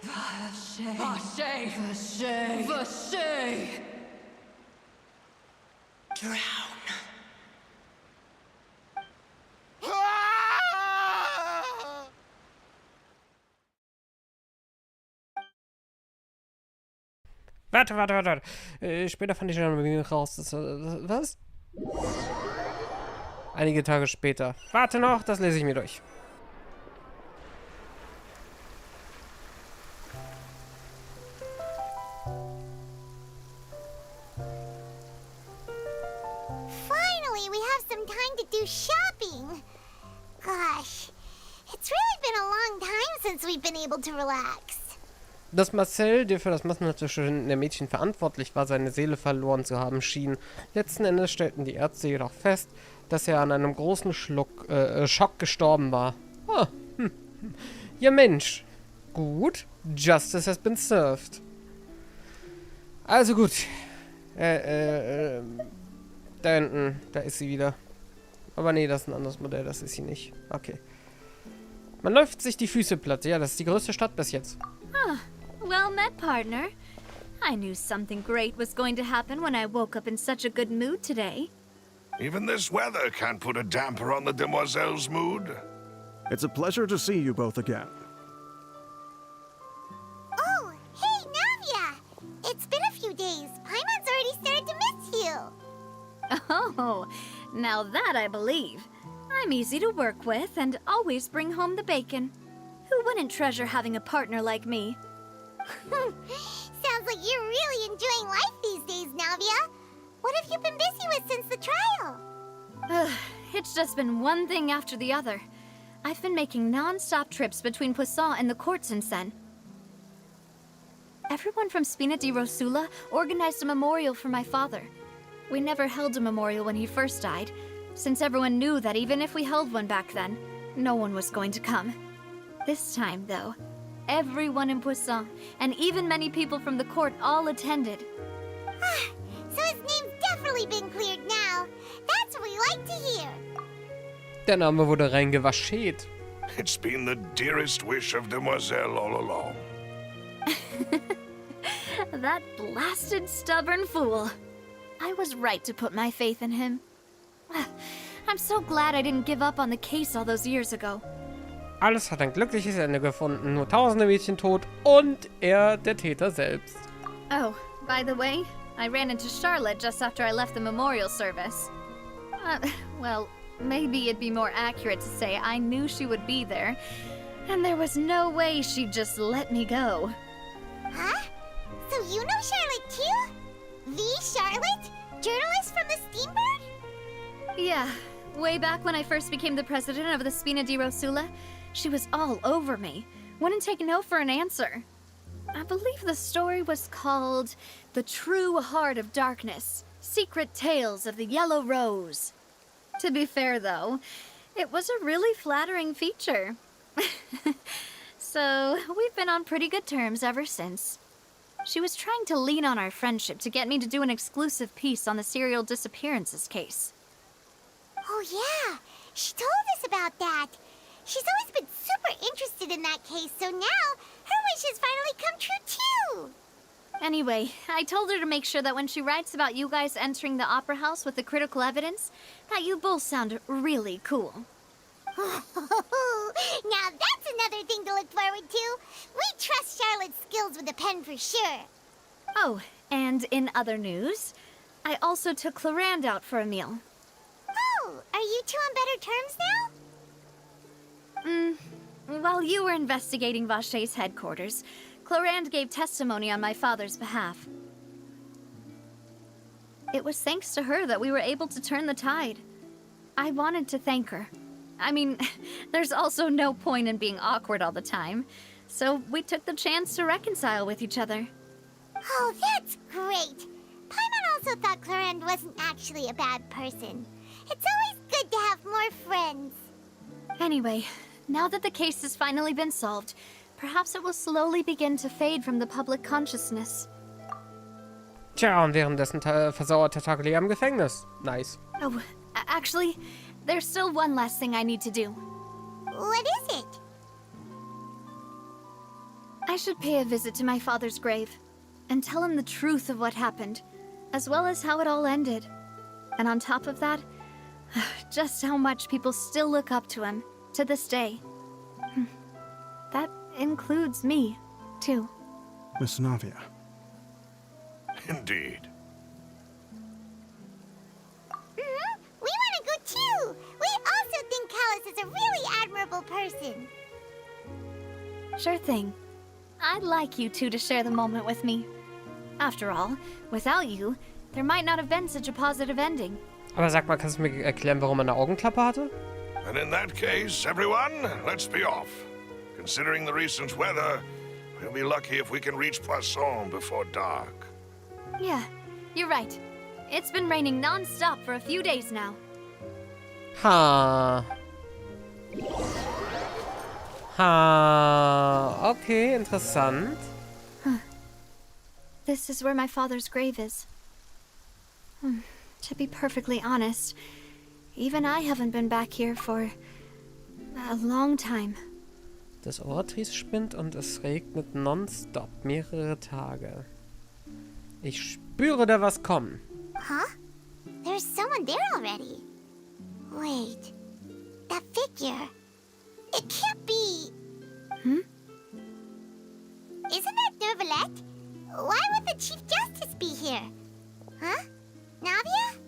Vacher. Vacher. Vacher. Vacher. Drown. Warte. Später fand ich schon raus. Was? Einige Tage später. Warte noch, das lese ich mir durch. Finally, we have some time to do shopping. Gosh, it's really been a long time since we've been able to relax. Dass Marcel, der für das massenhafte Verschwinden der Mädchen verantwortlich war, seine Seele verloren zu haben schien. Letzten Endes stellten die Ärzte jedoch fest, dass er an einem großen Schock gestorben war. Ah, Ja Mensch. Gut. Justice has been served. Also gut. Da hinten, da ist sie wieder. Aber nee, das ist ein anderes Modell, das ist sie nicht. Okay. Man läuft sich die Füße platt. Ja, das ist die größte Stadt bis jetzt. Ah, well met, partner. I knew something great was going to happen when I woke up in such a good mood today. Even this weather can't put a damper on the demoiselle's mood. It's a pleasure to see you both again. Oh, hey, Navia! It's been a few days. Paimon's already started to miss you. Oh, now that I believe. I'm easy to work with and always bring home the bacon. Who wouldn't treasure having a partner like me? Sounds like you're really enjoying life these days, Navia. What have you been busy with since the trial? It's just been one thing after the other. I've been making non-stop trips between Poisson and the court since then. Everyone from Spina di Rosula organized a memorial for my father. We never held a memorial when he first died, since everyone knew that even if we held one back then, no one was going to come. This time, though, everyone in Poisson, and even many people from the court, all attended. So his name's definitely been cleared now. That's what we like to hear. Der Name wurde reingewaschet. It's been the dearest wish of Demoiselle all along. That blasted stubborn fool. I was right to put my faith in him. I'm so glad I didn't give up on the case all those years ago. Alles hat ein glückliches Ende gefunden. Nur tausende Mädchen tot und er, der Täter selbst. Oh, by the way, I ran into Charlotte just after I left the memorial service. Well, maybe it'd be more accurate to say I knew she would be there, and there was no way she'd just let me go. Huh? So you know Charlotte too? The Charlotte? Journalist from the Steambird? Yeah, way back when I first became the president of the Spina di Rosula, she was all over me. Wouldn't take no for an answer. I believe the story was called The True Heart of Darkness, Secret Tales of the Yellow Rose. To be fair, though, it was a really flattering feature. So, we've been on pretty good terms ever since. She was trying to lean on our friendship to get me to do an exclusive piece on the serial disappearances case. Oh yeah, she told us about that. She's always been super interested in that case, so now her wish has finally come true too. Anyway, I told her to make sure that when she writes about you guys entering the opera house with the critical evidence, that you both sound really cool. Now that's another thing to look forward to. We trust Charlotte's skills with a pen for sure. Oh, and in other news, I also took Clarand out for a meal. Oh, are you two on better terms now? While you were investigating Vache's headquarters, Clarand gave testimony on my father's behalf. It was thanks to her that we were able to turn the tide. I wanted to thank her. I mean, there's also no point in being awkward all the time, so we took the chance to reconcile with each other. Oh, that's great. Paimon also thought Clarand wasn't actually a bad person. It's always good to have more friends. Anyway, now that the case has finally been solved, perhaps it will slowly begin to fade from the public consciousness. Tja, und währenddessen versauert Tatagali im Gefängnis. Nice. Oh, actually, there's still one last thing I need to do. What is it? I should pay a visit to my father's grave and tell him the truth of what happened, as well as how it all ended. And on top of that, just how much people still look up to him to this day. That includes me, too. Miss Navia. Indeed. We want to go too! We also think Callus is a really admirable person. Sure thing. I'd like you two to share the moment with me. After all, without you, there might not have been such a positive ending. Aber sag mal, kannst du mir erklären, warum er eine Augenklappe hatte? And in that case, everyone, let's be off. Considering the recent weather, We'll be lucky if we can reach Poisson before dark. Yeah, you're right. It's been raining non-stop for a few days now. Ha. Okay, interessant. This is where my father's grave is. To be perfectly honest, even I haven't been back here for a long time. Das Oratris spinnt und es regnet nonstop mehrere Tage. Ich spüre da was kommen. Huh? There's someone there already. Wait. That figure. It can't be. Hmm? Isn't that Neuvillette? Why would the Chief Justice be here? Huh? Navia?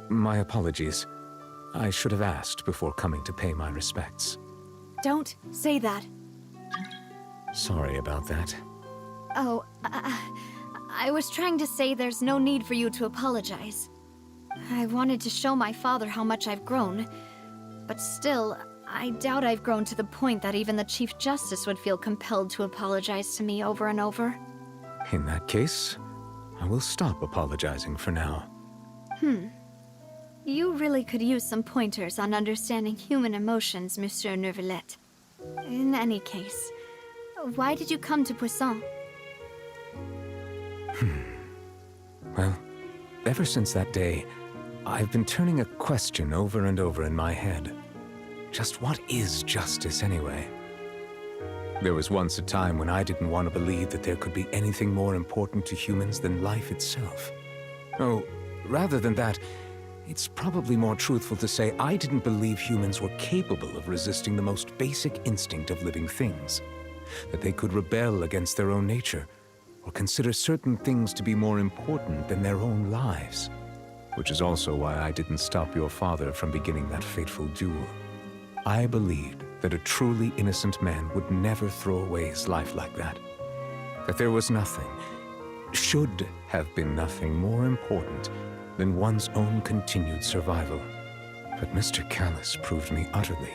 My apologies. I should have asked before coming to pay my respects. Don't say that. Sorry about that. Oh, I was trying to say there's no need for you to apologize. I wanted to show my father how much I've grown, but still, I doubt I've grown to the point that even the Chief Justice would feel compelled to apologize to me over and over. In that case, I will stop apologizing for now. You really could use some pointers on understanding human emotions, Monsieur Neuvillette. In any case, why did you come to Poisson? Well, ever since that day, I've been turning a question over and over in my head. Just what is justice anyway? There was once a time when I didn't want to believe that there could be anything more important to humans than life itself. Oh, rather than that, it's probably more truthful to say I didn't believe humans were capable of resisting the most basic instinct of living things. That they could rebel against their own nature, or consider certain things to be more important than their own lives. Which is also why I didn't stop your father from beginning that fateful duel. I believed that a truly innocent man would never throw away his life like that. That there was nothing, should have been nothing more important than one's own continued survival. But Mr. Callis proved me utterly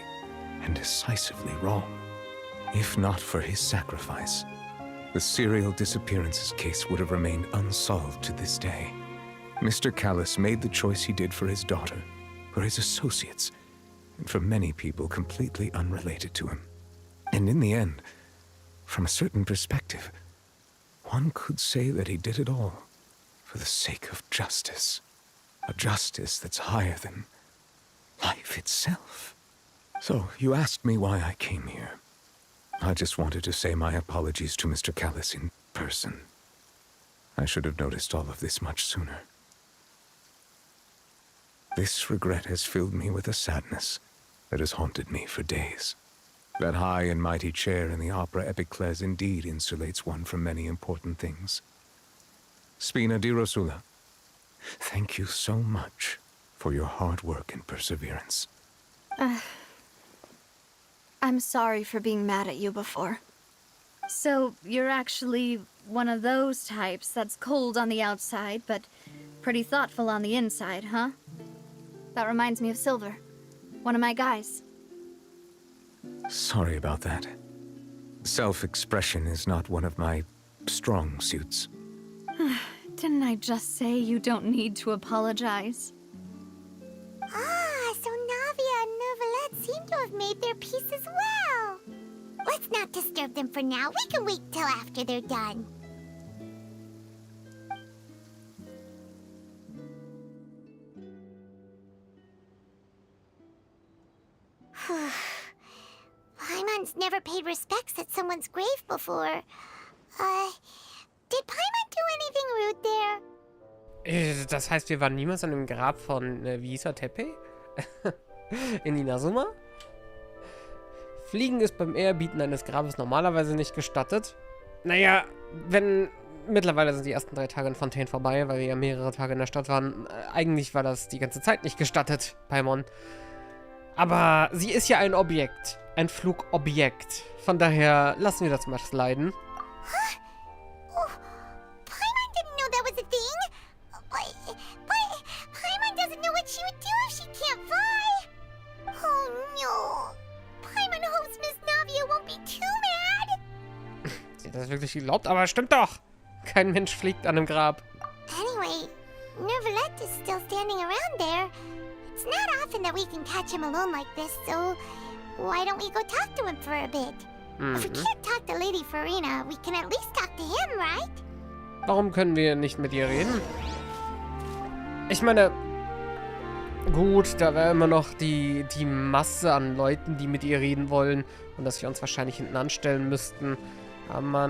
and decisively wrong. If not for his sacrifice, the serial disappearances case would have remained unsolved to this day. Mr. Callis made the choice he did for his daughter, for his associates, and for many people completely unrelated to him. And in the end, from a certain perspective, one could say that he did it all for the sake of justice. A justice that's higher than life itself. So, you asked me why I came here. I just wanted to say my apologies to Mr. Callis in person. I should have noticed all of this much sooner. This regret has filled me with a sadness that has haunted me for days. That high and mighty chair in the opera Epiclese indeed insulates one from many important things. Spina di Rosula, thank you so much for your hard work and perseverance. I'm sorry for being mad at you before. So, you're actually one of those types that's cold on the outside, but pretty thoughtful on the inside, huh? That reminds me of Silver, one of my guys. Sorry about that. Self-expression is not one of my strong suits. Didn't I just say you don't need to apologize? Ah, so Navia and Neuvillette seem to have made their peace as well. Let's not disturb them for now. We can wait till after they're done. Paimon's never paid respects at someone's grave before. Did Paimon do anything rude there? Das heißt, wir waren niemals an dem Grab von, wie hieß er, Teppei? In Inazuma? Fliegen ist beim Ehrbieten eines Grabes normalerweise nicht gestattet. Naja, mittlerweile sind die ersten 3 Tage in Fontainelle vorbei, weil wir ja mehrere Tage in der Stadt waren. Eigentlich war das die ganze Zeit nicht gestattet, Paimon. Aber sie ist ja ein Objekt. Ein Flugobjekt. Von daher lassen wir das mal leiden. Paimon didn't know that was a thing. But Paimon doesn't know what she would do if ihr das wirklich geglaubt? Aber stimmt doch. Kein Mensch fliegt an einem Grab. Anyway, Neuvillette is still standing around there. It's not often that we can catch him alone like this, so why don't we go talk to him for a bit? If we can't talk to Lady Farina, we can at least talk to him, right? Warum können wir nicht mit ihr reden? Ich meine, gut, da wäre immer noch die Masse an Leuten, die mit ihr reden wollen und dass wir uns wahrscheinlich hinten anstellen müssten. Aber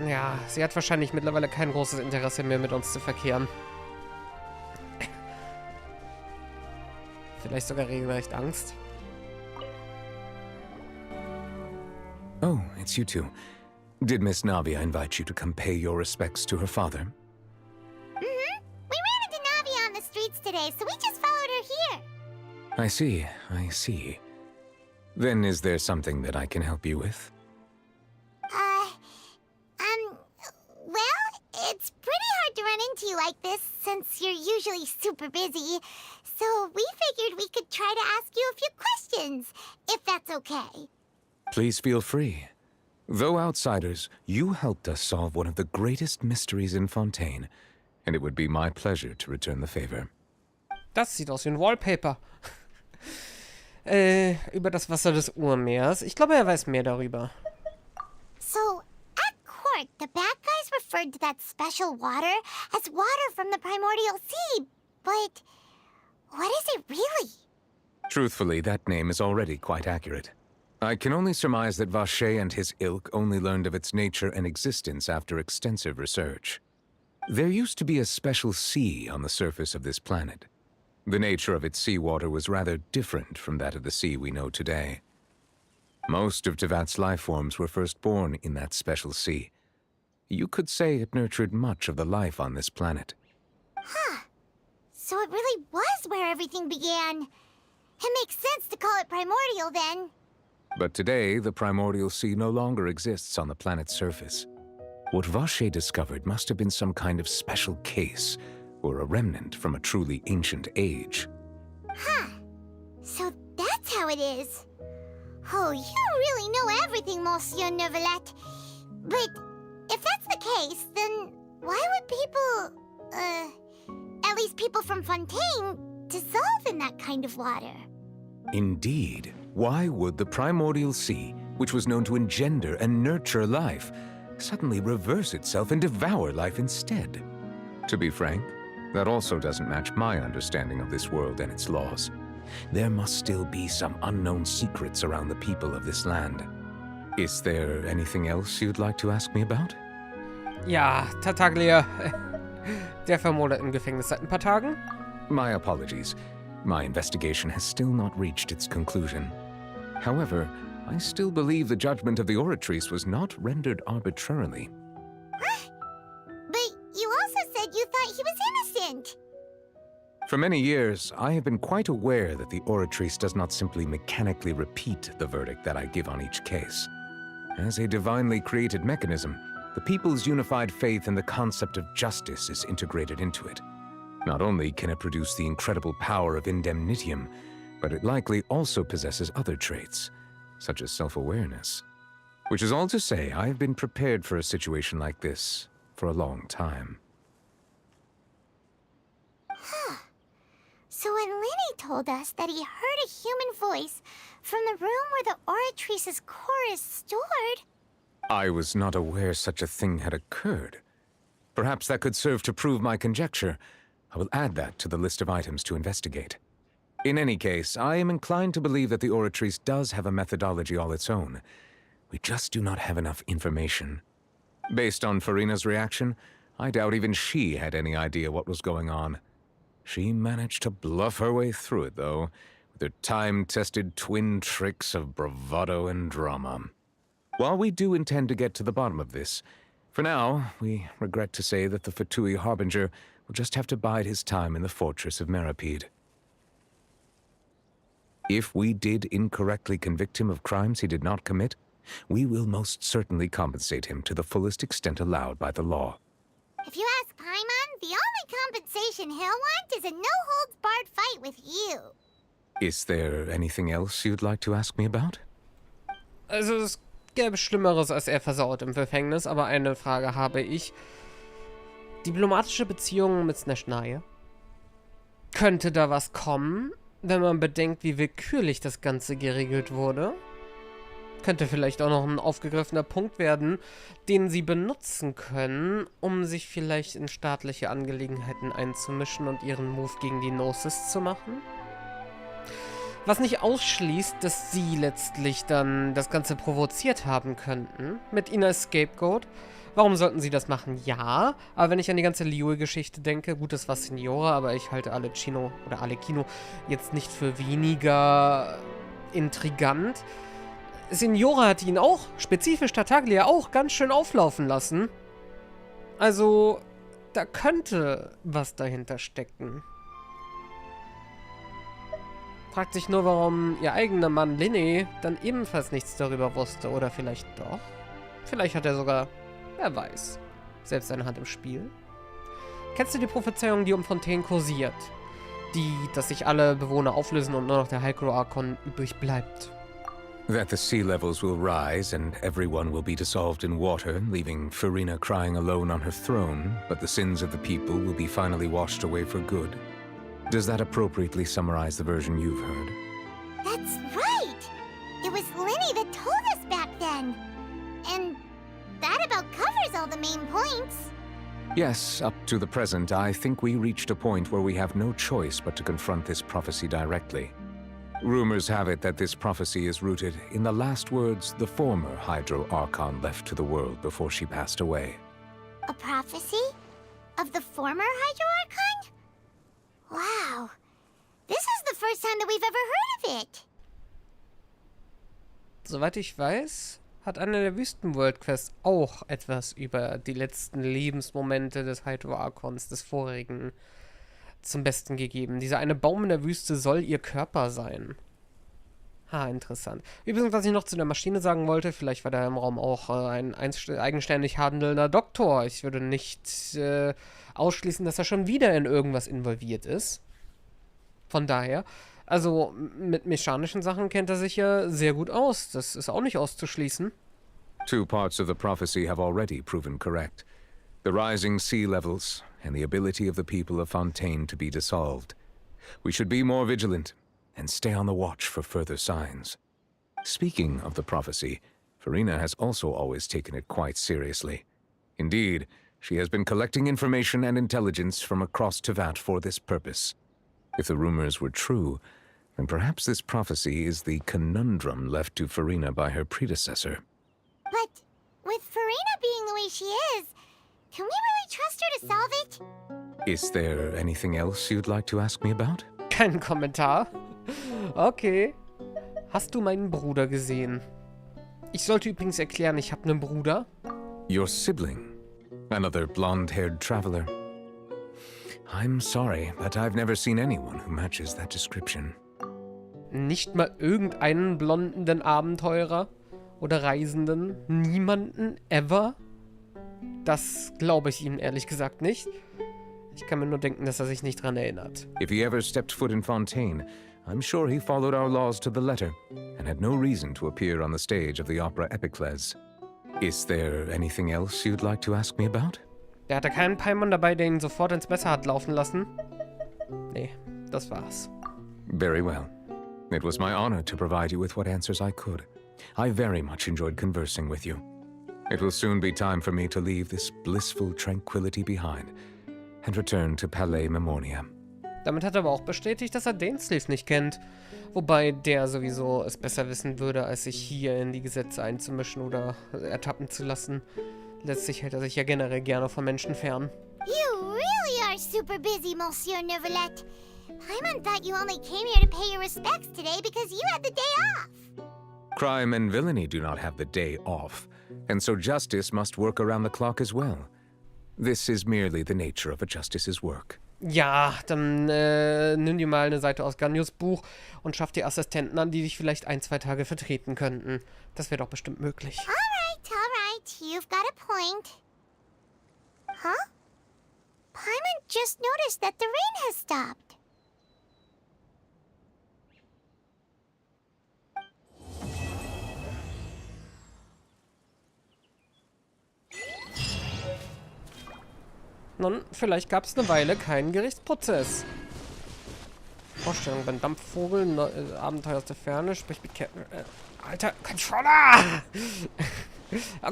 ja, sie hat wahrscheinlich mittlerweile kein großes Interesse mehr, mit uns zu verkehren. Vielleicht sogar regelrecht Angst. Oh, it's you two. Did Miss Navia invite you to come pay your respects to her father? We ran into Navia on the streets today, so we just followed her here. I see. Then is there something that I can help you with? Well, it's pretty hard to run into you like this since you're usually super busy. So we figured we could try to ask you a few questions, if that's okay. Please feel free. Though outsiders, you helped us solve one of the greatest mysteries in Fontaine, and it would be my pleasure to return the favor. Das sieht aus wie ein Wallpaper. Über das Wasser des Urmeers. Ich glaube, er weiß mehr darüber. So, at court, the bad guys referred to that special water as water from the primordial sea, but what is it really? Truthfully, that name is already quite accurate. I can only surmise that Vacher and his ilk only learned of its nature and existence after extensive research. There used to be a special sea on the surface of this planet. The nature of its seawater was rather different from that of the sea we know today. Most of Tevat's life forms were first born in that special sea. You could say it nurtured much of the life on this planet. Huh. So it really was where everything began. It makes sense to call it primordial then. But today, the primordial sea no longer exists on the planet's surface. What Vacher discovered must have been some kind of special case, or a remnant from a truly ancient age. Huh. So that's how it is. Oh, you really know everything, Monsieur Neuvillette. But if that's the case, then why would people, at least people from Fontaine, dissolve in that kind of water? Indeed. Why would the primordial sea, which was known to engender and nurture life, suddenly reverse itself and devour life instead? To be frank, that also doesn't match my understanding of this world and its laws. There must still be some unknown secrets around the people of this land. Is there anything else you'd like to ask me about? Ja, Tartaglia. Der vermodert im Gefängnis seit ein paar Tagen. My apologies. My investigation has still not reached its conclusion. However, I still believe the judgment of the Oratrice was not rendered arbitrarily. But you also said you thought he was innocent. For many years, I have been quite aware that the Oratrice does not simply mechanically repeat the verdict that I give on each case. As a divinely created mechanism, the people's unified faith in the concept of justice is integrated into it. Not only can it produce the incredible power of indemnitium, but it likely also possesses other traits, such as self-awareness. Which is all to say, I have been prepared for a situation like this for a long time. Huh. So when Lenny told us that he heard a human voice from the room where the Oratrice's core is stored... I was not aware such a thing had occurred. Perhaps that could serve to prove my conjecture. I will add that to the list of items to investigate. In any case, I am inclined to believe that the Oratrice does have a methodology all its own. We just do not have enough information. Based on Farina's reaction, I doubt even she had any idea what was going on. She managed to bluff her way through it, though, with her time-tested twin tricks of bravado and drama. While we do intend to get to the bottom of this, for now, we regret to say that the Fatui Harbinger will just have to bide his time in the fortress of Meripede. If we did incorrectly convict him of crimes he did not commit, we will most certainly compensate him to the fullest extent allowed by the law. If you ask Paimon, the only compensation he'll want is a no-holds-barred fight with you. Is there anything else you'd like to ask me about? Also, es gäbe Schlimmeres, als er versauert im Gefängnis, aber eine Frage habe ich. Diplomatische Beziehungen mit Snezhnaya? Könnte da was kommen, wenn man bedenkt, wie willkürlich das Ganze geregelt wurde? Könnte vielleicht auch noch ein aufgegriffener Punkt werden, den sie benutzen können, um sich vielleicht in staatliche Angelegenheiten einzumischen und ihren Move gegen die Gnosis zu machen? Was nicht ausschließt, dass sie letztlich dann das Ganze provoziert haben könnten, mit ihnen als Scapegoat. Warum sollten sie das machen? Ja, aber wenn ich an die ganze Liyue-Geschichte denke, gut, das war Signora, aber ich halte Alecchino jetzt nicht für weniger intrigant. Signora hat ihn auch, spezifisch Tartaglia auch, ganz schön auflaufen lassen. Also, da könnte was dahinter stecken. Fragt sich nur, warum ihr eigener Mann Linné dann ebenfalls nichts darüber wusste. Oder vielleicht doch? Vielleicht hat er sogar, wer weiß, selbst eine Hand im Spiel. Kennst du die Prophezeiung, die um Fontaine kursiert? Dass sich alle Bewohner auflösen und nur noch der Hydro-Archon übrig bleibt. That the sea levels will rise and everyone will be dissolved in water, leaving Farina crying alone on her throne, but the sins of the people will be finally washed away for good. Does that appropriately summarize the version you've heard? That's right! It was Linny that told us back then. And that about covers all the main points. Yes, up to the present, I think we reached a point where we have no choice but to confront this prophecy directly. Rumors have it that this prophecy is rooted in the last words the former Hydro Archon left to the world before she passed away. A prophecy? Of the former Hydro Archon? Wow. This is the first time that we've ever heard of it. Soweit ich weiß, hat eine der Wüsten-World-Quests auch etwas über die letzten Lebensmomente des Hydro Archons, des vorigen, zum Besten gegeben. Dieser eine Baum in der Wüste soll ihr Körper sein. Ha, interessant. Übrigens, was ich noch zu der Maschine sagen wollte, vielleicht war da im Raum auch ein eigenständig handelnder Doktor. Ich würde nicht ausschließen, dass er schon wieder in irgendwas involviert ist. Von daher, also mit mechanischen Sachen kennt er sich ja sehr gut aus. Das ist auch nicht auszuschließen. Two parts of the prophecy have already proven correct. The rising sea levels and the ability of the people of Fontaine to be dissolved. We should be more vigilant and stay on the watch for further signs. Speaking of the prophecy, Farina has also always taken it quite seriously. Indeed, she has been collecting information and intelligence from across Tevat for this purpose. If the rumors were true, then perhaps this prophecy is the conundrum left to Farina by her predecessor. But with Farina being the way she is, can we really trust her to solve it? Is there anything else you'd like to ask me about? Kein Kommentar. Okay. Hast du meinen Bruder gesehen? Ich sollte übrigens erklären, ich habe einen Bruder. Your sibling? Another blonde-haired traveler? I'm sorry, but I've never seen anyone who matches that description. Nicht mal irgendeinen blondenden Abenteurer oder Reisenden? Niemanden? Ever? Das glaube ich ihm ehrlich gesagt nicht. Ich kann mir nur denken, dass er sich nicht dran erinnert. If he ever stepped foot in Fontaine, I'm sure he followed our laws to the letter and had no reason to appear on the stage of the opera Epicles. Is there anything else you'd like to ask me about? Der hatte keinen Paimon dabei, der ihn sofort ins Messer hat laufen lassen. Nee, das war's. Very well. It was my honor to provide you with what answers I could. I very much enjoyed conversing with you. It will soon be time for me to leave this blissful tranquility behind and return to Palais Memornia. Damit hat er aber auch bestätigt, dass er Dainsleif nicht kennt. Wobei der sowieso es besser wissen würde, als sich hier in die Gesetze einzumischen oder ertappen zu lassen. Letztlich hält er sich ja generell gerne von Menschen fern. You really are super busy, Monsieur Neuvillette. Paimon thought you only came here to pay your respects today because you had the day off. Crime and villainy do not have the day off, and so justice must work around the clock as well. This is merely the nature of a justice's work. Ja, dann nimm dir mal eine Seite aus Ganyos Buch und schaff dir Assistenten an, die dich vielleicht 1-2 Tage vertreten könnten. Das wäre doch bestimmt möglich. All right. You've got a point. Huh? Paimon just noticed that the rain has stopped. Nun, vielleicht gab es eine Weile keinen Gerichtsprozess. Vorstellung beim Dampfvogel, Abenteuer aus der Ferne, sprich mit Alter, Controller!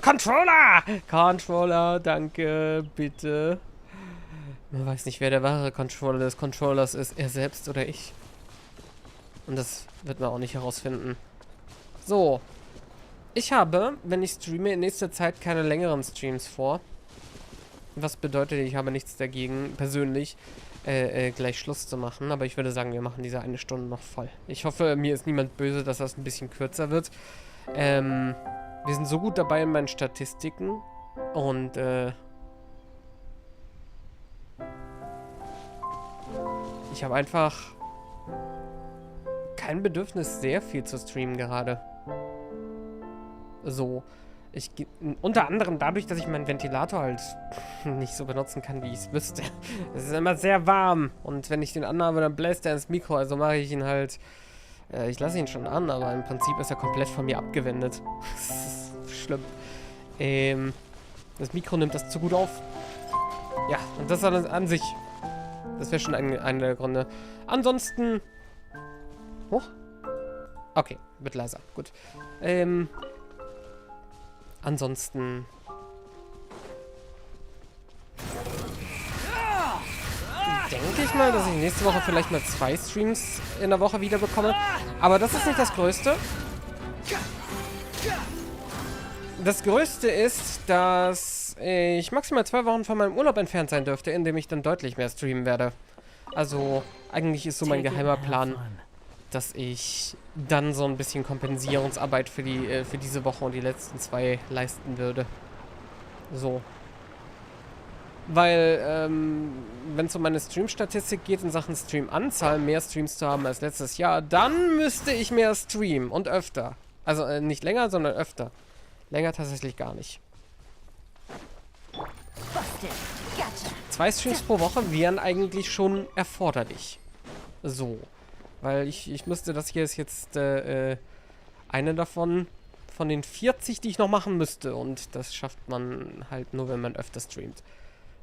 Controller! Controller, danke, bitte. Man weiß nicht, wer der wahre Controller des Controllers ist, er selbst oder ich. Und das wird man auch nicht herausfinden. So. Ich habe, wenn ich streame, in nächster Zeit keine längeren Streams vor. Was bedeutet, ich habe nichts dagegen, persönlich, gleich Schluss zu machen. Aber ich würde sagen, wir machen diese 1 Stunde noch voll. Ich hoffe, mir ist niemand böse, dass das ein bisschen kürzer wird. Wir sind so gut dabei in meinen Statistiken. Und, ich habe einfach kein Bedürfnis, sehr viel zu streamen gerade. So. Unter anderem dadurch, dass ich meinen Ventilator halt nicht so benutzen kann, wie ich es wüsste. Es ist immer sehr warm. Und wenn ich den anhabe, dann bläst er ins Mikro. Also mache ich ihn halt... ich lasse ihn schon an, aber im Prinzip ist er komplett von mir abgewendet. Das ist schlimm. Das Mikro nimmt das zu gut auf. Ja, und das an sich... Das wäre schon einer der Gründe. Ansonsten... Hoch? Okay, wird leiser. Gut. Ansonsten... denke ich mal, dass ich nächste Woche vielleicht mal 2 Streams in der Woche wieder bekomme. Aber das ist nicht das Größte. Das Größte ist, dass ich maximal 2 Wochen von meinem Urlaub entfernt sein dürfte, in dem ich dann deutlich mehr streamen werde. Also, eigentlich ist so mein geheimer Plan, dass ich dann so ein bisschen Kompensierungsarbeit für diese Woche und die letzten 2 leisten würde. So. Weil, wenn es um meine Stream-Statistik geht, in Sachen Stream-Anzahl, mehr Streams zu haben als letztes Jahr, dann müsste ich mehr streamen und öfter. Also, nicht länger, sondern öfter. Länger tatsächlich gar nicht. 2 Streams pro Woche wären eigentlich schon erforderlich. So. Weil ich müsste, das hier ist jetzt eine davon, von den 40, die ich noch machen müsste. Und das schafft man halt nur, wenn man öfter streamt.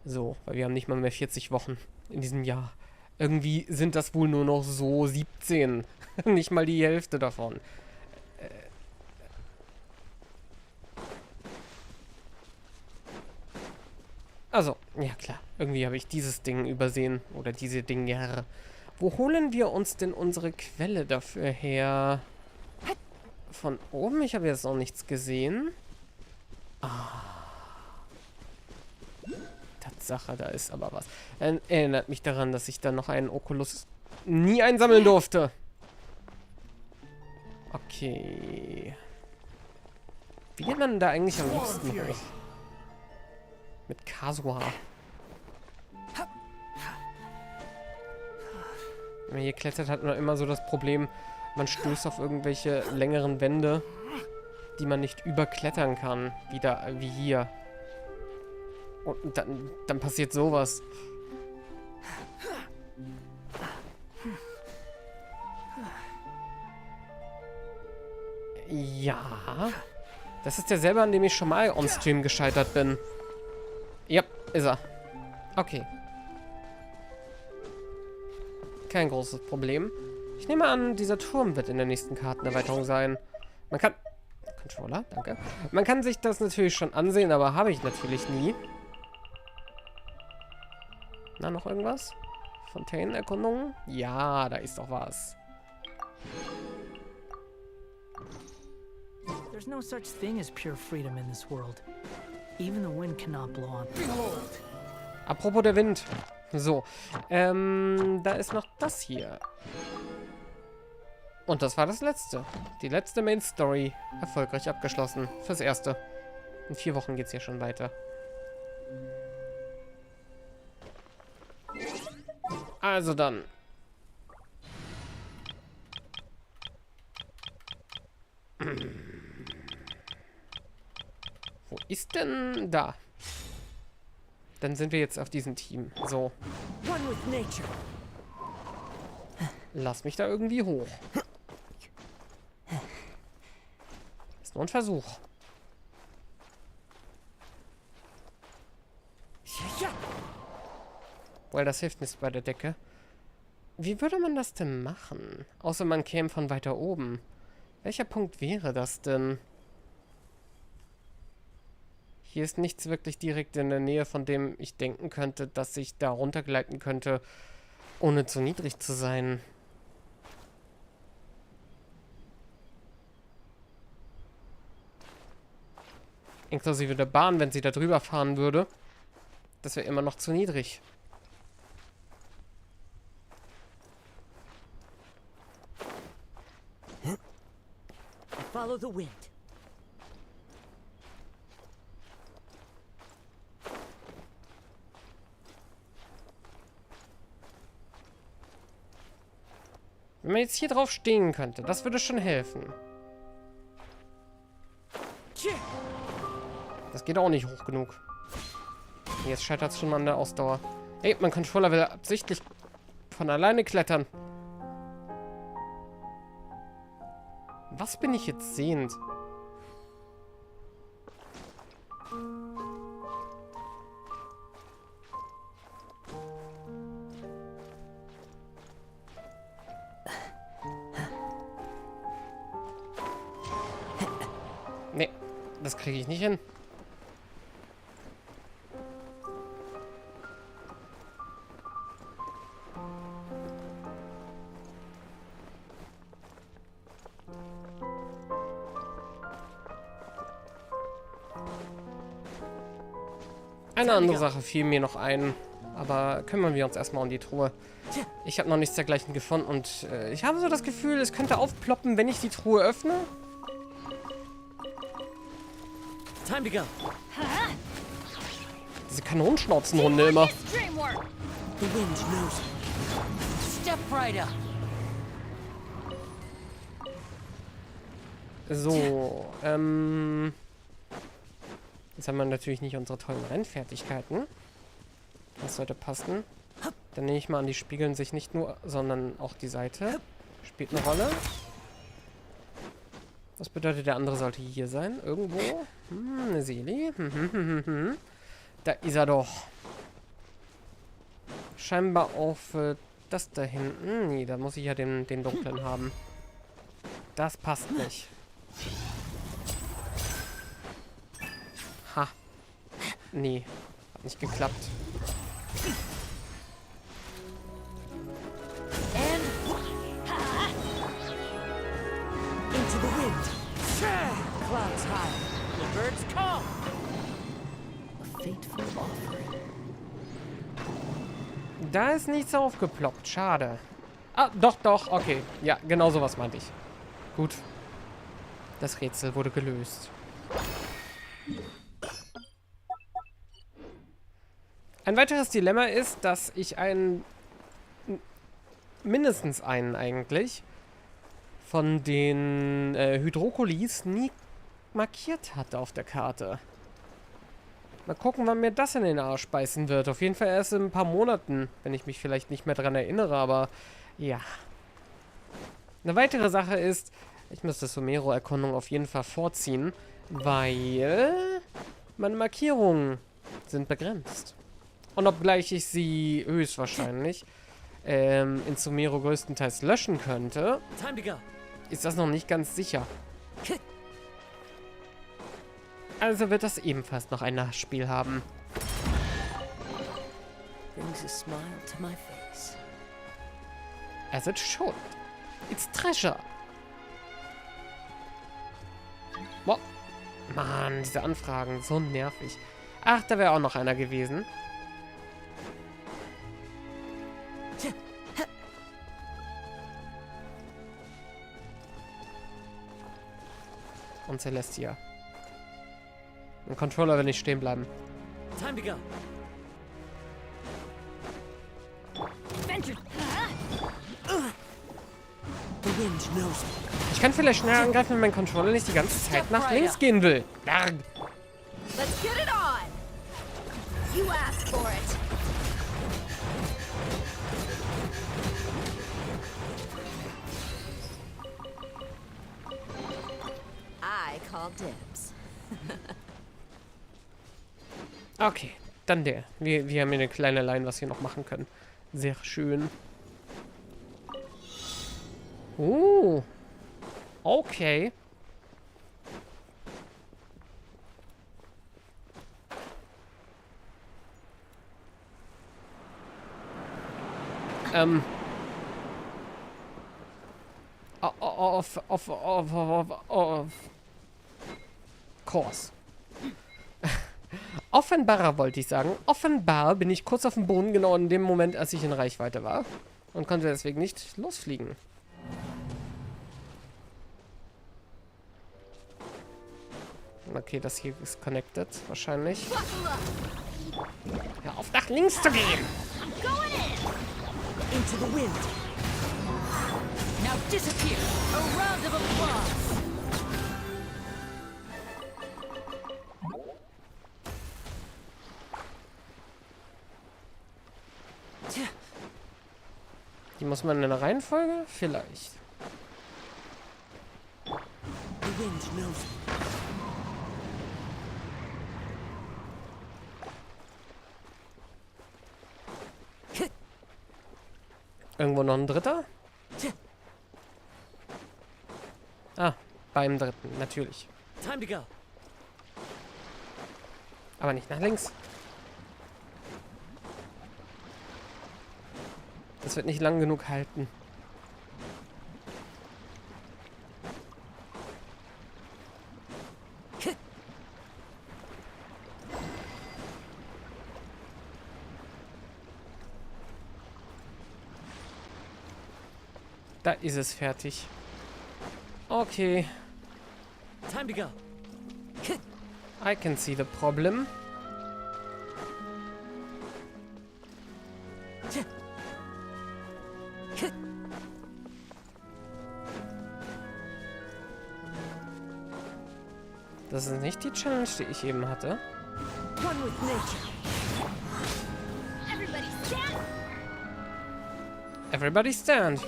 So, weil wir haben nicht mal mehr 40 Wochen in diesem Jahr. Irgendwie sind das wohl nur noch so 17. Nicht mal die Hälfte davon. Also, ja klar. Irgendwie habe ich dieses Ding übersehen. Oder diese Dinge. Wo holen wir uns denn unsere Quelle dafür her? Von oben? Ich habe jetzt noch nichts gesehen. Tatsache, da ist aber was. Erinnert mich daran, dass ich dann noch einen Oculus nie einsammeln durfte. Okay. Wie geht man da eigentlich am liebsten hoch? Mit Kasua. Wenn man hier klettert, hat man immer so das Problem, man stößt auf irgendwelche längeren Wände, die man nicht überklettern kann. Wie hier. Und dann passiert sowas. Ja. Das ist derselbe, an dem ich schon mal on-stream gescheitert bin. Ja, ist er. Okay. Kein großes Problem. Ich nehme an, dieser Turm wird in der nächsten Kartenerweiterung sein. Man kann... Controller, danke. Man kann sich das natürlich schon ansehen, aber habe ich natürlich nie. Na, noch irgendwas? Fontainelle-Erkundung? Ja, da ist doch was. There's no such thing as pure freedom in this world. Even the wind cannot blow on. Behold! Apropos der Wind. So. Da ist noch das hier. Und das war das letzte. Die letzte Main Story. Erfolgreich abgeschlossen. Fürs Erste. In 4 Wochen geht's hier schon weiter. Also dann. Wo ist denn da? Dann sind wir jetzt auf diesem Team. So. Lass mich da irgendwie hoch. Ist nur ein Versuch. Weil das hilft nicht bei der Decke. Wie würde man das denn machen? Außer man käme von weiter oben. Welcher Punkt wäre das denn? Hier ist nichts wirklich direkt in der Nähe, von dem ich denken könnte, dass ich da runtergleiten könnte, ohne zu niedrig zu sein. Inklusive der Bahn, wenn sie da drüber fahren würde. Das wäre immer noch zu niedrig. Follow the wind. Wenn man jetzt hier drauf stehen könnte, das würde schon helfen. Das geht auch nicht hoch genug. Jetzt scheitert es schon an der Ausdauer. Ey, mein Controller will absichtlich von alleine klettern. Was bin ich jetzt sehend? Nee, das kriege ich nicht hin. Eine andere Sache fiel mir noch ein, aber kümmern wir uns erstmal um die Truhe. Ich habe noch nichts dergleichen gefunden und ich habe so das Gefühl, es könnte aufploppen, wenn ich die Truhe öffne. Time to go. Diese Kanonenschnauzenhunde immer. The wind knows. Step right up. So, jetzt haben wir natürlich nicht unsere tollen Rennfertigkeiten. Das sollte passen. Dann nehme ich mal an, die spiegeln sich nicht nur, sondern auch die Seite. Spielt eine Rolle. Das bedeutet, der andere sollte hier sein. Irgendwo. Eine Seele. Da ist er doch. Scheinbar auf das da hinten. Nee, da muss ich ja den dunklen haben. Das passt nicht. Ha. Nee. Hat nicht geklappt. Into the wind. Clouds high. The birds call. A fateful offering. Da ist nichts aufgeploppt. Schade. Ah, doch. Okay. Ja, genau sowas meinte ich. Gut. Das Rätsel wurde gelöst. Ein weiteres Dilemma ist, dass ich mindestens einen eigentlich, von den Hydrokulis nie markiert hatte auf der Karte. Mal gucken, wann mir das in den Arsch beißen wird. Auf jeden Fall erst in ein paar Monaten, wenn ich mich vielleicht nicht mehr dran erinnere, aber ja. Eine weitere Sache ist, ich müsste Somero-Erkundung auf jeden Fall vorziehen, weil meine Markierungen sind begrenzt. Und obgleich ich sie höchstwahrscheinlich in Somero größtenteils löschen könnte, ist das noch nicht ganz sicher. Also wird das ebenfalls noch ein Nachspiel haben. Brings a smile to my face. As it should. It's treasure. Boah. Mann, diese Anfragen, so nervig. Ach, da wäre auch noch einer gewesen. Und Celestia. Ein Controller will nicht stehen bleiben. Time to go. The wind knows. Ich kann vielleicht schneller angreifen, wenn mein Controller nicht die ganze Zeit nach links gehen will. Arg. Let's get it on. You asked for it. I call dibs. Okay. Dann der. Wir haben hier eine kleine Line, was wir noch machen können. Sehr schön. Okay. Of course. Offenbar wollte ich sagen. Offenbar bin ich kurz auf dem Boden, genau in dem Moment, als ich in Reichweite war. Und konnte deswegen nicht losfliegen. Okay, das hier ist connected, wahrscheinlich. Hör auf, nach links zu gehen! Into the wind. Now disappear. A round of applause. Die muss man in einer Reihenfolge? Vielleicht. The wind knows me. Irgendwo noch ein dritter? Ah, beim dritten, natürlich. Time to go. Aber nicht nach links. Das wird nicht lang genug halten. Da ist es fertig. Okay. Time to go. I can see the problem. Das ist nicht die Challenge, die ich eben hatte. One with nature. Everybody stand! Everybody stand.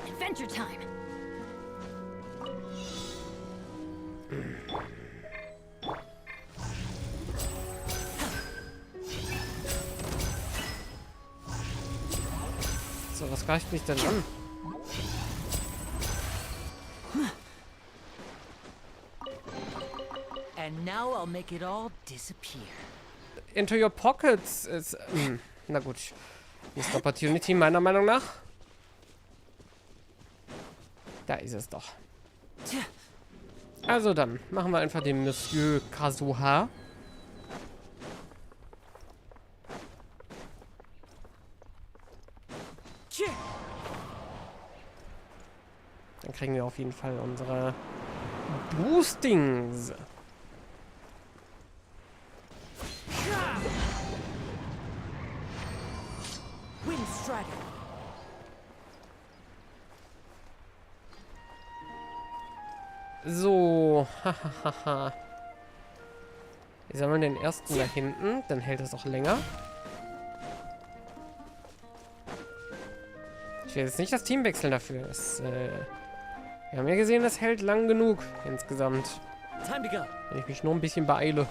Adventure time. So, was greift mich denn an? And now I'll make it all disappear. Into your pockets ist... na gut. Missed Opportunity meiner Meinung nach. Da ist es doch. Also dann, machen wir einfach den Monsieur Kazuha. Dann kriegen wir auf jeden Fall unsere Boostings. Windstrider. So, hahaha. Wir sammeln den ersten da hinten, dann hält es auch länger. Ich will jetzt nicht das Team wechseln dafür. Wir haben ja gesehen, das hält lang genug insgesamt. Time to go. Wenn ich mich nur ein bisschen beeile.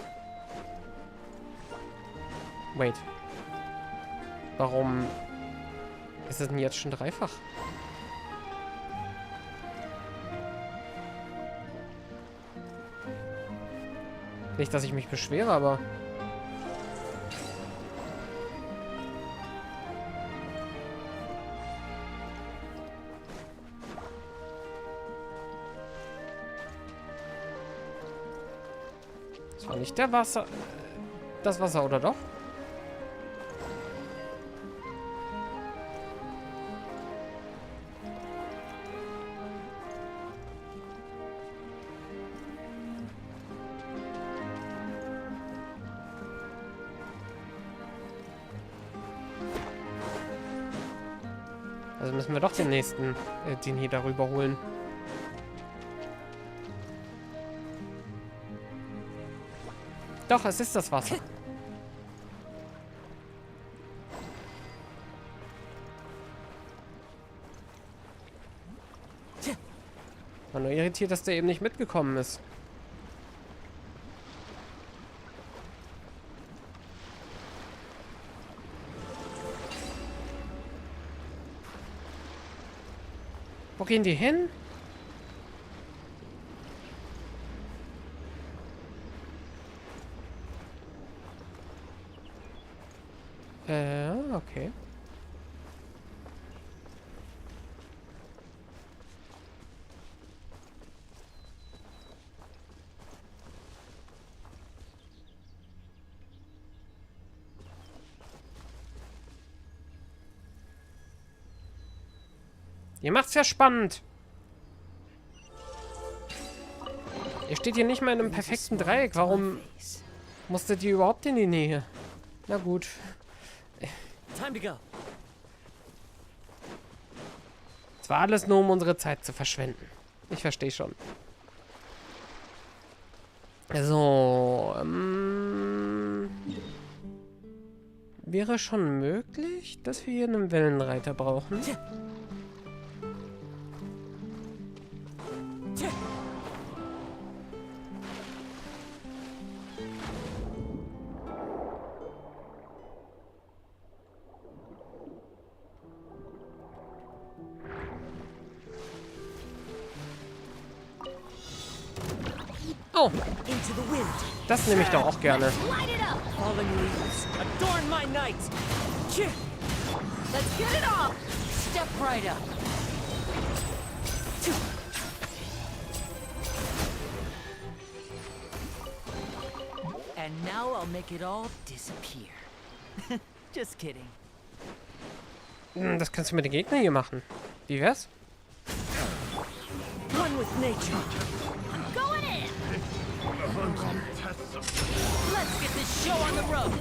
Wait. Warum ist es denn jetzt schon dreifach? Nicht, dass ich mich beschwere, aber... Das war nicht der Wasser... Das Wasser, oder doch? Also müssen wir doch den nächsten, den hier darüber holen. Doch, es ist das Wasser. War nur irritiert, dass der eben nicht mitgekommen ist. Wo gehen die hin? Okay. Ihr macht's ja spannend. Ihr steht hier nicht mal in einem perfekten Dreieck. Warum musstet ihr überhaupt in die Nähe? Na gut. Es war alles nur, um unsere Zeit zu verschwenden. Ich verstehe schon. So, wäre schon möglich, dass wir hier einen Wellenreiter brauchen? Oh, das nehme ich doch auch gerne. And now I'll make it all disappear. Just kidding. Das kannst du mit den Gegnern hier machen. Wie wär's? One with nature. I'm going in. Let's get this show on the road.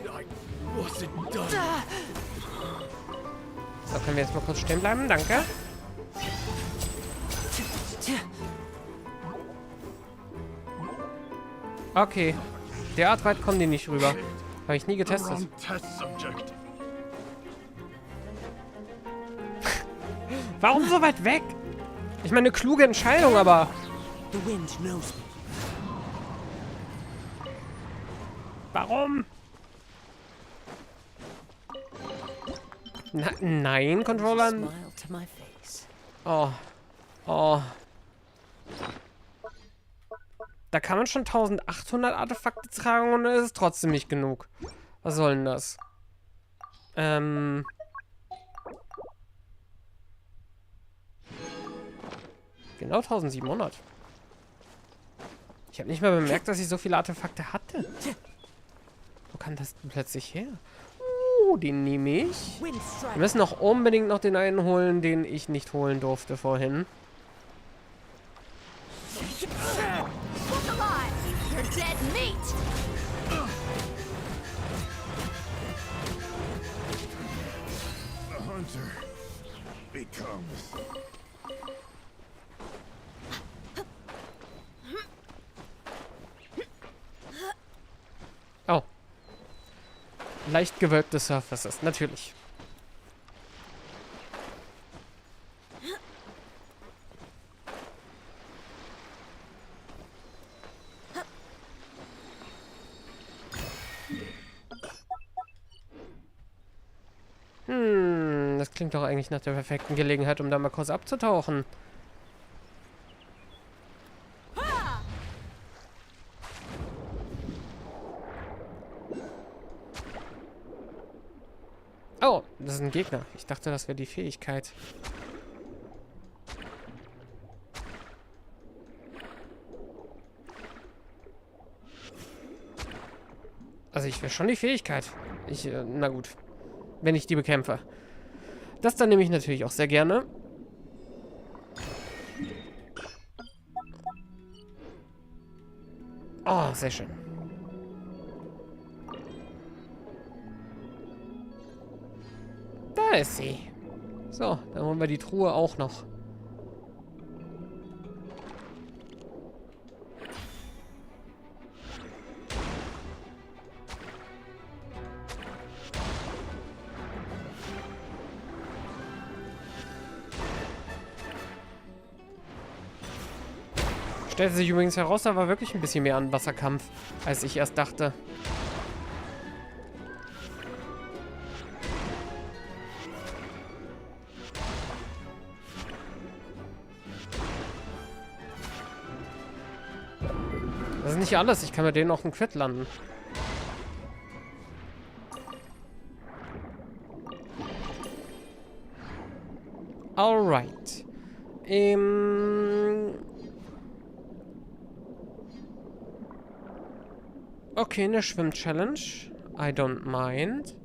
I wasn't done. So, können wir jetzt mal kurz stehen bleiben? Danke. Okay. Derart weit kommen die nicht rüber. Habe ich nie getestet. Warum so weit weg? Ich meine, eine kluge Entscheidung, aber... Warum? Nein, Controller. Oh. Oh. Da kann man schon 1800 Artefakte tragen und es ist trotzdem nicht genug. Was soll denn das? Genau 1700. Ich habe nicht mal bemerkt, dass ich so viele Artefakte hatte. Wo kann das denn plötzlich her? Den nehme ich. Wir müssen auch unbedingt noch den einen holen, den ich nicht holen durfte vorhin. Oh. Leicht gewölbte Surfaces, natürlich. Das klingt doch eigentlich nach der perfekten Gelegenheit, um da mal kurz abzutauchen. Oh, das ist ein Gegner. Ich dachte, das wäre die Fähigkeit. Also ich will schon die Fähigkeit. Na gut. Wenn ich die bekämpfe. Das dann nehme ich natürlich auch sehr gerne. Oh, sehr schön. Da ist sie. So, dann holen wir die Truhe auch noch. Stellte sich übrigens heraus, da war wirklich ein bisschen mehr an Wasserkampf, als ich erst dachte. Das ist nicht alles. Ich kann mit denen auch einen Crit landen. Alright. Okay, eine Schwimm-Challenge. I don't mind.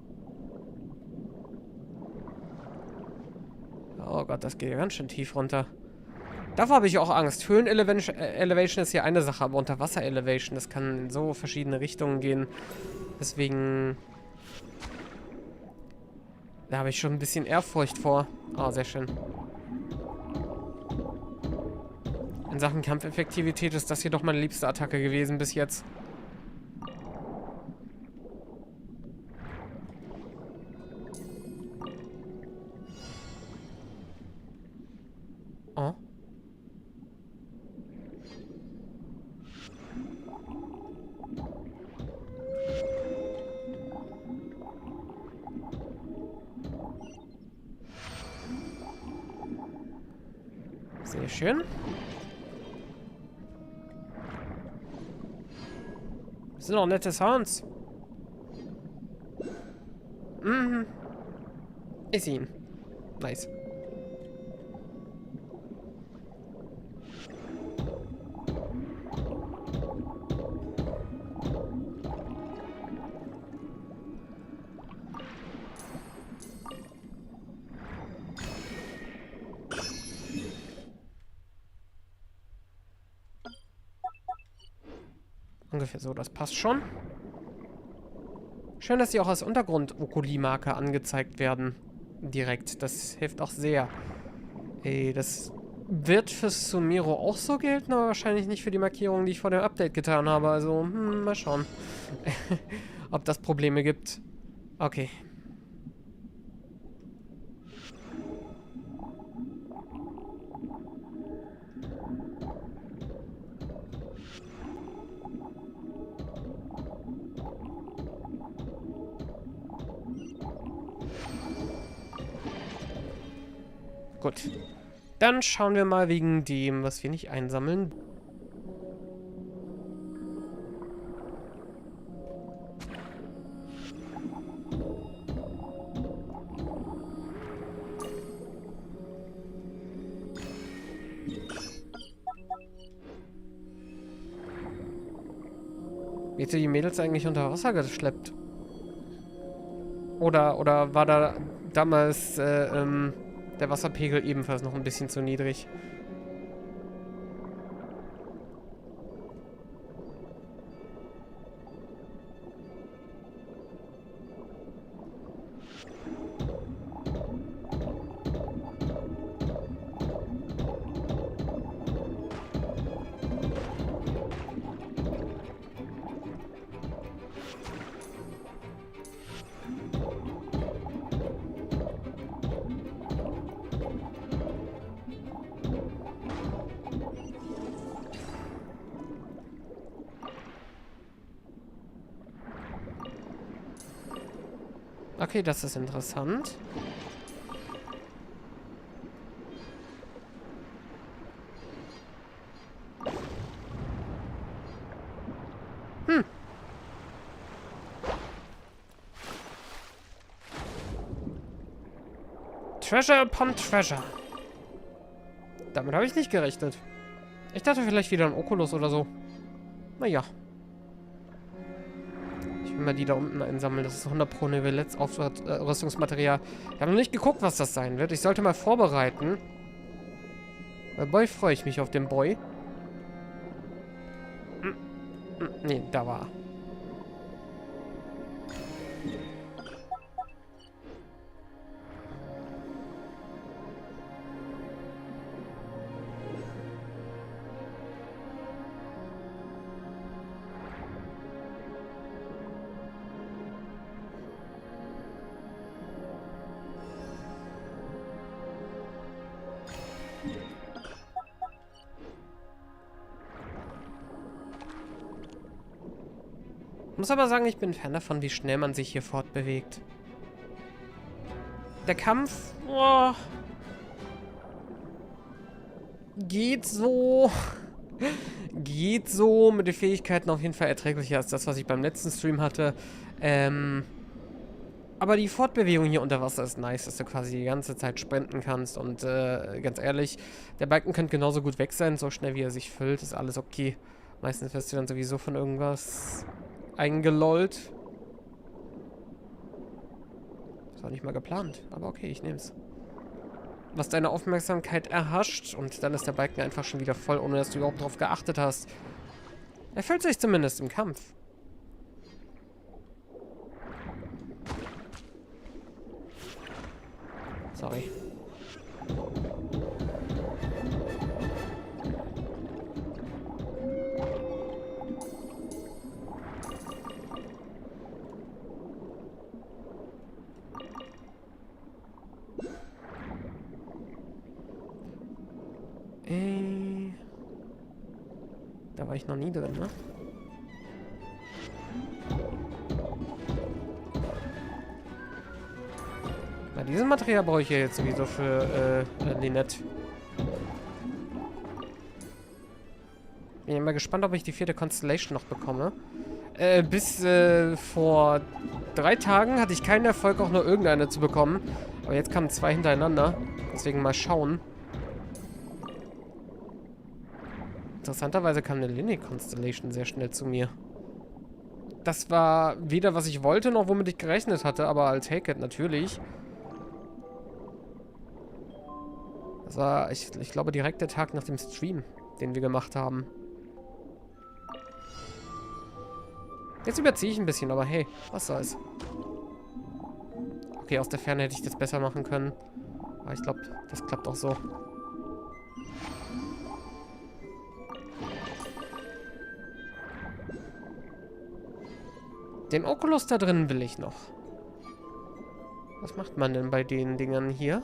Oh Gott, das geht ja ganz schön tief runter. Davor habe ich auch Angst. Höhlen-Elevation ist hier eine Sache, aber Unterwasser-Elevation, das kann in so verschiedene Richtungen gehen. Deswegen... Da habe ich schon ein bisschen Ehrfurcht vor. Oh, sehr schön. In Sachen Kampfeffektivität ist das hier doch meine liebste Attacke gewesen bis jetzt. Oh. Sehr schön. Das sind auch nette Sounds. Mhm. Ist ihn. Nice. Ungefähr so, das passt schon. Schön, dass die auch als Untergrund-Okuli-Marker angezeigt werden. Direkt. Das hilft auch sehr. Das wird fürs Sumiro auch so gelten, aber wahrscheinlich nicht für die Markierungen, die ich vor dem Update getan habe. Also, mal schauen. Ob das Probleme gibt. Okay. Gut. Dann schauen wir mal wegen dem, was wir nicht einsammeln. Wie hat die Mädels eigentlich unter Wasser geschleppt? Oder war da damals, der Wasserpegel ebenfalls noch ein bisschen zu niedrig? Okay, das ist interessant. Treasure upon Treasure. Damit habe ich nicht gerechnet. Ich dachte vielleicht wieder ein Oculus oder so. Naja. Ich will mal die da unten einsammeln. Das ist 100 Pro Nivelets Rüstungsmaterial. Ich habe noch nicht geguckt, was das sein wird. Ich sollte mal vorbereiten. Bei Boy freue ich mich auf den Boy. Nee, da war er. Muss aber sagen, ich bin ein Fan davon, wie schnell man sich hier fortbewegt. Der Kampf, oh, geht so. Geht so. Mit den Fähigkeiten auf jeden Fall erträglicher als das, was ich beim letzten Stream hatte. Aber die Fortbewegung hier unter Wasser ist nice, dass du quasi die ganze Zeit sprinten kannst. Und ganz ehrlich, der Balken könnte genauso gut weg sein. So schnell wie er sich füllt, ist alles okay. Meistens wirst du dann sowieso von irgendwas eingelollt. Das war nicht mal geplant, aber okay, ich nehm's. Was deine Aufmerksamkeit erhascht und dann ist der Balken einfach schon wieder voll, ohne dass du überhaupt drauf geachtet hast. Er füllt sich zumindest im Kampf. Sorry. Da war ich noch nie drin, ne? Na, dieses Material brauche ich ja jetzt sowieso für Lynette. Bin ja mal gespannt, ob ich die 4. Constellation noch bekomme. Bis vor 3 Tagen hatte ich keinen Erfolg, auch nur irgendeine zu bekommen. Aber jetzt kamen 2 hintereinander. Deswegen mal schauen. Interessanterweise kam eine Linear Constellation sehr schnell zu mir. Das war weder, was ich wollte, noch womit ich gerechnet hatte, aber I'll take it, natürlich. Das war, ich glaube, direkt der Tag nach dem Stream, den wir gemacht haben. Jetzt überziehe ich ein bisschen, aber hey, was soll's. Okay, aus der Ferne hätte ich das besser machen können. Aber ich glaube, das klappt auch so. Den Oculus da drin will ich noch. Was macht man denn bei den Dingern hier?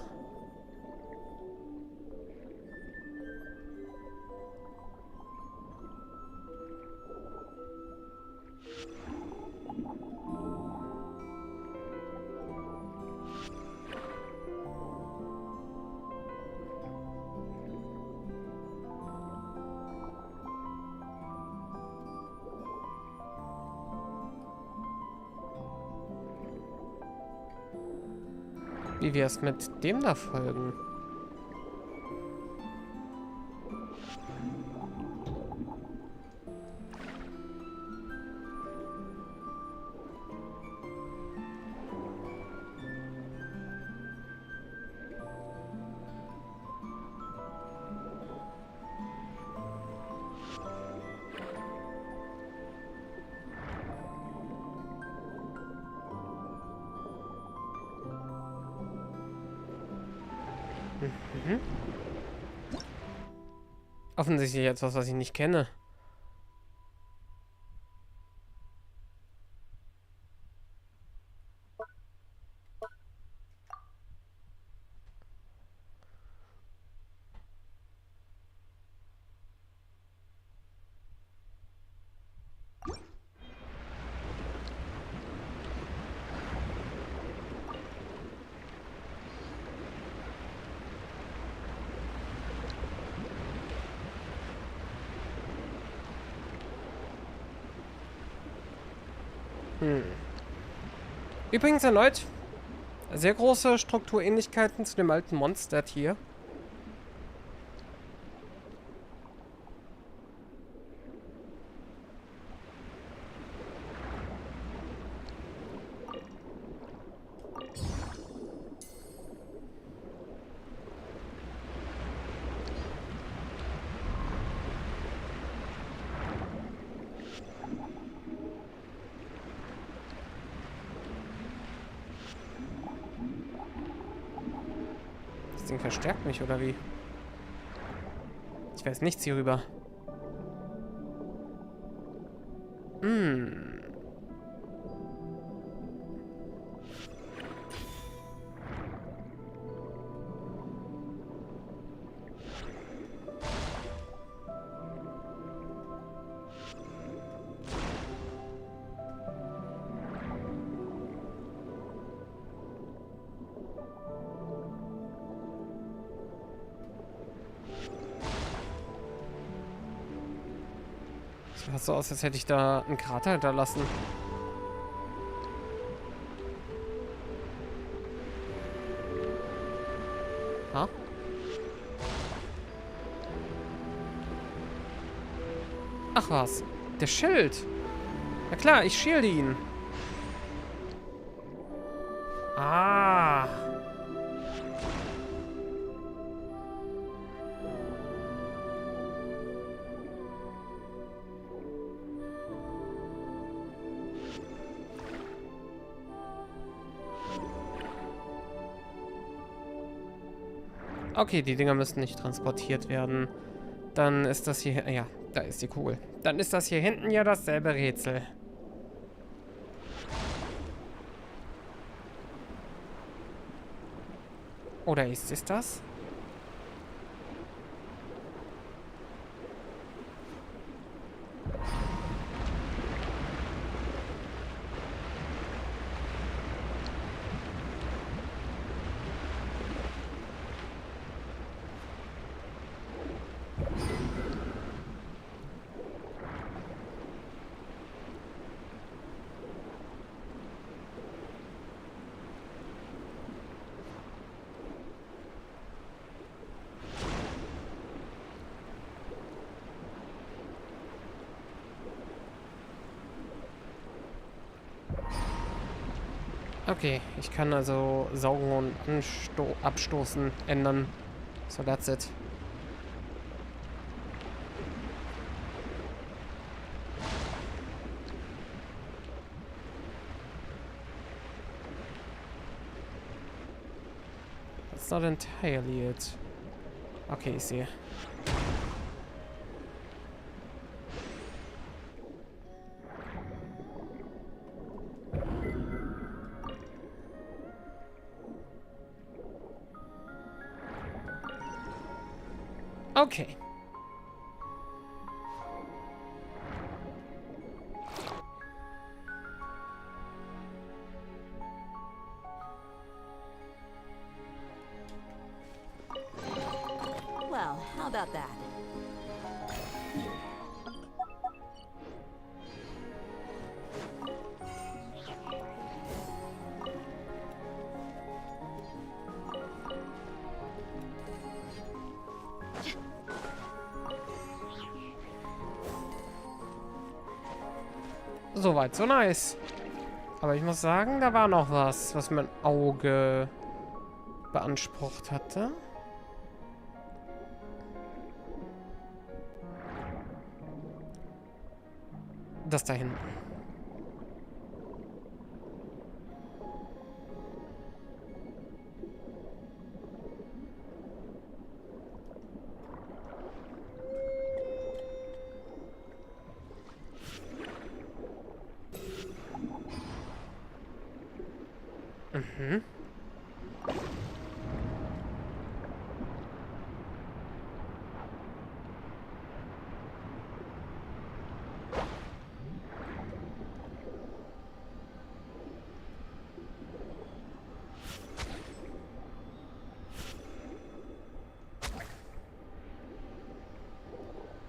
Wie wär's mit dem da folgen? Mhm. Offensichtlich etwas, was ich nicht kenne. Übrigens erneut sehr große Strukturähnlichkeiten zu dem alten Monster hier. Das Ding verstärkt mich, oder wie? Ich weiß nichts hierüber. Schaut so aus, als hätte ich da einen Krater hinterlassen. Ha? Ach was. Der Schild. Na klar, ich schilde ihn. Ah. Okay, die Dinger müssen nicht transportiert werden. Dann ist das hier... Ja, da ist die Kugel. Dann ist das hier hinten ja dasselbe Rätsel. Oder ist es das? Okay, ich kann also saugen und abstoßen ändern. So, that's it. That's not entirely it. Okay, ich sehe. Okay. Well, how about that? Soweit, so nice. Aber ich muss sagen, da war noch was, was mein Auge beansprucht hatte. Das da hinten. Mhm.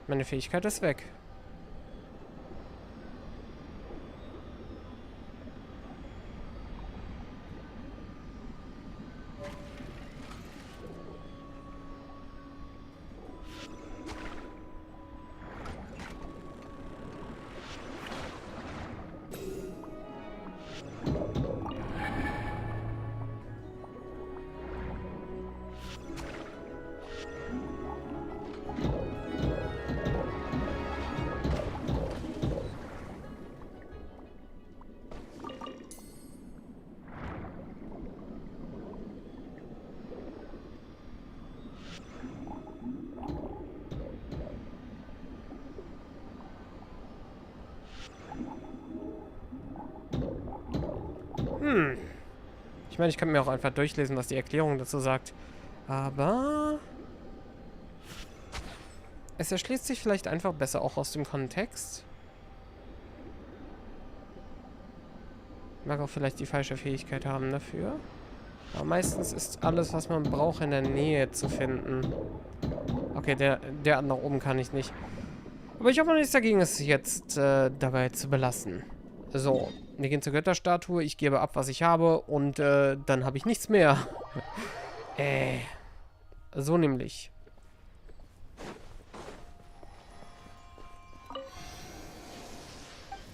Meine Fähigkeit ist weg. Ich meine, ich kann mir auch einfach durchlesen, was die Erklärung dazu sagt. Aber es erschließt sich vielleicht einfach besser auch aus dem Kontext. Mag auch vielleicht die falsche Fähigkeit haben dafür. Aber meistens ist alles, was man braucht, in der Nähe zu finden. Okay, der nach oben kann ich nicht. Aber ich habe nichts dagegen, es jetzt dabei zu belassen. So, wir gehen zur Götterstatue, ich gebe ab, was ich habe und dann habe ich nichts mehr. So nämlich.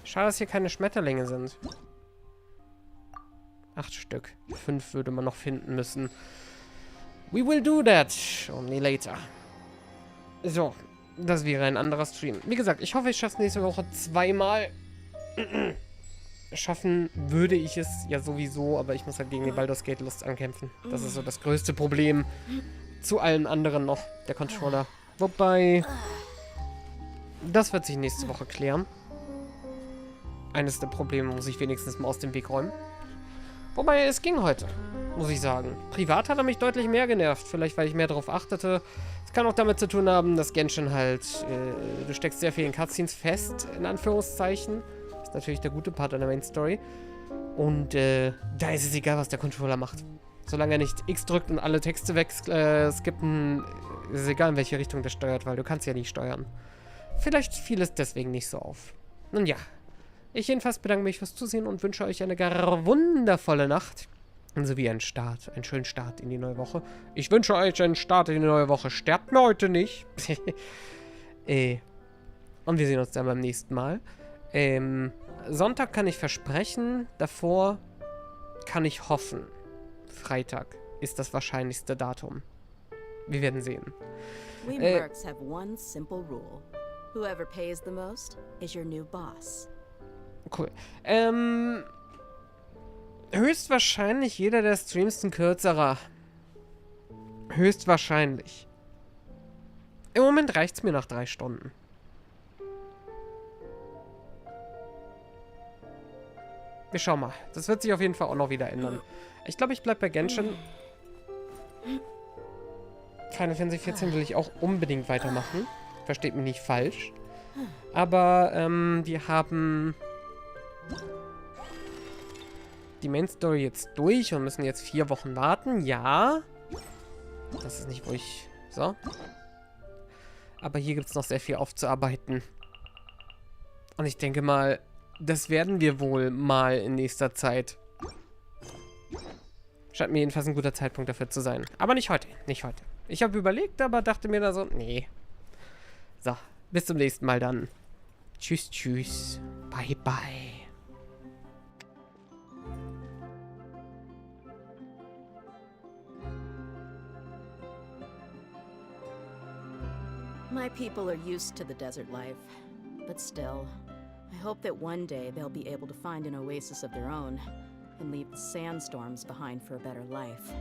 Schade, dass hier keine Schmetterlinge sind. 8 Stück. 5 würde man noch finden müssen. We will do that. Only later. So. Das wäre ein anderer Stream. Wie gesagt, ich hoffe, ich schaffe es nächste Woche 2-mal. Schaffen würde ich es ja sowieso, aber ich muss halt gegen die Baldur's Gate Lust ankämpfen. Das ist so das größte Problem. Zu allen anderen noch, der Controller. Wobei, das wird sich nächste Woche klären. Eines der Probleme muss ich wenigstens mal aus dem Weg räumen. Wobei, es ging heute, muss ich sagen. Privat hat er mich deutlich mehr genervt. Vielleicht, weil ich mehr darauf achtete. Es kann auch damit zu tun haben, dass Genshin halt... du steckst sehr viel in Cutscenes fest, in Anführungszeichen. Das ist natürlich der gute Part einer Main Story. Und da ist es egal, was der Controller macht. Solange er nicht X drückt und alle Texte wegskippen, ist es egal, in welche Richtung der steuert, weil du kannst ja nicht steuern. Vielleicht fiel es deswegen nicht so auf. Nun ja. Ich jedenfalls bedanke mich fürs Zusehen und wünsche euch eine gar wundervolle Nacht. Sowie einen schönen Start in die neue Woche. Ich wünsche euch einen Start in die neue Woche. Sterbt mir heute nicht. Und wir sehen uns dann beim nächsten Mal. Sonntag kann ich versprechen. Davor kann ich hoffen. Freitag ist das wahrscheinlichste Datum. Wir werden sehen. We mercs have one simple rule. Whoever pays the most is your new boss. Cool. Höchstwahrscheinlich jeder der Streams ein kürzerer. Höchstwahrscheinlich. Im Moment reicht's mir nach 3 Stunden. Wir schauen mal. Das wird sich auf jeden Fall auch noch wieder ändern. Ich glaube, ich bleibe bei Genshin. Final Fantasy 14 will ich auch unbedingt weitermachen. Versteht mich nicht falsch. Aber, wir haben die Main Story jetzt durch und müssen jetzt 4 Wochen warten. Ja. Das ist nicht, wo ich... So. Aber hier gibt es noch sehr viel aufzuarbeiten. Und ich denke mal, das werden wir wohl mal in nächster Zeit. Scheint mir jedenfalls ein guter Zeitpunkt dafür zu sein. Aber nicht heute. Nicht heute. Ich habe überlegt, aber dachte mir da so, nee. So. Bis zum nächsten Mal dann. Tschüss, tschüss. Bye, bye. My people are used to the desert life, but still, I hope that one day they'll be able to find an oasis of their own and leave the sandstorms behind for a better life.